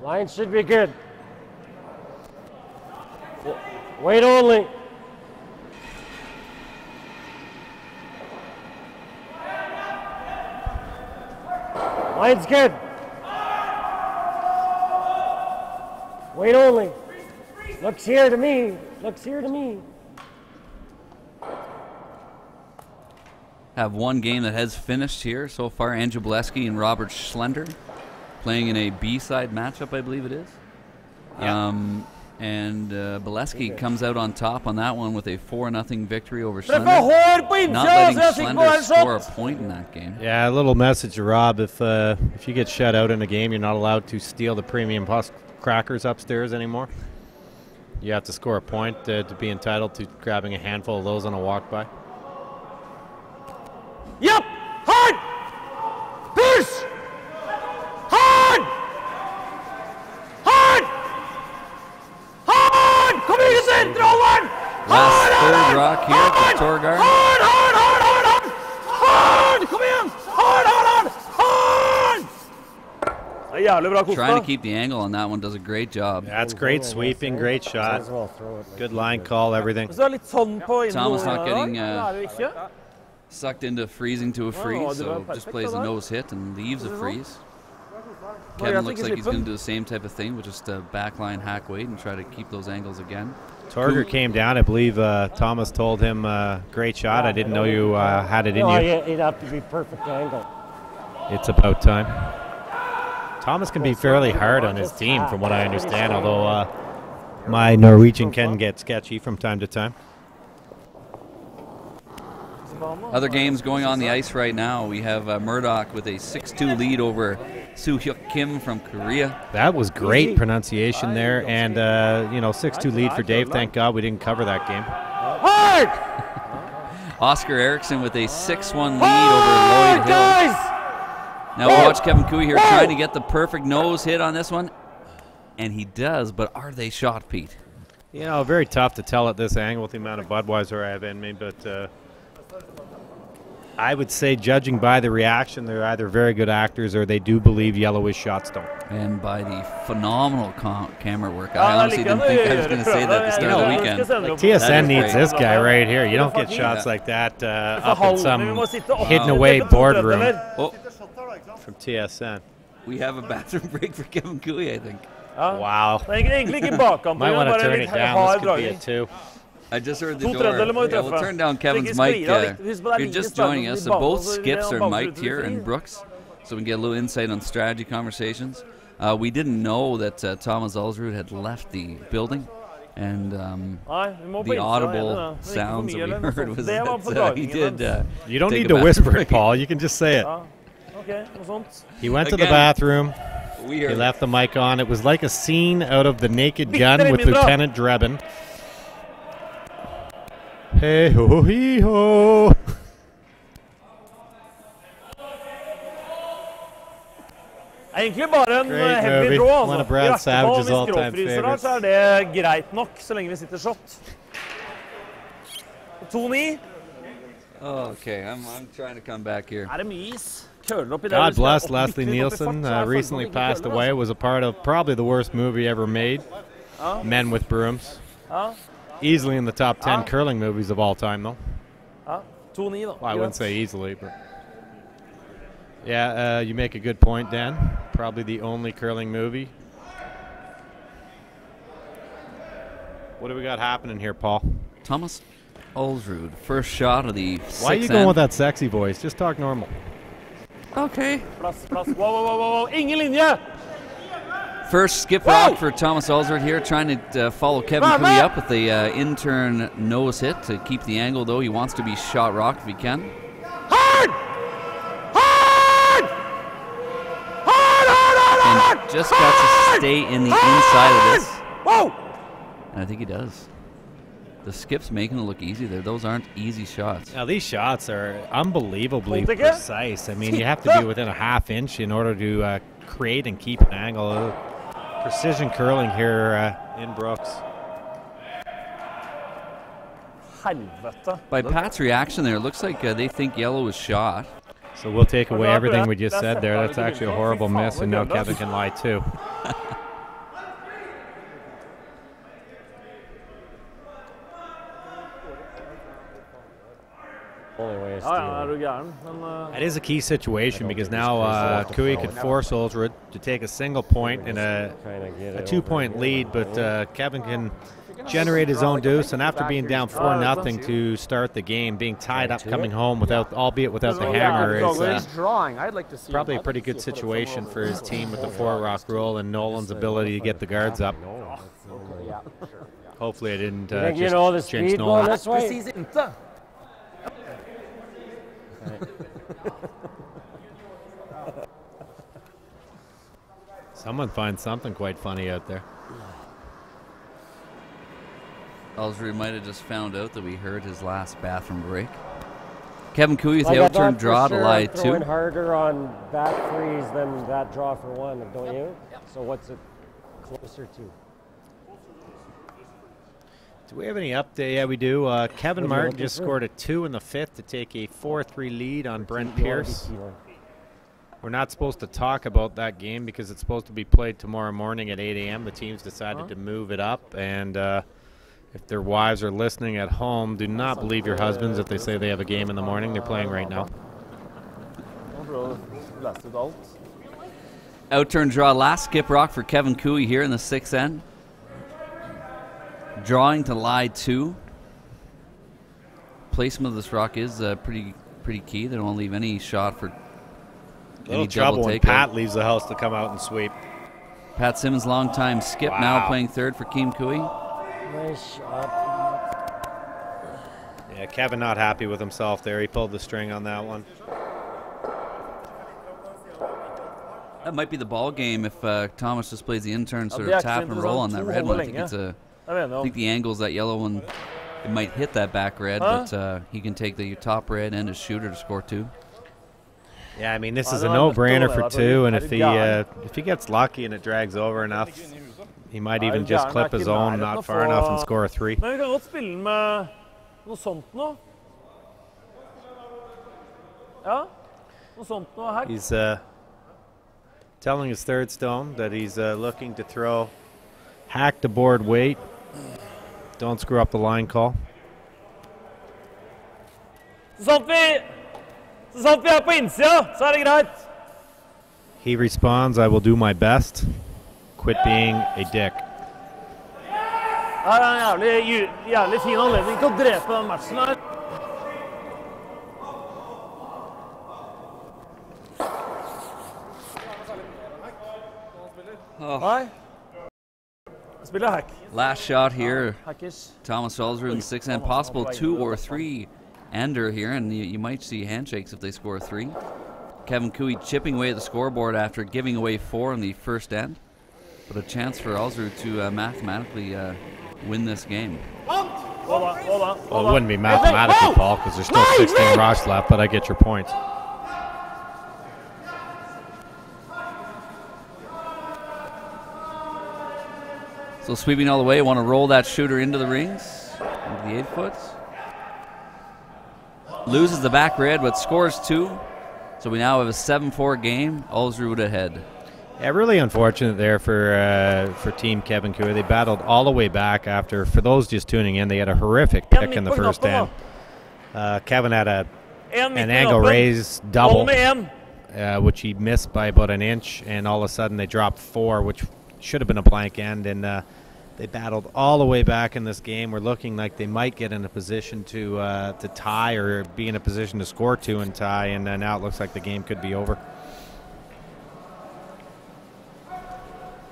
[SPEAKER 4] Line should be good. Wait only. Line's good. Wait only. Looks here to me.
[SPEAKER 1] Have one game that has finished here so far. Andrew Boleski and Robert Schlender playing in a B-side matchup, I believe it is.
[SPEAKER 3] Yeah.
[SPEAKER 1] And Boleski comes out on top on that one with a 4-0 victory over Schlender. Not letting Schlender score a point in that game.
[SPEAKER 3] Yeah, a little message to Rob. If you get shut out in a game, you're not allowed to steal the premium plus crackers upstairs anymore. You have to score a point to be entitled to grabbing a handful of those on a walk by.
[SPEAKER 2] Yep! Hard! Push! Hard! Hard! Hard! Kom igen, dra one!
[SPEAKER 1] Last third rock here for Torgar.
[SPEAKER 2] Hard! Kom igen! Hard!
[SPEAKER 1] Trying to keep the angle on that one, does a great job.
[SPEAKER 3] Yeah, that's great sweeping, great shot. Good line call, everything.
[SPEAKER 1] Thomas not getting sucked into freezing to a freeze, so just plays a nose hit and leaves a freeze. Kevin looks like he's going to do the same type of thing with just a backline hack weight and try to keep those angles again.
[SPEAKER 3] Torgar came down. I believe Thomas told him, great shot. I didn't know you had it in you.
[SPEAKER 4] It'd have to be perfect angle.
[SPEAKER 3] It's about time. Thomas can be fairly hard on his team, from what I understand, although my Norwegian can get sketchy from time to time.
[SPEAKER 1] Other games going on the ice right now. We have Murdoch with a 6-2 lead over Soo-hyuk Kim from Korea.
[SPEAKER 3] That was great pronunciation there, and 6-2 lead for Dave. Thank God we didn't cover that game.
[SPEAKER 2] Hard!
[SPEAKER 1] Oscar Erickson with a 6-1 lead over Lloyd Hill. Now watch Kevin Cooey here trying to get the perfect nose hit on this one, and he does. But are they shot, Pete?
[SPEAKER 3] Very tough to tell at this angle with the amount of Budweiser I have in me, but I would say, judging by the reaction, they're either very good actors or they do believe yellow is shot stone.
[SPEAKER 1] And by the phenomenal camera work. I honestly didn't think I was going to say that at the start of the weekend.
[SPEAKER 3] TSN needs this guy right here. You don't get shots like that up in some hidden away boardroom from TSN.
[SPEAKER 1] We have a bathroom break for Kevin Cooey, I think.
[SPEAKER 3] Wow. Might want to turn it down. This could be a 2.
[SPEAKER 1] I just heard the door. Yeah, we'll turn down Kevin's mic. If you're just joining us, so both skips are mic'd here, and Brooks, so we can get a little insight on strategy conversations. We didn't know that Thomas Ulsrud had left the building, and the audible sounds that we heard was that he did.
[SPEAKER 3] You don't need to whisper it, Paul. You can just say it. He went to the bathroom. He left the mic on. It was like a scene out of The Naked Gun with Lieutenant Drebin. Hey ho hee ho.
[SPEAKER 2] Egentlig bare en heavy draw, altså. One of Brad Savage's all-time favorites. Så det greit nok, så lenge vi sitter shot. 2-9.
[SPEAKER 1] Okay, I'm trying to come back here.
[SPEAKER 2] Det mye is?
[SPEAKER 3] God bless Leslie Nielsen, recently passed away, was a part of probably the worst movie ever made, Men with Brooms. Easily in the top 10 curling movies of all time, though.
[SPEAKER 2] 2-9 da.
[SPEAKER 3] Well, I wouldn't say easily, but... Yeah, you make a good point, Dan. Probably the only curling movie. What do we got happening here, Paul?
[SPEAKER 1] Thomas Ulsrud, first shot of the
[SPEAKER 3] Why are you going with that sexy voice? Just talk normal.
[SPEAKER 1] Okay.
[SPEAKER 2] Plass. Whoa. Ingen linje!
[SPEAKER 1] First skip rock for Thomas Ulsrud here, trying to follow Kevin Cooey up with the intern nose hit to keep the angle, though. He wants to be shot rocked if he can. And just got to stay in the inside of this. And I think he does. The skip's making it look easy there. Those aren't easy shots.
[SPEAKER 3] Now, these shots are unbelievably precise. I mean, you have to be within a half inch in order to create and keep an angle. Precision curling here in Brooks.
[SPEAKER 1] By Pat's reaction there, it looks like they think yellow was shot.
[SPEAKER 3] So we'll take away everything we just said there. That's actually a horrible miss, and now Kevin can lie too. That is a key situation because now Cooey could force Ulsrud to take a single point in a 2-point lead, but Kevin can generate his own deuce, and after being down 4-0 to start the game, being tied up coming home albeit without the hammer is probably a pretty good situation for his team with the 4-rock rule and Nolan's ability to get the guards up. Hopefully I didn't just jinx Nolan. Someone finds something quite funny out there.
[SPEAKER 1] Ulsrud might have just found out that we heard his last bathroom break. Kevin Cooey with the outturned draw to lie 2.
[SPEAKER 4] Throwing harder on that freeze than that draw for 1, don't you? So what's it closer to?
[SPEAKER 3] Do we have any update? Yeah, we do. Kevin Martin just scored a 2 in the 5th to take a 4-3 lead on Brent Pierce. We're not supposed to talk about that game because it's supposed to be played tomorrow morning at 8 a.m. The team's decided to move it up, and if their wives are listening at home, do not believe your husbands if they say they have a game in the morning. They're playing right now.
[SPEAKER 1] Outturn draw, last skip rock for Kevin Cooey here in the 6th end. Drawing to lie 2. Placement of this rock is pretty key. They don't want to leave any shot for
[SPEAKER 3] little trouble when Pat leaves the house to come out and sweep.
[SPEAKER 1] Pat Simmons, long-time skip, now playing 3rd for Keem Cooey.
[SPEAKER 4] Nice shot.
[SPEAKER 3] Yeah, Kevin not happy with himself there. He pulled the string on that one.
[SPEAKER 1] That might be the ball game if Thomas just plays the intern sort of tap and roll on that red one. I think I think the angle's that yellow one. It might hit that back red, but he can take the top red and his shooter to score 2.
[SPEAKER 3] Yeah, I mean, this is a no-brainer for 2, and if he gets lucky and it drags over enough, he might even just clip his own not far enough and score a 3.
[SPEAKER 2] Men vi kan godt spille med noe sånt nå. Ja, noe sånt nå her.
[SPEAKER 3] He's telling his third stone that he's looking to throw hack to board weight. Don't screw up the line call.
[SPEAKER 2] Så sant vi på innsida, så det greit.
[SPEAKER 3] He responds, I will do my best. Quit being a dick.
[SPEAKER 2] Det er en jævlig fin anledning til å drepe den matchen her. Nei. Spiller hack.
[SPEAKER 1] Last shot here.
[SPEAKER 2] Hackers.
[SPEAKER 1] Thomas Ulsrud in 6-end. Possible 2 or 3-ender here, and you might see handshakes if they score 3. Kevin Cooey chipping away at the scoreboard after giving away 4 in the first end. But a chance for Ulsrud to mathematically win this game.
[SPEAKER 2] Hold on.
[SPEAKER 3] Well, it wouldn't be mathematically, Paul, because there's still 16 rocks left, but I get your point.
[SPEAKER 1] So sweeping all the way, want to roll that shooter into the rings, into the 8-foot. Loses the back red, but scores 2. So we now have a 7-4 game. Ulsrud ahead.
[SPEAKER 3] Yeah, really unfortunate there for Team Kevin Cooey. They battled all the way back after. For those just tuning in, they had a horrific pick in the first end. Kevin had an angle raise double, which he missed by about an inch, and all of a sudden they dropped 4, which should have been a blank end, and they battled all the way back in this game. We're looking like they might get in a position to tie or be in a position to score 2 and tie, and now it looks like the game could be over.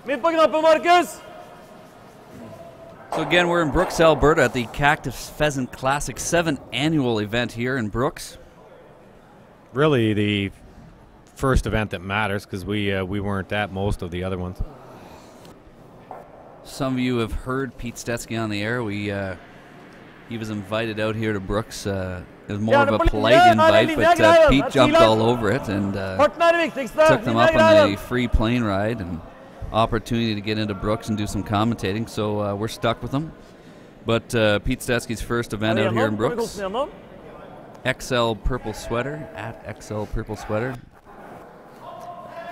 [SPEAKER 2] Midt på knappen, Marcus!
[SPEAKER 1] So again, we're in Brooks, Alberta at the Cactus Pheasant Classic, 7th annual event here in Brooks.
[SPEAKER 3] Really the first event that matters, because we weren't at most of the other ones.
[SPEAKER 1] Some of you have heard Pete Stetsky on the air. He was invited out here to Brooks. It was more of a polite invite, but Pete jumped all over it and took them up on the free plane ride and opportunity to get into Brooks and do some commentating. So we're stuck with them. But Pete Stetsky's first event out here in Brooks. XL Purple Sweater, at XL Purple Sweater.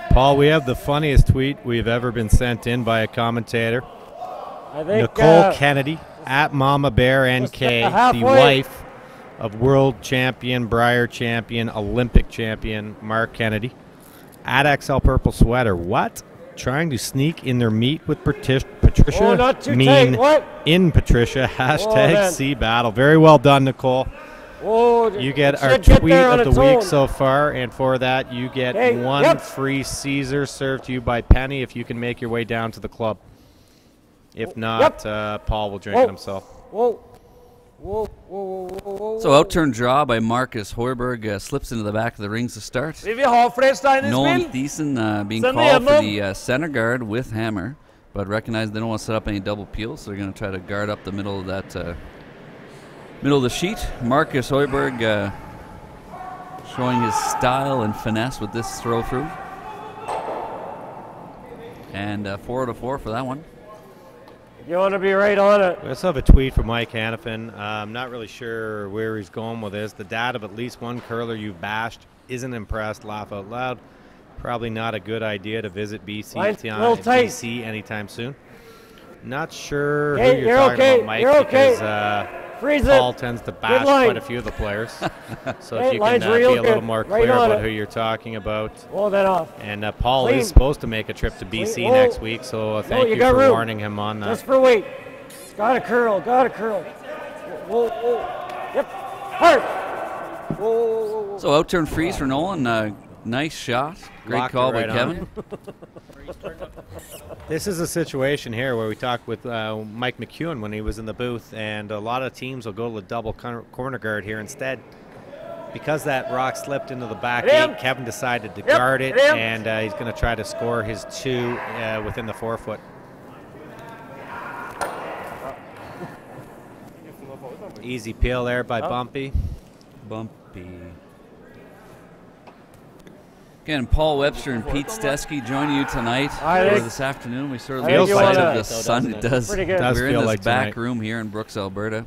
[SPEAKER 3] Paul, we have the funniest tweet we've ever been sent in by a commentator. Nicole Kennedy, at Mama Bear NK, the wife of world champion, Briar champion, Olympic champion Mark Kennedy. At XL Purple Sweater, what? Trying to sneak in their meat with Patricia? In Patricia. Hashtag C battle. Very well done, Nicole. You get our tweet of the week so far, and for that you get one free Caesar served to you by Penny if you can make your way down to the club. If not, Paul will drink it himself.
[SPEAKER 1] So out-turn draw by Marcus Hoiberg slips into the back of the rings to start. Nolan Thiessen being called for the center guard with hammer, but recognize they don't want to set up any double peels, so they're going to try to guard up the middle of that middle of the sheet. Marcus Hoiberg showing his style and finesse with this throw through. And 4 out of 4 for that one.
[SPEAKER 4] You want to be right on it.
[SPEAKER 3] Let's have a tweet from Mike Hannafin. I'm not really sure where he's going with this. The dad of at least one curler you've bashed isn't impressed. Laugh out loud. Probably not a good idea to visit BC anytime soon. Not sure who you're talking about, Mike, because Paul tends to bash quite a few of the players. So if you can be a little more clear about who you're talking about.
[SPEAKER 4] Hold that off.
[SPEAKER 3] And Paul is supposed to make a trip to BC next week, so thank you for warning him on that.
[SPEAKER 4] Just for weight. It's got to curl, Whoa. Yep. Hard. Whoa.
[SPEAKER 1] So out-turn freeze for Nolan. Nice shot. Great call by Kevin.
[SPEAKER 3] This is a situation here where we talked with Mike McEwen when he was in the booth, and a lot of teams will go to the double corner guard here instead. Because that rock slipped into the back eight, Kevin decided to guard it, and he's going to try to score his 2 within the 4-foot. Easy peel there by Bumpy.
[SPEAKER 1] Again, Paul Webster and Pete Stetsky joining you tonight or this afternoon. We sort of
[SPEAKER 3] feels
[SPEAKER 1] like
[SPEAKER 3] like
[SPEAKER 1] the sun. It does. We're in this back room here in Brooks, Alberta.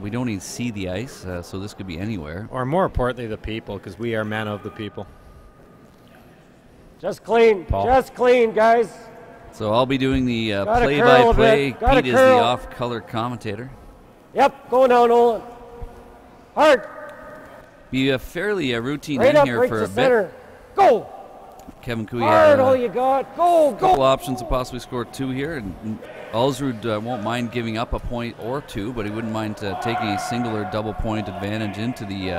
[SPEAKER 1] We don't even see the ice, so this could be anywhere.
[SPEAKER 3] Or more importantly, the people, because we are men of the people.
[SPEAKER 4] Just clean, guys.
[SPEAKER 1] So I'll be doing the play-by-play. Pete is the off-color commentator.
[SPEAKER 4] Yep, go now, Nolan. Hard.
[SPEAKER 1] Be a fairly routine in here for a bit.
[SPEAKER 4] Go.
[SPEAKER 1] Kevin Cooey
[SPEAKER 4] had all you got. Go.
[SPEAKER 1] Couple options to possibly score 2 here. And Ulsrud won't mind giving up a point or 2, but he wouldn't mind taking a single or double point advantage into the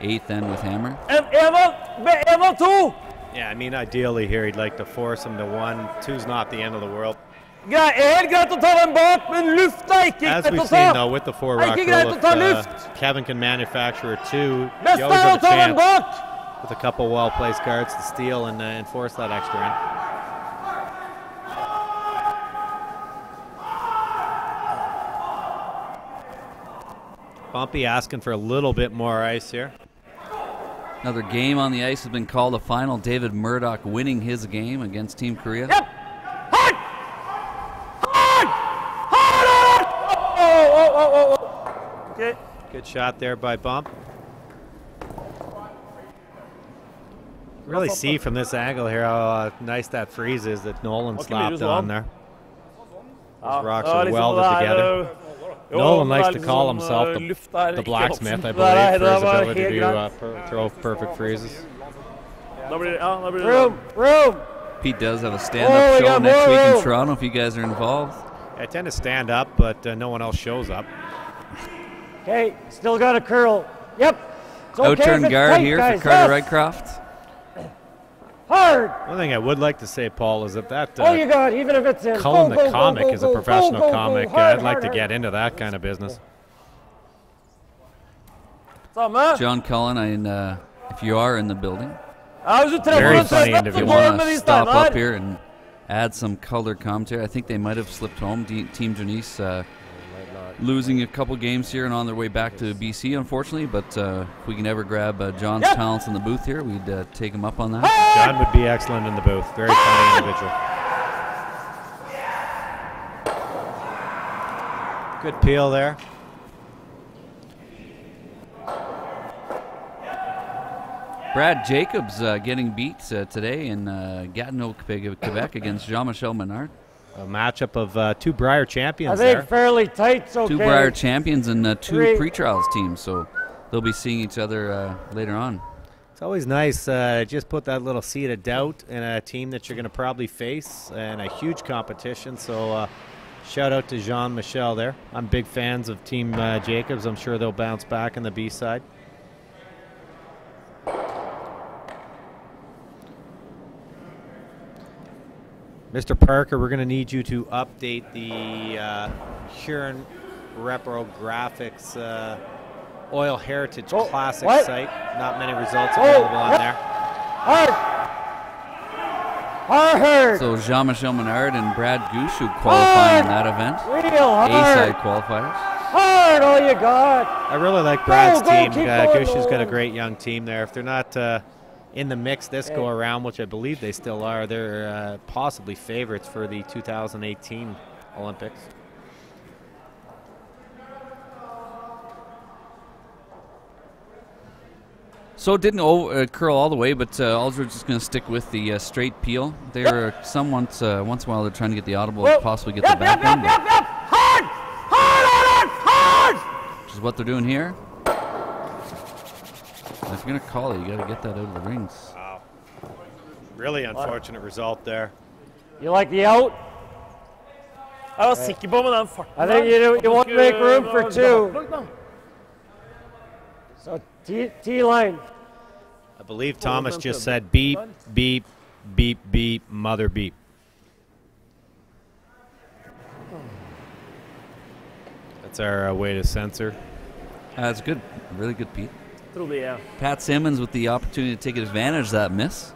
[SPEAKER 1] 8th end with hammer.
[SPEAKER 2] Eva 2.
[SPEAKER 3] Yeah, I mean, ideally here, he'd like to force him to 1. 2's not the end of the world.
[SPEAKER 2] Helt greit å ta den bak, men lufta er ikke
[SPEAKER 3] As
[SPEAKER 2] greit
[SPEAKER 3] we've
[SPEAKER 2] å
[SPEAKER 3] seen,
[SPEAKER 2] ta.
[SPEAKER 3] though, with the 4-rock
[SPEAKER 2] Ikke greit
[SPEAKER 3] rule,
[SPEAKER 2] å ta
[SPEAKER 3] if
[SPEAKER 2] luft.
[SPEAKER 3] Kevin can manufacture a 2, he
[SPEAKER 2] Best
[SPEAKER 3] always
[SPEAKER 2] er å
[SPEAKER 3] has a
[SPEAKER 2] ta den
[SPEAKER 3] chance
[SPEAKER 2] bak.
[SPEAKER 3] with a couple well-placed guards to steal and force that extra in. Bumpy asking for a little bit more ice here.
[SPEAKER 1] Another game on the ice has been called a final. David Murdoch winning his game against Team Korea.
[SPEAKER 2] Yep. Hard! Hard! Hard! Oh. Okay.
[SPEAKER 3] Good shot there by Bump. Really see from this angle here how nice that freeze is that Nolan slapped on there. Those rocks are welded together. Nolan likes to call himself the blacksmith, I believe, for his ability to throw perfect freezes.
[SPEAKER 2] Room.
[SPEAKER 1] Pete does have a stand-up show next week in Toronto if you guys are involved.
[SPEAKER 3] I tend to stand up, but no one else shows up.
[SPEAKER 2] Okay, still got a curl. Yep. It's okay
[SPEAKER 1] Outturn guard
[SPEAKER 2] tight,
[SPEAKER 1] here
[SPEAKER 2] guys.
[SPEAKER 1] for Carter Rycroft.
[SPEAKER 2] Hard.
[SPEAKER 3] One thing I would like to say, Paul, is if that
[SPEAKER 2] All you got, even if it's in.
[SPEAKER 3] Cullen
[SPEAKER 2] Go,
[SPEAKER 3] the
[SPEAKER 2] go,
[SPEAKER 3] comic
[SPEAKER 2] go, go,
[SPEAKER 3] is a
[SPEAKER 2] go,
[SPEAKER 3] professional
[SPEAKER 2] go, go,
[SPEAKER 3] comic,
[SPEAKER 2] go. Hard,
[SPEAKER 3] I'd like
[SPEAKER 2] hard,
[SPEAKER 3] to
[SPEAKER 2] hard.
[SPEAKER 3] get into that kind of business.
[SPEAKER 1] John Cullen, if you are in the building,
[SPEAKER 3] Very funny
[SPEAKER 1] if you
[SPEAKER 3] individual.
[SPEAKER 1] want to stop up here and add some color commentary. I think they might have slipped home. Team Janice losing a couple games here and on their way back to BC, unfortunately. But if we can ever grab John's talents in the booth here, we'd take him up on that.
[SPEAKER 3] John would be excellent in the booth. Very funny individual. Good peel there.
[SPEAKER 1] Brad Jacobs getting beat today in Gatineau, Quebec against Jean-Michel Menard.
[SPEAKER 3] A matchup of 2 Brier champions
[SPEAKER 2] I think
[SPEAKER 3] there.
[SPEAKER 2] fairly tight, so
[SPEAKER 1] 2 Brier champions and 2 pre-trials teams, so they'll be seeing each other later on.
[SPEAKER 3] It's always nice just put that little seed of doubt in a team that you're going to probably face and a huge competition. So shout out to Jean-Michel there. I'm big fans of Team Jacobs. I'm sure they'll bounce back in the B side. Mr. Parker, we're going to need you to update the Huron Reprographics Oil Heritage Classic site. Not many results available on there.
[SPEAKER 2] Hard.
[SPEAKER 1] So Jean-Michel Menard and Brad Gushu qualifying in that event.
[SPEAKER 2] Real hard.
[SPEAKER 1] A-side qualifiers.
[SPEAKER 2] Hard, all you got.
[SPEAKER 3] I really like Brad's team.
[SPEAKER 2] keep going,
[SPEAKER 3] Gushu's got a
[SPEAKER 2] Nolan.
[SPEAKER 3] great young team there. If they're not in the mix this go around, which I believe they still are, they're possibly favorites for the 2018 Olympics.
[SPEAKER 1] So it didn't curl all the way, but Ulsrud's just going to stick with the straight peel. They're once in a while they're trying to get the audible to possibly get the back one,
[SPEAKER 2] Hard.
[SPEAKER 1] which is what they're doing here. If you're going to call it, you got to get that out of the rings.
[SPEAKER 3] Wow. Really unfortunate result there.
[SPEAKER 2] You like the out? I think you want to make room for 2. So T-line.
[SPEAKER 3] I believe Thomas just said beep, beep, beep, beep, mother beep. That's our way to censor.
[SPEAKER 1] That's good. Really good, Pete.
[SPEAKER 2] Yeah.
[SPEAKER 1] Pat Simmons with the opportunity to take advantage of that miss.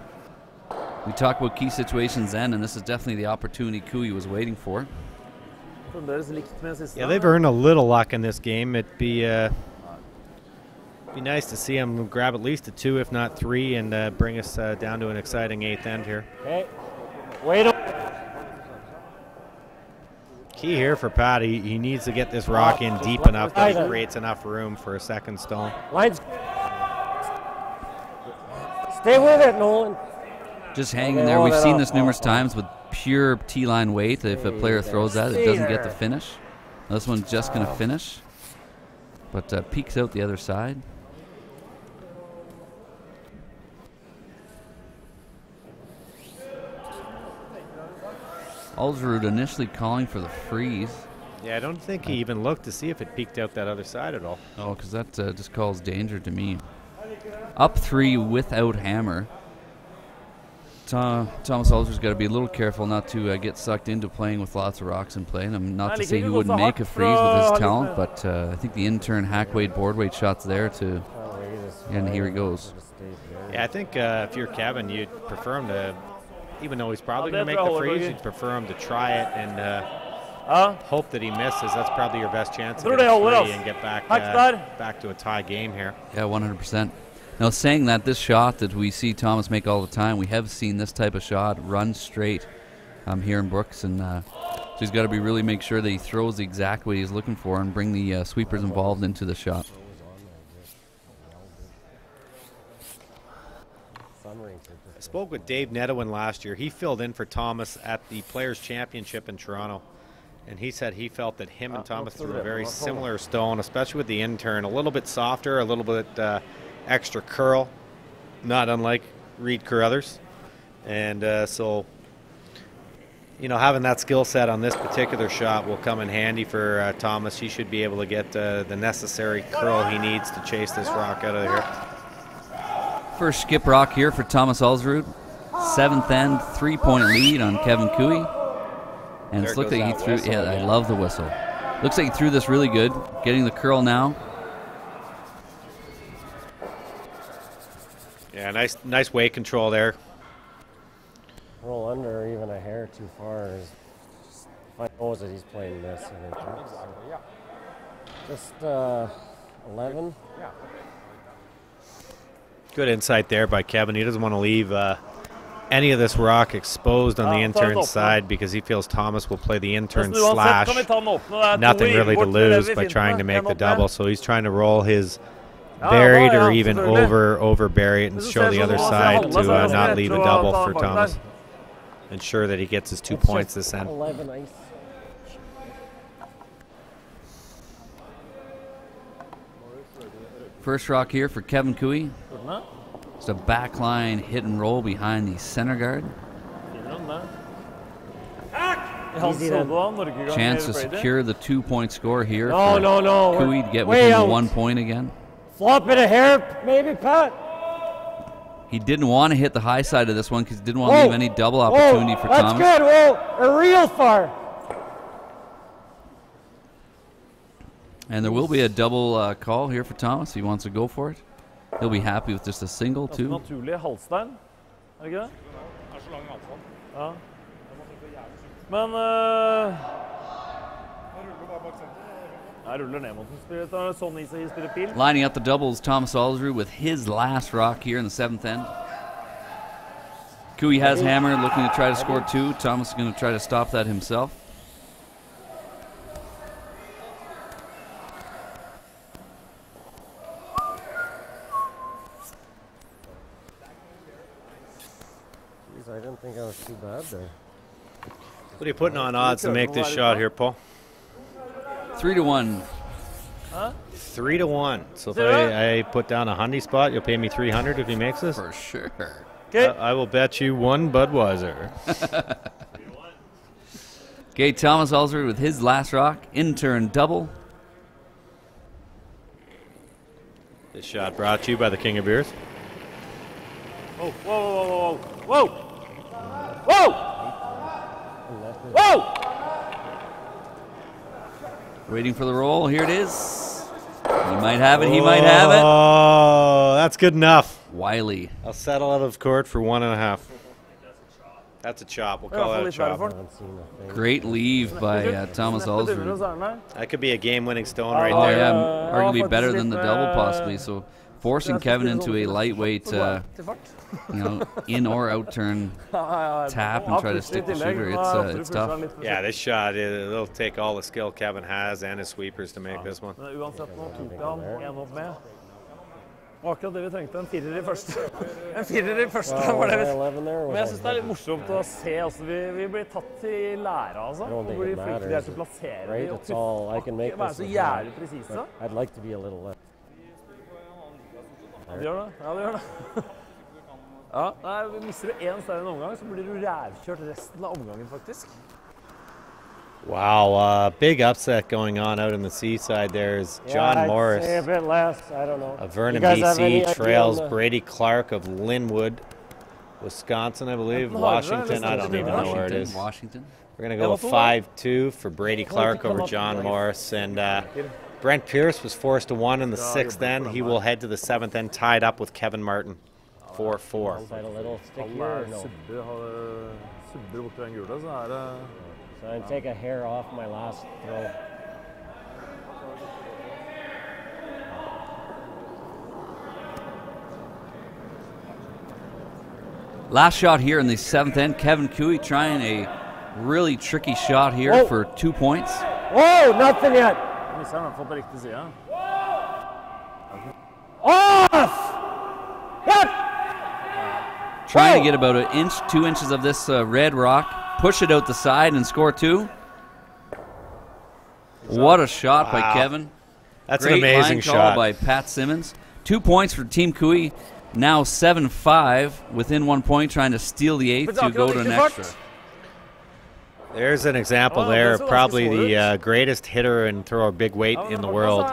[SPEAKER 1] We talk about key situations then, and this is definitely the opportunity Kui was waiting for.
[SPEAKER 3] Yeah, they've earned a little luck in this game. It'd be nice to see them grab at least a 2, if not 3, and bring us down to an exciting 8th end here.
[SPEAKER 2] Okay. Wait up.
[SPEAKER 3] Key here for Pat, he needs to get this rock in deep enough that it creates enough room for a second stone.
[SPEAKER 2] Lines. Stay with it, Nolan.
[SPEAKER 1] Just hanging there. We've seen this numerous times with pure T-line weight. If a player throws that, it doesn't get the finish. This one's just going to finish, but peeks out the other side. Ulsrud initially calling for the freeze.
[SPEAKER 3] Yeah, I don't think he even looked to see if it peeked out that other side at all.
[SPEAKER 1] Oh, because that just calls danger to me. Up 3 without hammer. Thomas Ulsrud's got to be a little careful not to get sucked into playing with lots of rocks in play. And I'm not to say he wouldn't make a freeze with his talent, but I think the intern hack weight, board weight shot's there to. And here he goes.
[SPEAKER 3] Yeah, I think if you're Kevin, you'd prefer him to, even though he's probably going to make the freeze, you'd prefer him to try it and hope that he misses. That's probably your best chance to get a free and get back to a tie game here.
[SPEAKER 1] Yeah, 100%. Now, saying that, this shot that we see Thomas make all the time, we have seen this type of shot run straight here in Brooks, and so he's got to be really make sure that he throws the exact way he's looking for and bring the sweepers involved into the shot.
[SPEAKER 3] I spoke with Dave Nedowin last year. He filled in for Thomas at the Players' Championship in Toronto, and he said he felt that him and Thomas threw a very similar stone, especially with the intern, a little bit softer, a little bit extra curl, not unlike Reed Carruthers. And so, you know, having that skill set on this particular shot will come in handy for Thomas. He should be able to get the necessary curl he needs to chase this rock out of here.
[SPEAKER 1] First skip rock here for Thomas Ulsrud. 7th end, 3-point lead on Kevin Cooey. And it looks like he threw, I love the whistle. Looks like he threw this really good, getting the curl now.
[SPEAKER 3] Yeah, nice weight control there.
[SPEAKER 4] Roll under or even a hair too far is just, if I knows that he's playing this. Just 11.
[SPEAKER 3] Good insight there by Kevin. He doesn't want to leave any of this rock exposed on the intern side because he feels Thomas will play the intern slash. Nothing really to lose by trying to make the double. So he's trying to roll his buried or even over bury it and show the other side to not leave a double for Thomas. Ensure that he gets his 2 points this end.
[SPEAKER 1] First rock here for Kevin Cooey. It's a backline hit and roll behind the center guard. Chance to secure the 2-point score here for Cooey to get within 1 point again.
[SPEAKER 2] Flop it a hair, maybe, Pat.
[SPEAKER 1] He didn't want to hit the high side of this one because he didn't want to leave any double opportunity for Thomas.
[SPEAKER 2] That's good. Whoa, a real far.
[SPEAKER 1] And there will be a double call here for Thomas. He wants to go for it. He'll be happy with just a single, too.
[SPEAKER 2] Naturlig halsstein, er det ikke det? Ja. Men jeg ruller ned mot den. Sånn is he spiller pil.
[SPEAKER 1] Lining up the doubles, Thomas Ulsrud with his last rock here in the 7th end. Cooey has hammer, looking to try to score 2. Thomas is going to try to stop that himself.
[SPEAKER 4] I didn't think I was too bad there.
[SPEAKER 3] What are you putting on odds to make this shot here, Paul?
[SPEAKER 1] 3-1.
[SPEAKER 3] 3-1. So if I put down a hundy spot, you'll pay me $300 if he makes this?
[SPEAKER 1] For sure.
[SPEAKER 3] I will bet you 1 Budweiser.
[SPEAKER 1] Okay, Thomas Ulsrud with his last rock. Intern double.
[SPEAKER 3] This shot brought to you by the King of Beers.
[SPEAKER 2] Whoa, whoa, whoa, whoa, whoa. Whoa! Whoa!
[SPEAKER 1] Waiting for the roll. Here it is. He might have it. He might have it.
[SPEAKER 3] Oh, that's good enough.
[SPEAKER 1] Wiley.
[SPEAKER 3] I'll settle out of court for 1.5. That's a chop. We'll call that a chop.
[SPEAKER 1] Great leave by Thomas Ulsrud.
[SPEAKER 3] That could be a game-winning stone right there.
[SPEAKER 1] Oh, yeah, arguably better than the double possibly. So forcing Kevin into a lightweight, in or out turn tap and try to stick the shooter. It's tough.
[SPEAKER 3] Yeah, this shot, it'll take all the skill Kevin has and his sweepers to make this one.
[SPEAKER 2] Akkurat det vi trengte, en firer i første. En firer i første, var det Men jeg synes det litt morsomt å se, vi blir tatt til lære, altså. Og blir flinke til å plassere de og være så jævlig presise.
[SPEAKER 4] I'd like to be a little less.
[SPEAKER 2] Ja, det gjør det. Ja, det gjør det. Ja, nei, mister du en stein i en omgang, så blir du rævkjørt resten av omgangen, faktisk.
[SPEAKER 3] Wow, big upset going on out in the seaside. There's John Morris
[SPEAKER 4] a bit less. I don't know.
[SPEAKER 3] of Vernon, BC, trails Brady Clark of Linwood Wisconsin, I believe. Washington, I don't even know where it is.
[SPEAKER 1] Washington.
[SPEAKER 3] We're going to go 5-2 for Brady Clark over John Morris. And Brent Pierce was forced to 1 in the 6th end. He will head to the 7th end, tied up with Kevin Martin. 4-4.
[SPEAKER 4] Is that a little stick here or no? So I take a hair off my last throw.
[SPEAKER 1] Last shot here in the 7th end. Kevin Cooey trying a really tricky shot here for 2 points.
[SPEAKER 4] Whoa, nothing yet. Off! Yep!
[SPEAKER 1] Trying to get about an inch, 2 inches of this red rock, push it out the side and score 2. What a shot by Kevin.
[SPEAKER 3] That's
[SPEAKER 1] Great
[SPEAKER 3] an amazing
[SPEAKER 1] line call
[SPEAKER 3] shot
[SPEAKER 1] by Pat Simmons. 2 points for Team Cooey. Now 7-5 within 1 point, trying to steal the 8th to go to an extra.
[SPEAKER 3] There's an example there, probably the greatest hitter and thrower big weight in the world,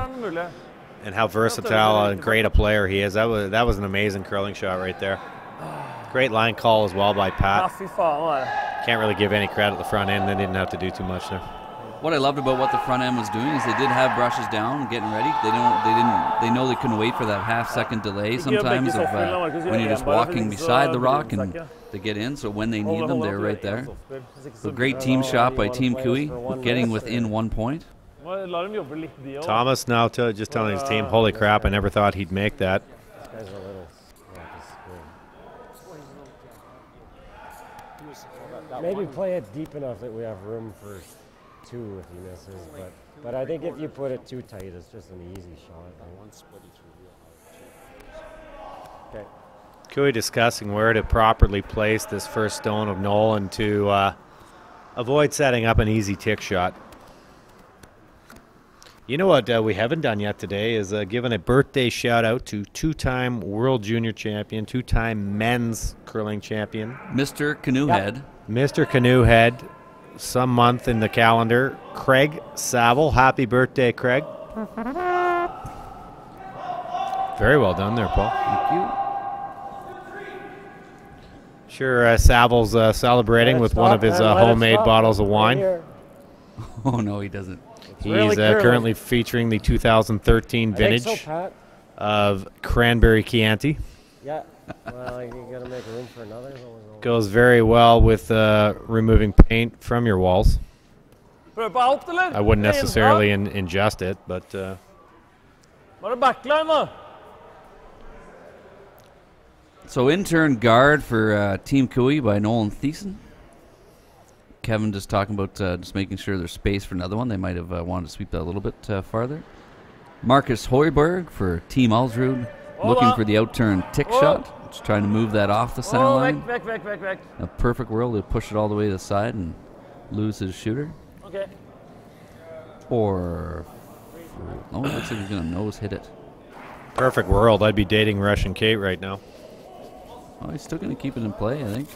[SPEAKER 3] and how versatile and great a player he is. That was an amazing curling shot right there. Great line call as well by Pat. Can't really give any credit at the front end. They didn't have to do too much there.
[SPEAKER 1] What I loved about what the front end was doing is they did have brushes down, getting ready. They know they couldn't wait for that half-second delay sometimes of when you're just walking beside the rock and they get in. So when they need them, they're right there. So great team shot by Team Cooey, getting within 1 point.
[SPEAKER 3] Thomas now just telling his team, "Holy crap! I never thought he'd make that."
[SPEAKER 4] Maybe play it deep enough that we have room for 2 if he misses, but I think if you put it too tight, it's just an easy shot. Okay.
[SPEAKER 3] Cooey discussing where to properly place this first stone of Nolan to avoid setting up an easy tick shot. You know what we haven't done yet today is given a birthday shout out to 2-time World Junior Champion, 2-time men's curling champion,
[SPEAKER 1] Mr. Canoehead.
[SPEAKER 3] Yep. Mr. Canoehead, some month in the calendar, Craig Saville. Happy birthday, Craig. Very well done there, Paul.
[SPEAKER 1] Thank you.
[SPEAKER 3] Sure, Saville's celebrating with one of his homemade bottles of wine.
[SPEAKER 1] Oh, no, he doesn't.
[SPEAKER 3] He's currently featuring the 2013 vintage of Cranberry Chianti.
[SPEAKER 4] Yeah, well, you got to make room for another.
[SPEAKER 3] Goes very well with removing paint from your walls. I wouldn't necessarily ingest it, but...
[SPEAKER 1] So intern guard for Team Cooey by Nolan Thiessen. Kevin just talking about just making sure there's space for another one. They might have wanted to sweep that a little bit farther. Marcus Hoiberg for Team Ulsrud, looking for the out-turn tick shot. Just trying to move that off the center line. A perfect world to push it all the way to the side and lose his shooter.
[SPEAKER 2] Okay.
[SPEAKER 1] Or... Oh, it looks like he's going to nose hit it.
[SPEAKER 3] Perfect world. I'd be dating Russian Kate right now.
[SPEAKER 1] Oh, he's still going to keep it in play, I think.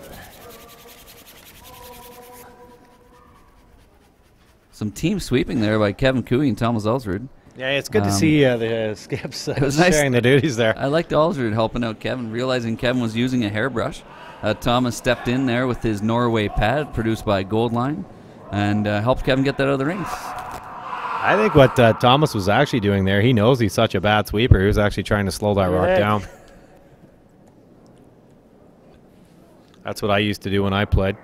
[SPEAKER 1] Some team sweeping there by Kevin Cooey and Thomas Ulsrud.
[SPEAKER 3] Yeah, it's good to see the skips sharing the duties there.
[SPEAKER 1] I liked Ulsrud helping out Kevin, realizing Kevin was using a hairbrush. Thomas stepped in there with his Norway pad produced by Goldline and helped Kevin get that out of the rings.
[SPEAKER 3] I think what Thomas was actually doing there, he knows he's such a bad sweeper. He was actually trying to slow that rock down. That's what I used to do when I played.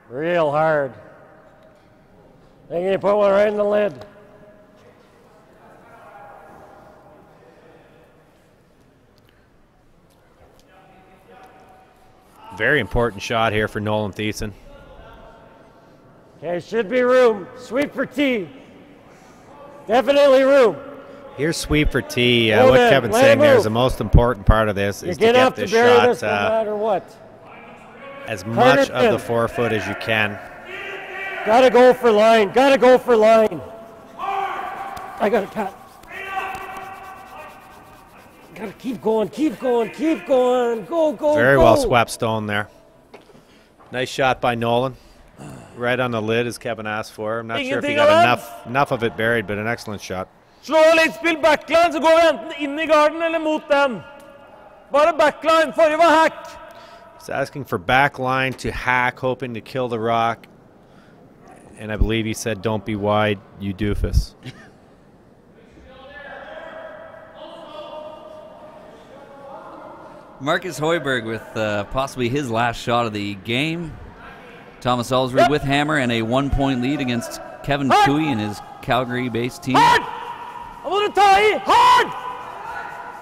[SPEAKER 4] Real hard. I think you put one right in the lid.
[SPEAKER 3] Very important shot here for Nolan Thiessen.
[SPEAKER 4] Okay, should be room. Sweep for T. Definitely room.
[SPEAKER 3] Here's sweep for T. What Kevin's saying there is the most important part of this is to get this shot
[SPEAKER 4] no matter what.
[SPEAKER 3] As much of the forefoot as you can.
[SPEAKER 4] Gotta go for line. Gotta go for line. I got a cut. Gotta keep going, keep going, keep going. Go, go,
[SPEAKER 3] Very
[SPEAKER 4] go.
[SPEAKER 3] well swept stone there. Nice shot by Nolan. Right on the lid as Kevin asked for. I'm not sure if he got enough of it buried, but an excellent shot.
[SPEAKER 2] Slå litt, spill backline, så går vi enten inn I garden eller mot dem. Bare backline, forrige var hack.
[SPEAKER 3] He's asking for backline to hack, hoping to kill the rock. And I believe he said, don't be wide, you doofus.
[SPEAKER 1] Marcus Hoiberg with possibly his last shot of the game. Thomas Ulsrud with hammer and a 1-point lead against Kevin Cooey and his Calgary-based team.
[SPEAKER 2] Hard! Nå må du ta i! Hard!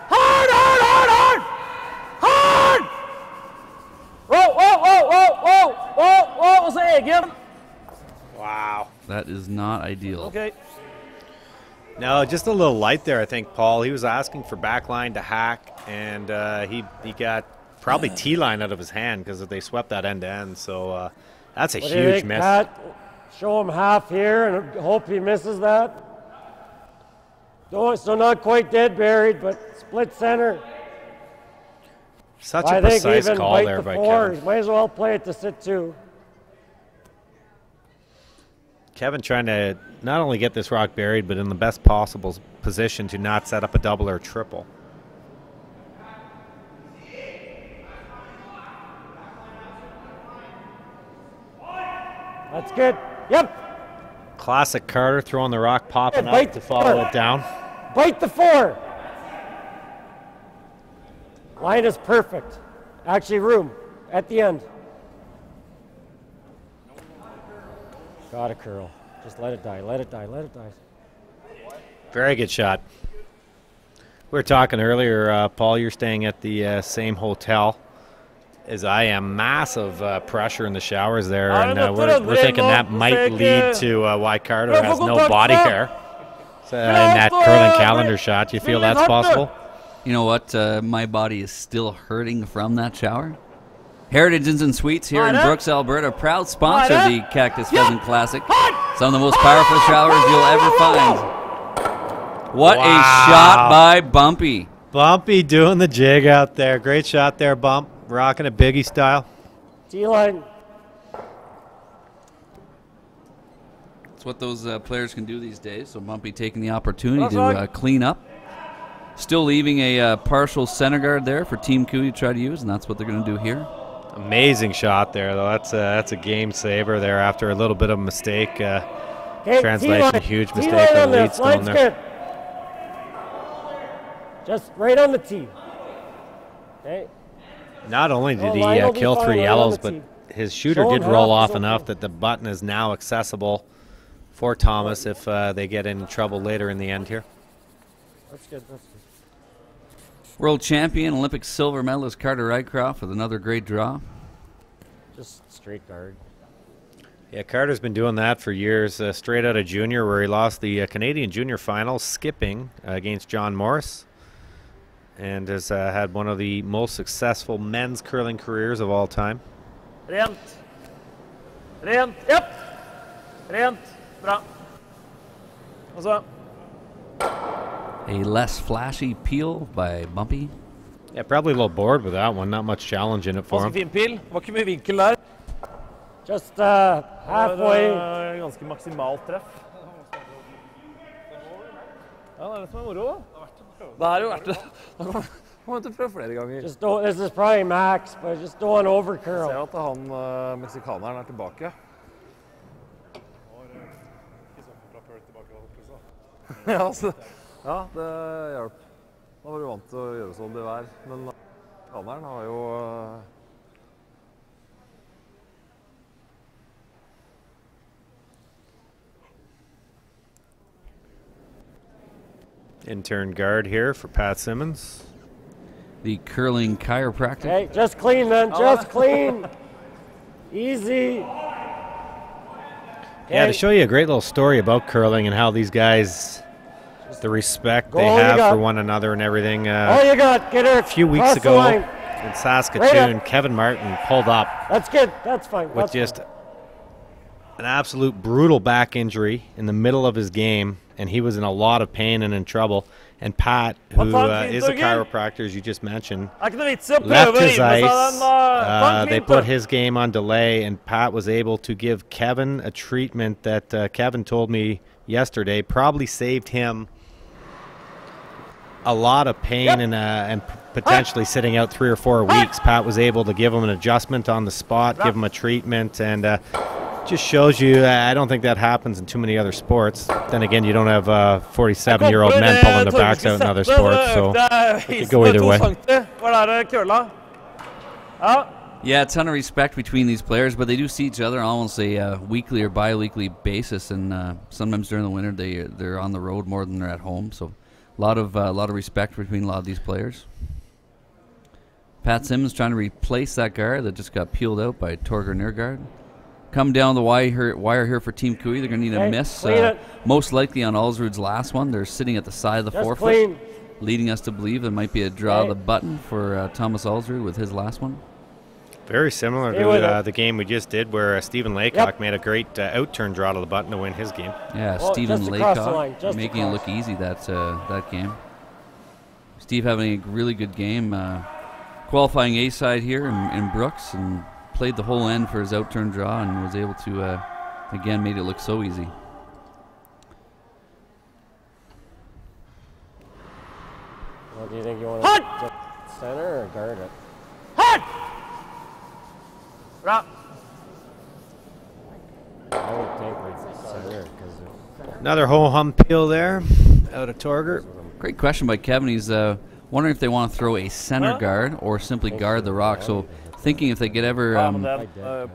[SPEAKER 2] Hard, hard, hard, hard! Hard! Whoa, whoa, whoa, whoa, whoa, whoa, whoa, og så egen.
[SPEAKER 3] Wow.
[SPEAKER 1] That is not ideal.
[SPEAKER 2] Okay.
[SPEAKER 3] No, just a little light there, I think, Paul. He was asking for backline to hack, and he got probably T-line out of his hand because they swept that end-to-end. So that's a huge miss.
[SPEAKER 4] Pat? Show him half here and hope he misses that. So not quite dead buried, but split center.
[SPEAKER 3] Such a precise call there by Kevin.
[SPEAKER 4] Might as well play it to sit two.
[SPEAKER 3] Kevin trying to not only get this rock buried, but in the best possible position to not set up a double or a triple.
[SPEAKER 4] That's good. Yep.
[SPEAKER 3] Classic Carter throwing the rock, popping up to follow it down.
[SPEAKER 4] Bite the four. Line is perfect. Actually, room at the end. Got a curl. Just let it die. Let it die. Let it die.
[SPEAKER 3] Very good shot. We were talking earlier, Paul, you're staying at the same hotel as I am. Massive pressure in the showers there, and we're thinking that might lead to why Carter has no body hair in that curling calendar shot. Do you feel that's possible?
[SPEAKER 1] You know what? My body is still hurting from that shower. Heritage Inns and Suites here in Brooks, Alberta, proud sponsor of the Cactus Pheasant Classic. Some of the most powerful showers you'll ever find. What a shot by Bumpy.
[SPEAKER 3] Bumpy doing the jig out there. Great shot there, Bump. Rocking it Biggie style.
[SPEAKER 4] T-line.
[SPEAKER 1] That's what those players can do these days. So Bumpy taking the opportunity to clean up. Still leaving a partial center guard there for Team Cooey to try to use, and that's what they're going to do here.
[SPEAKER 3] Amazing shot there, though. That's a game saver there after a little bit of a mistake. Translation, huge mistake for the lead stone there.
[SPEAKER 4] Good. Just right on the tee. Okay.
[SPEAKER 3] Not only did he kill 3 yellows, but his shooter did roll off enough that the button is now accessible for Thomas if they get in trouble later in the end here.
[SPEAKER 4] That's good. That's good.
[SPEAKER 1] World champion, Olympic silver medalist Carter Rycroft with another great draw.
[SPEAKER 4] Just straight guard.
[SPEAKER 3] Yeah, Carter's been doing that for years, straight out of junior, where he lost the Canadian junior final skipping against John Morris, and has had one of the most successful men's curling careers of all time.
[SPEAKER 2] Rent. Rent. Yep. Rent. Bra. Og så
[SPEAKER 1] a less flashy peel by Bumpy.
[SPEAKER 3] Yeah, probably a little bored with that one. Not much challenge in it for him.
[SPEAKER 2] Fin pil. Var ikke mye vinkel der.
[SPEAKER 4] Just halfway.
[SPEAKER 2] Ganske maksimalt treff. Ja, det er det som er moro, da. Det har jo vært det. Da kommer vi til å prøve flere ganger.
[SPEAKER 4] This is probably max, but just don't overcurl.
[SPEAKER 2] Ser at han meksikaneren er tilbake. Ja, det hjelper. Da var du vant til å gjøre sånn det var. Men kaneren har jo
[SPEAKER 3] Intern guard here for Pat Simmons.
[SPEAKER 1] The curling chiropractor.
[SPEAKER 4] Hey, just clean, man. Just clean. Easy.
[SPEAKER 3] Yeah, to show you a great little story about curling and how these guys, the respect they have for one another and everything.
[SPEAKER 4] All you got, get her.
[SPEAKER 3] A few weeks ago in Saskatoon, Kevin Martin pulled up.
[SPEAKER 4] That's good. That's fine.
[SPEAKER 3] With just an absolute brutal back injury in the middle of his game, and he was in a lot of pain and in trouble. And Pat, who is a chiropractor, as you just mentioned, left his ice. They put his game on delay, and Pat was able to give Kevin a treatment that Kevin told me yesterday probably saved him a lot of pain and potentially sitting out 3 or 4 weeks. Pat was able to give him an adjustment on the spot, give him a treatment, and just shows you, I don't think that happens in too many other sports. Then again, you don't have 47-year-old men pulling their backs out in other sports, so it could go either way.
[SPEAKER 1] Yeah, a ton of respect between these players, but they do see each other on almost a weekly or bi-weekly basis, and sometimes during the winter they're on the road more than they're at home. So a lot of respect between a lot of these players. Pat Simmons trying to replace that guard that just got peeled out by Torger Nørgaard. Come down the wire here for Team Cooey. They're going to need a miss, most likely on Ulsrud's last one. They're sitting at the side of the forefoot, leading us to believe there might be a draw the button for Thomas Ulsrud with his last one.
[SPEAKER 3] Very similar to the game we just did, where Stephen Laycock made a great outturn draw to the button to win his game.
[SPEAKER 1] Yeah, Stephen Laycock making it look easy that game. Steve having a really good game, qualifying A-side here in Brooks, and played the whole end for his outturn draw and was able to, again, made it look so easy.
[SPEAKER 4] Well, do you think you want to center or guard it?
[SPEAKER 2] Bra.
[SPEAKER 4] I would think we'd center because
[SPEAKER 3] another ho-hum peel there out of Torger.
[SPEAKER 1] Great question by Kevin. He's wondering if they want to throw a center guard or simply guard the rock. So thinking if they get ever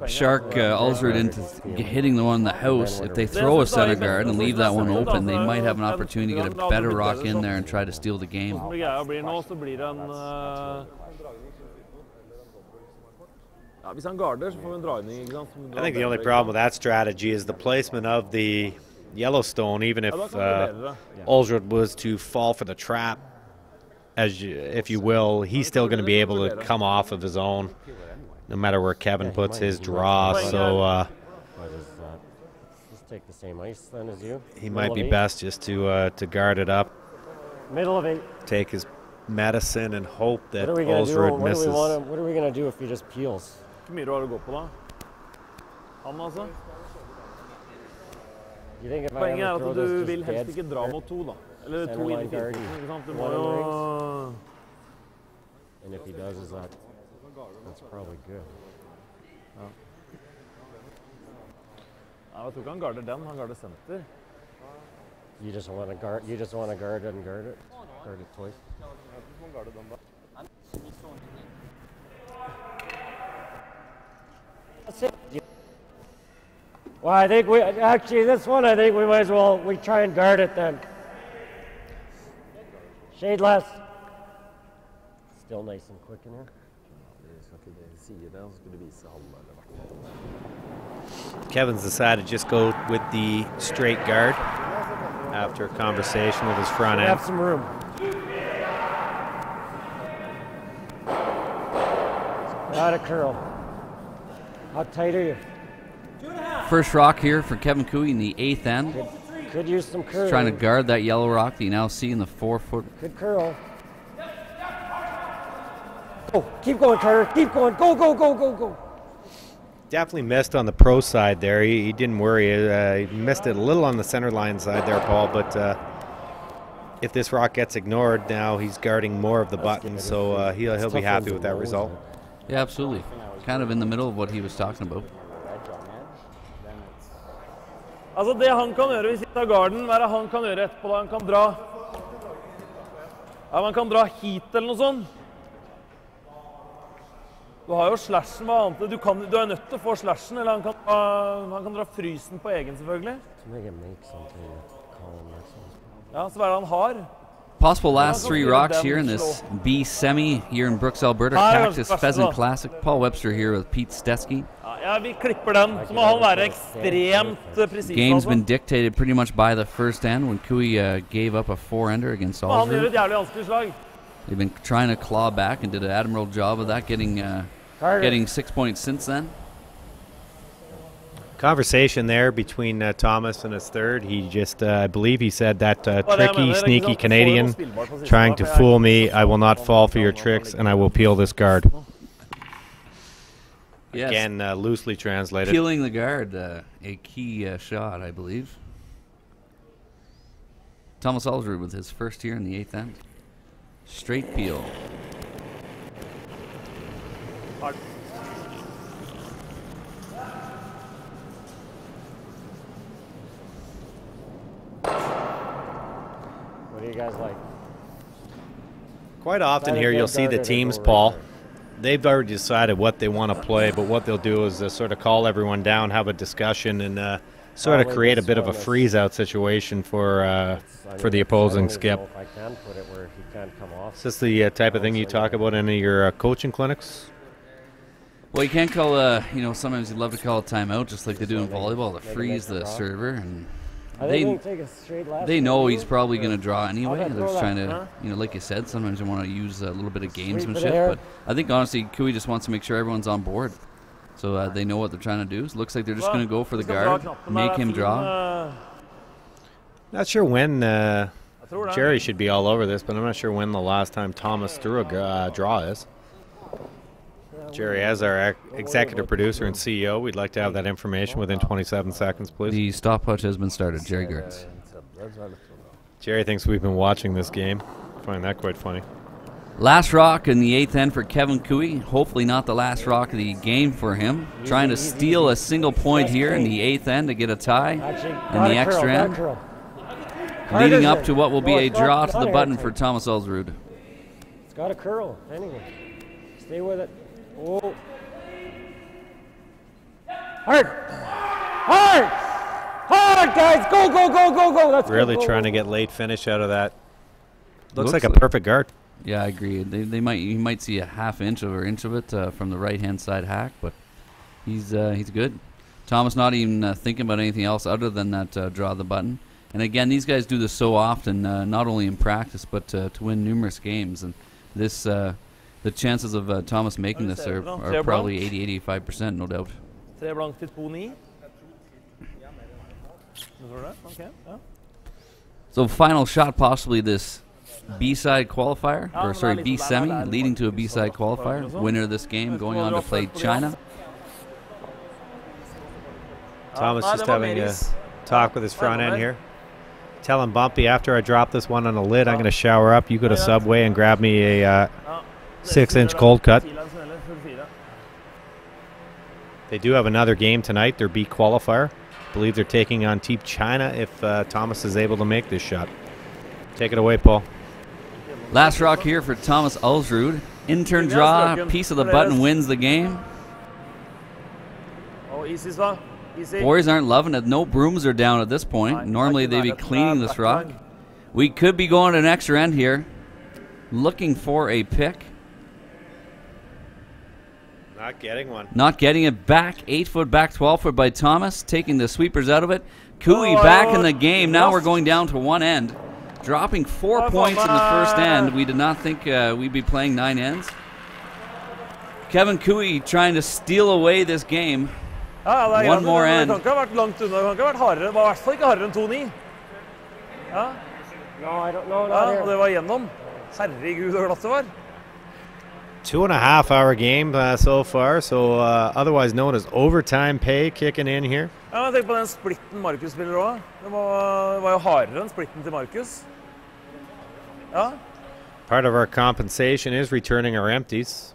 [SPEAKER 1] shark Ulsrud into hitting the one in the house, if they throw a center guard and leave that one open, they might have an opportunity to get a better rock in there and try to steal the game.
[SPEAKER 3] I think the only problem with that strategy is the placement of the Yellowstone. Even if Ulsrud was to fall for the trap, if you will, he's still going to be able to come off of his own, no matter where Kevin puts his draw. So
[SPEAKER 4] just take the same ice then as you.
[SPEAKER 3] He might be best just to guard it up.
[SPEAKER 4] Middle of 8.
[SPEAKER 3] Take his medicine and hope that Ulsrud misses.
[SPEAKER 4] What are we going to do if he just peels?
[SPEAKER 2] Hvor mye har du gått på da? Han altså? Poenget er at du vil helst ikke dra mot 2 da. Eller 2 inn I filten, ikke sant? Du må jo...
[SPEAKER 4] And if he does, that's probably good.
[SPEAKER 2] Ja. Jeg tror ikke han garder den, han garder senter.
[SPEAKER 4] You just want to guard it and guard it? Guard it twice? Well, I think this one, I think we might as well, we try and guard it then. Shade less. Still nice and quick in here.
[SPEAKER 3] Kevin's decided to just go with the straight guard after a conversation with his front end.
[SPEAKER 4] Have some room. Not a curl. How tight are you?
[SPEAKER 1] First rock here for Kevin Cooey in the 8th end.
[SPEAKER 4] Could use some curl.
[SPEAKER 1] He's trying to guard that yellow rock that you now see in the 4-foot.
[SPEAKER 4] Good curl. Oh, keep going, Carter. Keep going. Go, go, go, go, go.
[SPEAKER 3] Definitely missed on the pro side there. He didn't worry. He missed it a little on the center line side there, Paul, but if this rock gets ignored now, he's guarding more of the button, so he'll be happy with that result.
[SPEAKER 1] Yeah, absolutely. Kind of in the middle of what he was talking about.
[SPEAKER 2] Altså det han kan gjøre hvis han tar garden, hva han kan gjøre etterpå da? Han kan dra... Ja, man kan dra hit eller noe sånt. Du har jo slashen, hva annet? Du nødt til å få slashen, eller han kan dra frysen på egen selvfølgelig. Ja, så hva det han har?
[SPEAKER 1] Possible last 3 rocks here in this B semi here in Brooks, Alberta. Cactus Pheasant Classic. Paul Webster here with Pete Stesky.
[SPEAKER 2] Ja, vi klipper den, så må han være ekstremt precis.
[SPEAKER 1] Game's been dictated pretty much by the first end when Cooey gave up a 4-ender against Ulsrud.
[SPEAKER 2] Han gjør et jævlig vanskelig slag.
[SPEAKER 1] They've been trying to claw back and did an admirable job of that, getting 6 points since then.
[SPEAKER 3] Conversation there between Thomas and his third. He just, I believe he said that tricky, sneaky Canadian trying to fool me. I will not fall for your tricks, and I will peel this guard.
[SPEAKER 1] Yes.
[SPEAKER 3] Again, loosely translated.
[SPEAKER 1] Peeling the guard, a key shot, I believe. Thomas Ulsrud with his first here in the 8th end. Straight peel.
[SPEAKER 2] Hard.
[SPEAKER 4] What do you guys like?
[SPEAKER 3] Quite often here you'll see the teams, Paul. They've already decided what they want to play, but what they'll do is sort of call everyone down, have a discussion, and sort of create a bit of a freeze-out situation for the opposing skip.
[SPEAKER 4] I can put it where he can't come off.
[SPEAKER 3] Is this the type of thing you talk about in any of your coaching clinics?
[SPEAKER 1] Well, you can't call, sometimes you'd love to call a timeout, just like they do in volleyball, to freeze the server. And they know he's probably going to draw anyway. They're just trying to, like you said, sometimes they want to use a little bit of gamesmanship. But I think, honestly, Cooey just wants to make sure everyone's on board. So they know what they're trying to do. It looks like they're just going to go for the guard, make him draw.
[SPEAKER 3] Not sure when Jerry should be all over this, but I'm not sure when the last time Thomas threw a draw is. Jerry, as our executive producer and CEO, we'd like to have that information within 27 seconds, please.
[SPEAKER 1] The stopwatch has been started. Jerry Gertz.
[SPEAKER 3] Jerry thinks we've been watching this game. I find that quite funny.
[SPEAKER 1] Last rock in the 8th end for Kevin Cooey. Hopefully not the last rock of the game for him. Trying to steal a single point here in the 8th end to get a tie in the extra end. Leading up to what will be a draw to the button for Thomas Ulsrud.
[SPEAKER 4] It's got a curl. Anyway, stay with it. Oh. Hard! Hard! Hard, guys! Go, go, go, go, go! That's
[SPEAKER 3] really
[SPEAKER 4] good.
[SPEAKER 3] Trying to get late finish out of that. Looks like a perfect guard.
[SPEAKER 1] Yeah, I agree. You might see a half inch or inch of it from the right-hand side hack, but he's good. Thomas not even thinking about anything else other than that draw the button. And again, these guys do this so often, not only in practice, but to win numerous games. And this, the chances of Thomas making this are probably 80-85%, no doubt. So final shot, possibly this B-side qualifier, or sorry, B-semi, leading to a B-side qualifier. Winner of this game going on to play China.
[SPEAKER 3] Thomas just having a talk with his front end here. Tell him, Bumpy, after I drop this one on the lid, I'm going to shower up. You go to Subway and grab me a 6-inch cold cut. They do have another game tonight, their B qualifier. I believe they're taking on Team China if Thomas is able to make this shot. Take it away, Paul.
[SPEAKER 1] Last rock here for Thomas Ulsrud. Intern draw, piece of the button wins the game. Boys aren't loving it. No brooms are down at this point. Normally they'd be cleaning this rock. We could be going to an extra end here. Looking for a pick.
[SPEAKER 3] Not getting one.
[SPEAKER 1] Not getting it back. 8-foot back, 12-foot by Thomas. Taking the sweepers out of it. Cooey back in the game. Now we're going down to one end. Dropping 4 points in the first end. We did not think we'd be playing 9 ends. Kevin Cooey trying to steal away this game. One more end.
[SPEAKER 2] No, I
[SPEAKER 4] don't know.
[SPEAKER 3] 2.5-hour game so far, so otherwise known as overtime pay kicking in here.
[SPEAKER 2] Jeg tenker på den splitten Markus spiller også. Det var jo hardere enn splitten til Markus. Ja.
[SPEAKER 3] Part of our compensation is returning our empties.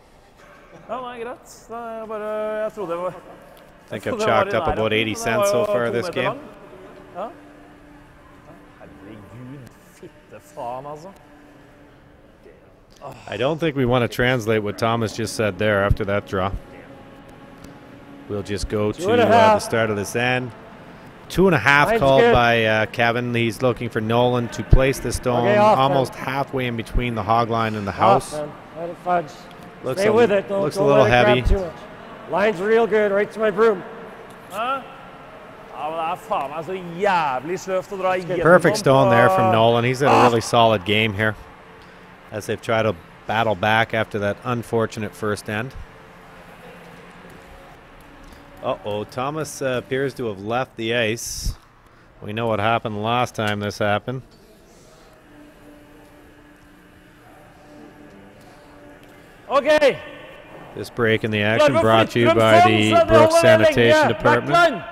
[SPEAKER 2] Ja, det greit. Det bare, jeg trodde det var...
[SPEAKER 3] I think I've chalked up about 80 cents so far this game.
[SPEAKER 2] Ja. Herregud, fitte faen altså.
[SPEAKER 3] I don't think we want to translate what Thomas just said there after that draw. We'll just go to the start of this end. 2.5 called by Kevin. He's looking for Nolan to place the stone almost halfway in between the hog line and the house.
[SPEAKER 4] Let it fudge.
[SPEAKER 3] Looks
[SPEAKER 4] Stay with it.
[SPEAKER 3] Looks a little heavy.
[SPEAKER 4] Line's real good, right to my broom.
[SPEAKER 3] Perfect stone there from Nolan. He's had a really solid game here as they've tried to battle back after that unfortunate first end. Uh-oh, Thomas appears to have left the ice. We know what happened last time this happened.
[SPEAKER 2] Okay.
[SPEAKER 3] This break in the action brought to you by the Brooks Sanitation Department.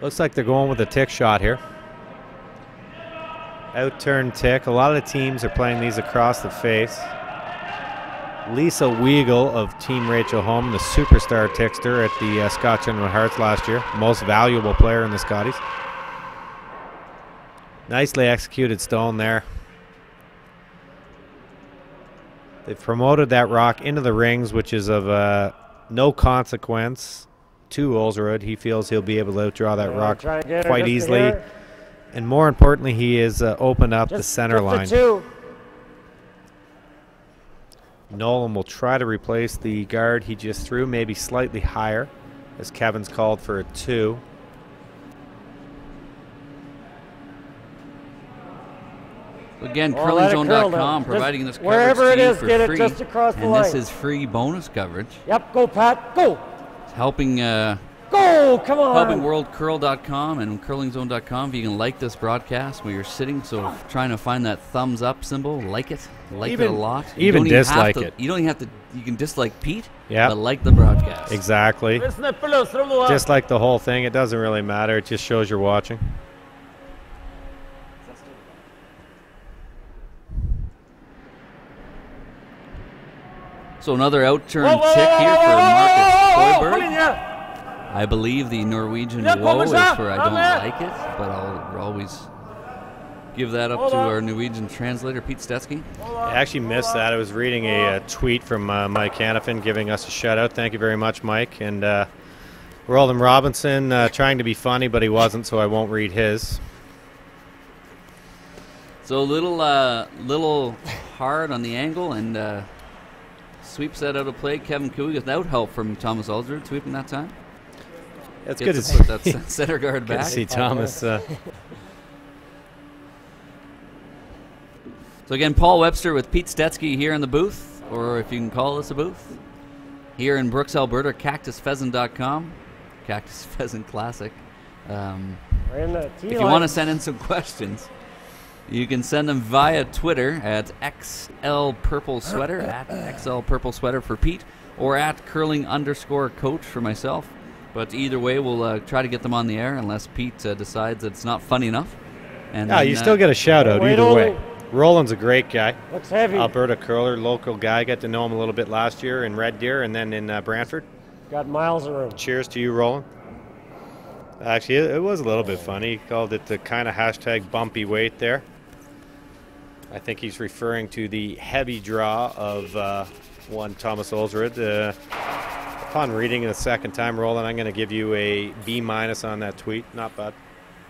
[SPEAKER 3] Looks like they're going with a tick shot here. Out-turn tick. A lot of the teams are playing these across the face. Lisa Weigel of Team Rachel Home, the superstar tickster at the Scotch General Hearts last year. Most valuable player in the Scotties. Nicely executed stone there. They've promoted that rock into the rings, which is of no consequence to Ulsrud. He feels he'll be able to outdraw that rock quite easily. And more importantly, he has opened up the center line. Nolan will try to replace the guard he just threw, maybe slightly higher, as Kevin's called for a 2.
[SPEAKER 1] Again, curlingzone.com providing this coverage
[SPEAKER 2] wherever it is,
[SPEAKER 1] for
[SPEAKER 2] get
[SPEAKER 1] free.
[SPEAKER 2] it just across the
[SPEAKER 1] and
[SPEAKER 2] line.
[SPEAKER 1] This is free bonus coverage.
[SPEAKER 2] Yep, go Pat, go.
[SPEAKER 1] It's helping
[SPEAKER 2] Go, come on.
[SPEAKER 1] helping worldcurl.com and curlingzone.com if you can like this broadcast where you're sitting. So trying to find that thumbs up symbol, like it a lot.
[SPEAKER 3] Even dislike it.
[SPEAKER 1] You don't even have to. You can dislike Pete,
[SPEAKER 3] yeah,
[SPEAKER 1] but like the broadcast.
[SPEAKER 3] Exactly. Dislike the whole thing. It doesn't really matter. It just shows you're watching.
[SPEAKER 1] So another out-turn tick here for Marcus Koiberg. I believe the Norwegian whoa is for I don't like it, but I'll always give that up to our Norwegian translator, Pete Stetsky.
[SPEAKER 3] I actually missed that. I was reading a tweet from Mike Hannafin giving us a shout-out. Thank you very much, Mike. And Roland Robinson trying to be funny, but he wasn't, so I won't read his.
[SPEAKER 1] So a little hard on the angle and sweeps that out of play. Kevin Cooey without help from Thomas Ulsrud sweeping that time.
[SPEAKER 3] It's good to
[SPEAKER 1] put that center guard back.
[SPEAKER 3] Good to see Thomas.
[SPEAKER 1] So again, Paul Webster with Pete Stetsky here in the booth, or if you can call this a booth, here in Brooks, Alberta, cactuspheasant.com, Cactus Pheasant Classic. If you want to send in some questions, you can send them via Twitter at XLPurpleSweater, at XLPurpleSweater for Pete, or at curling_coach for myself. But either way, we'll try to get them on the air unless Pete decides that it's not funny enough. And
[SPEAKER 3] yeah, you still get a shout-out either way. Roland's a great guy.
[SPEAKER 2] Looks heavy.
[SPEAKER 3] Alberta curler, local guy. Got to know him a little bit last year in Red Deer and then in Brantford.
[SPEAKER 2] Got miles of room.
[SPEAKER 3] Cheers to you, Roland. Actually, it was a little bit funny. He called it the kind of hashtag bumpy weight there. I think he's referring to the heavy draw of one Thomas Ulsrud. Upon reading it a second time, Roland, I'm going to give you a B- on that tweet. Not bad.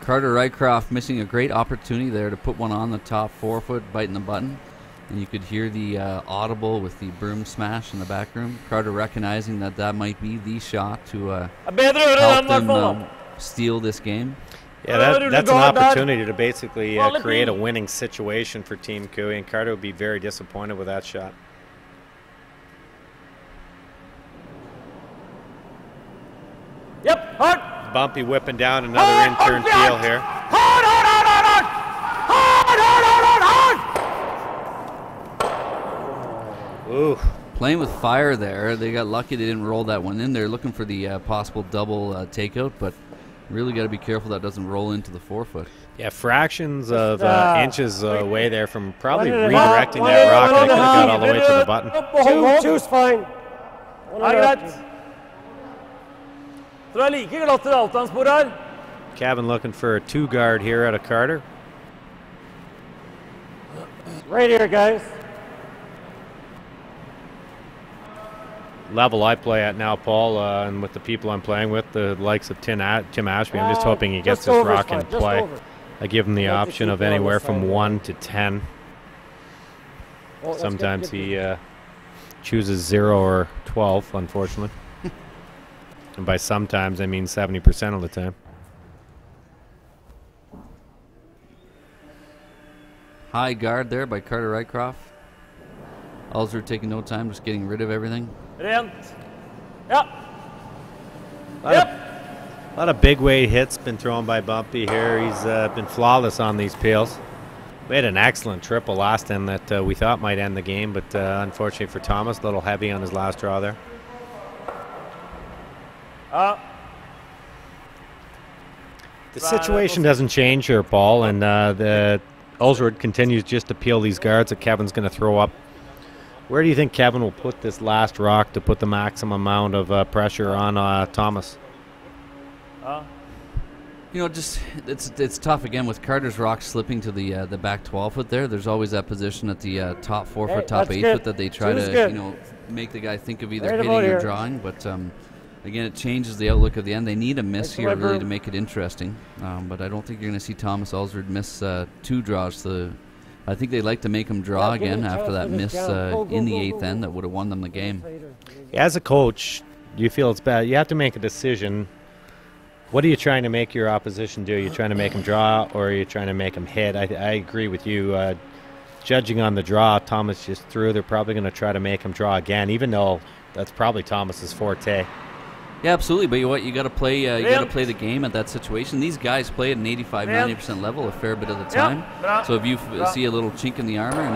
[SPEAKER 1] Carter Rycroft missing a great opportunity there to put one on the top 4-foot, biting the button. And you could hear the audible with the broom smash in the back room. Carter recognizing that might be the shot to help them steal this game.
[SPEAKER 3] Yeah, that's an opportunity to basically create a winning situation for Team Cooey, and Carter would be very disappointed with that shot.
[SPEAKER 2] Yep, hard.
[SPEAKER 3] Bumpy whipping down another in-turn peel here.
[SPEAKER 2] Hard.
[SPEAKER 3] Ooh.
[SPEAKER 1] Playing with fire there. They got lucky they didn't roll that one in. They're looking for the possible double takeout, but really got to be careful that doesn't roll into the 4-foot.
[SPEAKER 3] Yeah, fractions of inches away there from probably redirecting that rock, and it could have got all the way to the button.
[SPEAKER 2] Two's fine.
[SPEAKER 3] Kevin looking for a 2 guard here out of Carter.
[SPEAKER 2] Right here, guys.
[SPEAKER 3] Level I play at now, Paul, and with the people I'm playing with, the likes of Tim Ashby, I'm just hoping he gets this rock in play. I give him the option of anywhere from 1 to 10. Sometimes he chooses 0 or 12, unfortunately. And by sometimes, I mean 70% of the time.
[SPEAKER 1] High guard there by Carter Rycroft. Ulsrud taking no time, just getting rid of everything.
[SPEAKER 2] Rent. Yep.
[SPEAKER 3] A lot of big weight hits been thrown by Bumpy here. He's been flawless on these peels. We had an excellent triple last time that we thought might end the game, but unfortunately for Thomas, a little heavy on his last draw there. The situation doesn't change here, Paul, and the Ulsrud continues just to peel these guards that Kevin's going to throw up. Where do you think Kevin will put this last rock to put the maximum amount of pressure on Thomas?
[SPEAKER 1] You know, just it's tough again with Carter's rock slipping to the back 12 foot there. There's always that position at the top 4 foot, top 8 foot that they try to make the guy think of either hitting or drawing. But again, it changes the outlook of the end. They need a miss here really to make it interesting. But I don't think you're going to see Thomas Ulsrud miss 2 draws. I think they'd like to make him draw again after that miss in the 8th end that would have won them the game.
[SPEAKER 3] As a coach, you feel it's bad. You have to make a decision. What are you trying to make your opposition do? Are you trying to make him draw, or are you trying to make him hit? I agree with you. Judging on the draw, Thomas just threw. They're probably going to try to make him draw again, even though that's probably Thomas's forte.
[SPEAKER 1] Yeah, absolutely. But you got to play. You got to play the game at that situation. These guys play at an 85-90% level a fair bit of the time. So if you see a little chink in the armor, and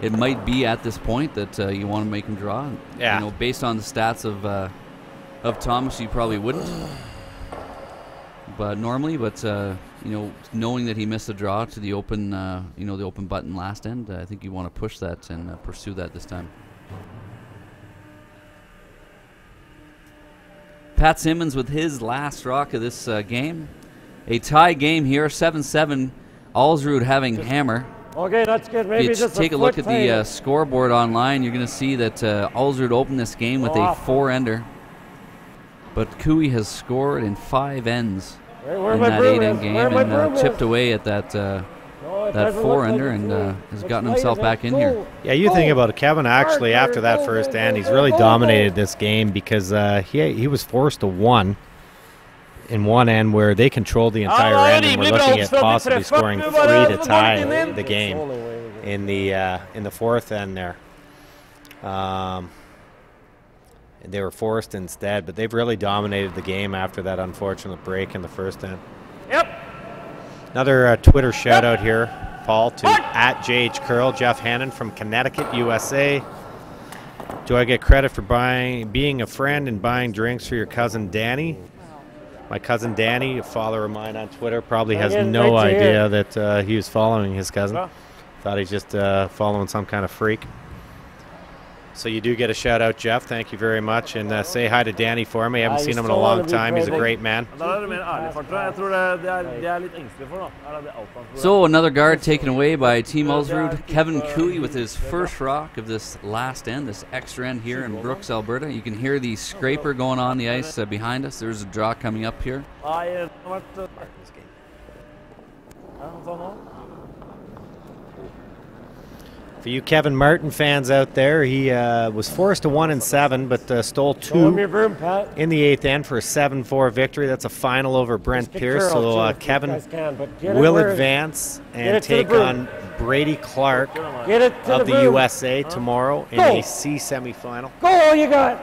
[SPEAKER 1] it might be at this point that you want to make him draw.
[SPEAKER 3] Yeah.
[SPEAKER 1] You know, based on the stats of Thomas, you probably wouldn't. But normally, you know, knowing that he missed a draw to the open, you know, the open button last end, I think you want to push that and pursue that this time. Pat Simmons with his last rock of this game. A tie game here, 7-7. Ulsrud having hammer.
[SPEAKER 4] Okay, that's good. Maybe
[SPEAKER 1] if you
[SPEAKER 4] just
[SPEAKER 1] take a look at the scoreboard online, you're going to see that Ulsrud opened this game with a 4-ender. But Cooey has scored in 5 ends in that 8-end game and chipped away at that 4-ender and has gotten himself back in here.
[SPEAKER 3] Yeah, you think about it, Kevin. Actually, after that first end, he's really dominated this game because he was forced to 1 in one end where they controlled the entire end, and we're looking at possibly scoring 3 to tie the game in the 4th end there. They were forced instead, but they've really dominated the game after that unfortunate break in the first end.
[SPEAKER 2] Yep.
[SPEAKER 3] Another Twitter shout out here, Paul, to @JHCurl, Jeff Hannon from Connecticut, USA. Do I get credit for being a friend and buying drinks for your cousin Danny? My cousin Danny, a follower of mine on Twitter, probably has no idea that he was following his cousin. Thought he's just following some kind of freak. So you do get a shout out, Jeff. Thank you very much, and say hi to Danny for me. I haven't seen him in a long time. He's a great man.
[SPEAKER 1] So another guard taken away by Team Ulsrud. Kevin Cooey with his first rock of this last end, this extra end here in Brooks, Alberta. You can hear the scraper going on the ice behind us. There's a draw coming up here.
[SPEAKER 3] For you Kevin Martin fans out there, he was forced to 1-7, but stole 2 in the 8th end for a 7-4 victory. That's a final over Brent Pierce. So Kevin will advance and take on Brady Clark of the USA tomorrow in a C semifinal.
[SPEAKER 4] Go all you got.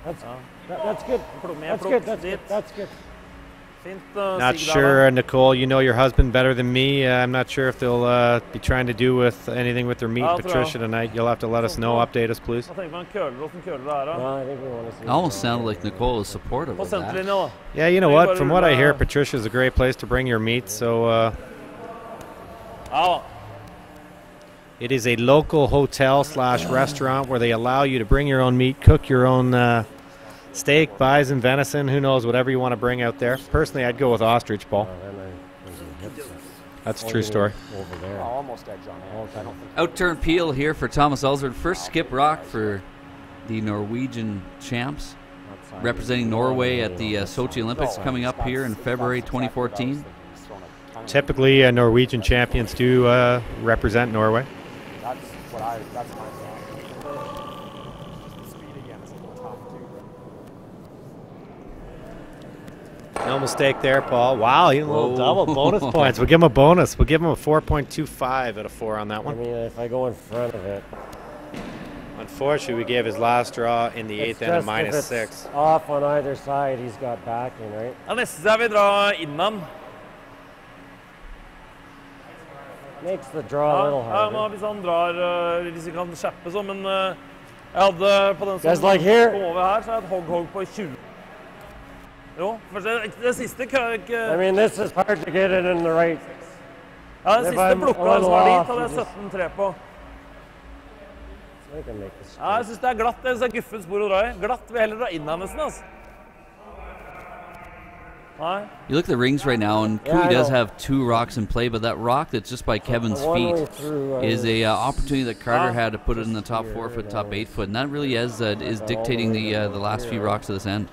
[SPEAKER 4] That's good. That's good. That's good.
[SPEAKER 3] Not sure, Nicole, you know your husband better than me. I'm not sure if they'll be trying to do with anything with their meet Patricia tonight. You'll have to let us know. Update us, please.
[SPEAKER 1] It almost sounded like Nicole is supportive of that.
[SPEAKER 3] Yeah, you know what? From what I hear, Patricia's a great place to bring your meat. So it is a local hotel/restaurant where they allow you to bring your own meat, cook your own steak, bison, venison, who knows, whatever you want to bring out there. Personally, I'd go with ostrich, Paul. That's a true story.
[SPEAKER 1] Outturn peel here for Thomas Ulsrud. First skip rock for the Norwegian champs, representing Norway at the Sochi Olympics coming up here in February 2014.
[SPEAKER 3] Typically, Norwegian champions do represent Norway.
[SPEAKER 5] That's my
[SPEAKER 3] No mistake there, Paul. Wow, he had a little double bonus points. We'll give him a bonus. We'll give him a 4.25 out of 4 on that one.
[SPEAKER 4] I mean, if I go in front of it.
[SPEAKER 3] Unfortunately, we gave his last draw in the 8th end a -6.
[SPEAKER 4] Off on either side, he's got backing, right? Makes the draw a little harder.
[SPEAKER 2] Hvis han drar, hvis vi kan kjappe så, men jeg hadde på den som
[SPEAKER 4] like here.
[SPEAKER 2] kom over her, så jeg hadde hogg på 20. Jo, for det siste
[SPEAKER 4] I mean, this is hard to get it in the right.
[SPEAKER 2] Ja, den siste plukka som var dit, hadde jeg 17-3 på. Ja, jeg synes det glatt, det er guffet spor å dra i. Glatt vil heller dra inn av nesten, altså.
[SPEAKER 1] You look at the rings right now, and Cooey does have 2 rocks in play, but that rock that's just by Kevin's feet is a opportunity that Carter had to put it in the top 4 foot, top 8 foot, and that really is dictating the last few rocks of this end.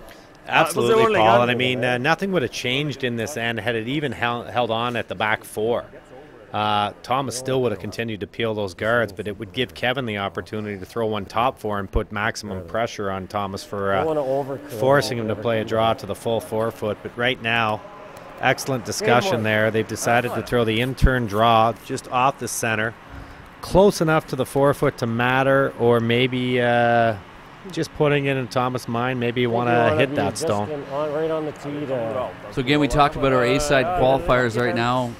[SPEAKER 3] Absolutely, Paul, and I mean, nothing would have changed in this end had it even held on at the back 4. Thomas still would have continued to peel those guards, but it would give Kevin the opportunity to throw one top 4 and put maximum pressure on Thomas for forcing him to play a draw to the full 4 foot. But right now, excellent discussion there. They've decided to throw the in-turn draw just off the center, close enough to the 4 foot to matter, or maybe just putting it in Thomas' mind, maybe you want to hit that stone.
[SPEAKER 4] Right on the tee to
[SPEAKER 1] So again, we talked about our A-side qualifiers right now.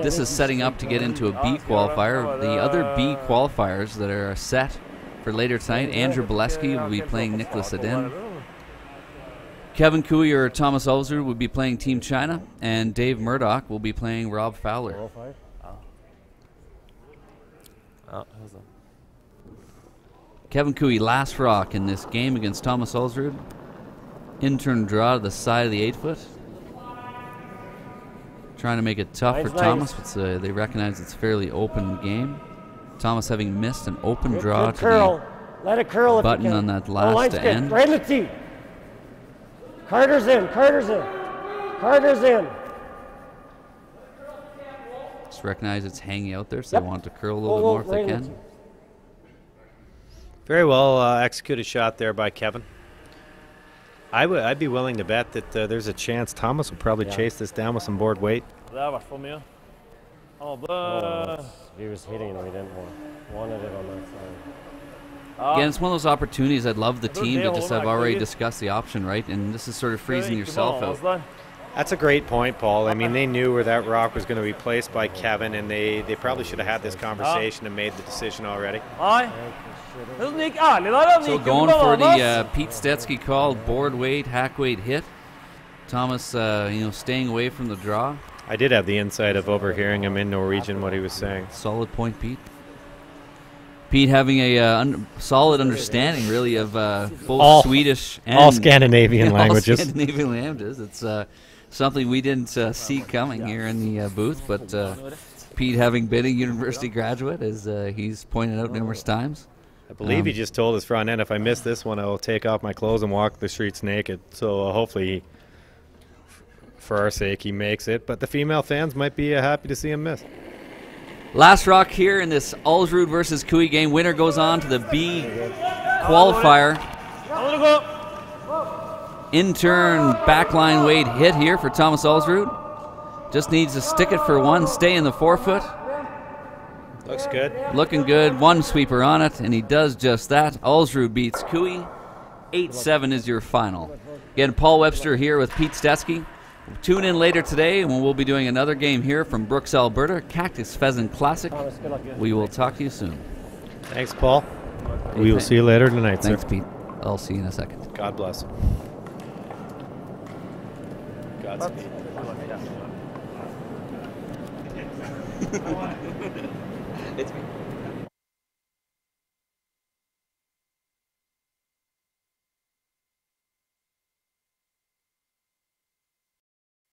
[SPEAKER 1] This is setting up to get into a B qualifier. The other B qualifiers that are set for later tonight, Andrew Bolesky will be playing Nicholas Adin. Kevin Cooey or Thomas Ulsrud will be playing Team China, and Dave Murdoch will be playing Rob Fowler. Kevin Cooey, last rock in this game against Thomas Ulsrud. In-turn draw to the side of the 8 foot. Trying to make it tough for Thomas, but they recognize it's a fairly open game. Thomas having missed an open draw to the button on that last end.
[SPEAKER 4] Right in the tee. Carter's in, Carter's in, Carter's in.
[SPEAKER 1] Just recognize it's hanging out there, so they want to curl a little bit more if they can.
[SPEAKER 3] Very well executed shot there by Kevin. I'd be willing to bet that there's a chance Thomas will probably chase this down with some board weight.
[SPEAKER 2] Det I hvert fall mye.
[SPEAKER 4] He was hitting and we didn't wanted it on that side.
[SPEAKER 1] Again, it's one of those opportunities. I'd love the team to just have already discussed the option, right? And this is sort of freezing yourself out.
[SPEAKER 3] That's a great point, Paul. I mean, they knew where that rock was going to be placed by Kevin, and they probably should have had this conversation and made the decision already.
[SPEAKER 1] So going for the Pete Stetsky called board weight, hack weight hit. Thomas, staying away from the draw.
[SPEAKER 3] I did have the insight of overhearing him in Norwegian what he was saying.
[SPEAKER 1] Solid point, Pete. Pete having a solid understanding, really, of both Swedish and
[SPEAKER 3] all Scandinavian languages.
[SPEAKER 1] All Scandinavian languages. It's something we didn't see coming here in the booth, but Pete, having been a university graduate, as he's pointed out numerous times.
[SPEAKER 3] I believe he just told his front end, if I miss this one, I will take off my clothes and walk the streets naked. So hopefully, for our sake, he makes it. But the female fans might be happy to see him miss.
[SPEAKER 1] Last rock here in this Ulsrud versus Cooey game. Winner goes on to the B qualifier. In-turn backline weight hit here for Thomas Ulsrud. Just needs to stick it for one, stay in the 4 foot.
[SPEAKER 3] Looks good.
[SPEAKER 1] Looking good. One sweeper on it, and he does just that. Ulsrud beats Cooey. 8-7 is your final. Again, Paul Webster here with Pete Stetsky. Tune in later today when we'll be doing another game here from Brooks, Alberta, Cactus Pheasant Classic. We will talk to you soon.
[SPEAKER 3] Thanks, Paul. We will see you later tonight,
[SPEAKER 1] Thanks,
[SPEAKER 3] sir.
[SPEAKER 1] Pete. I'll see you in a second.
[SPEAKER 3] God bless. Godspeed.
[SPEAKER 1] It's me.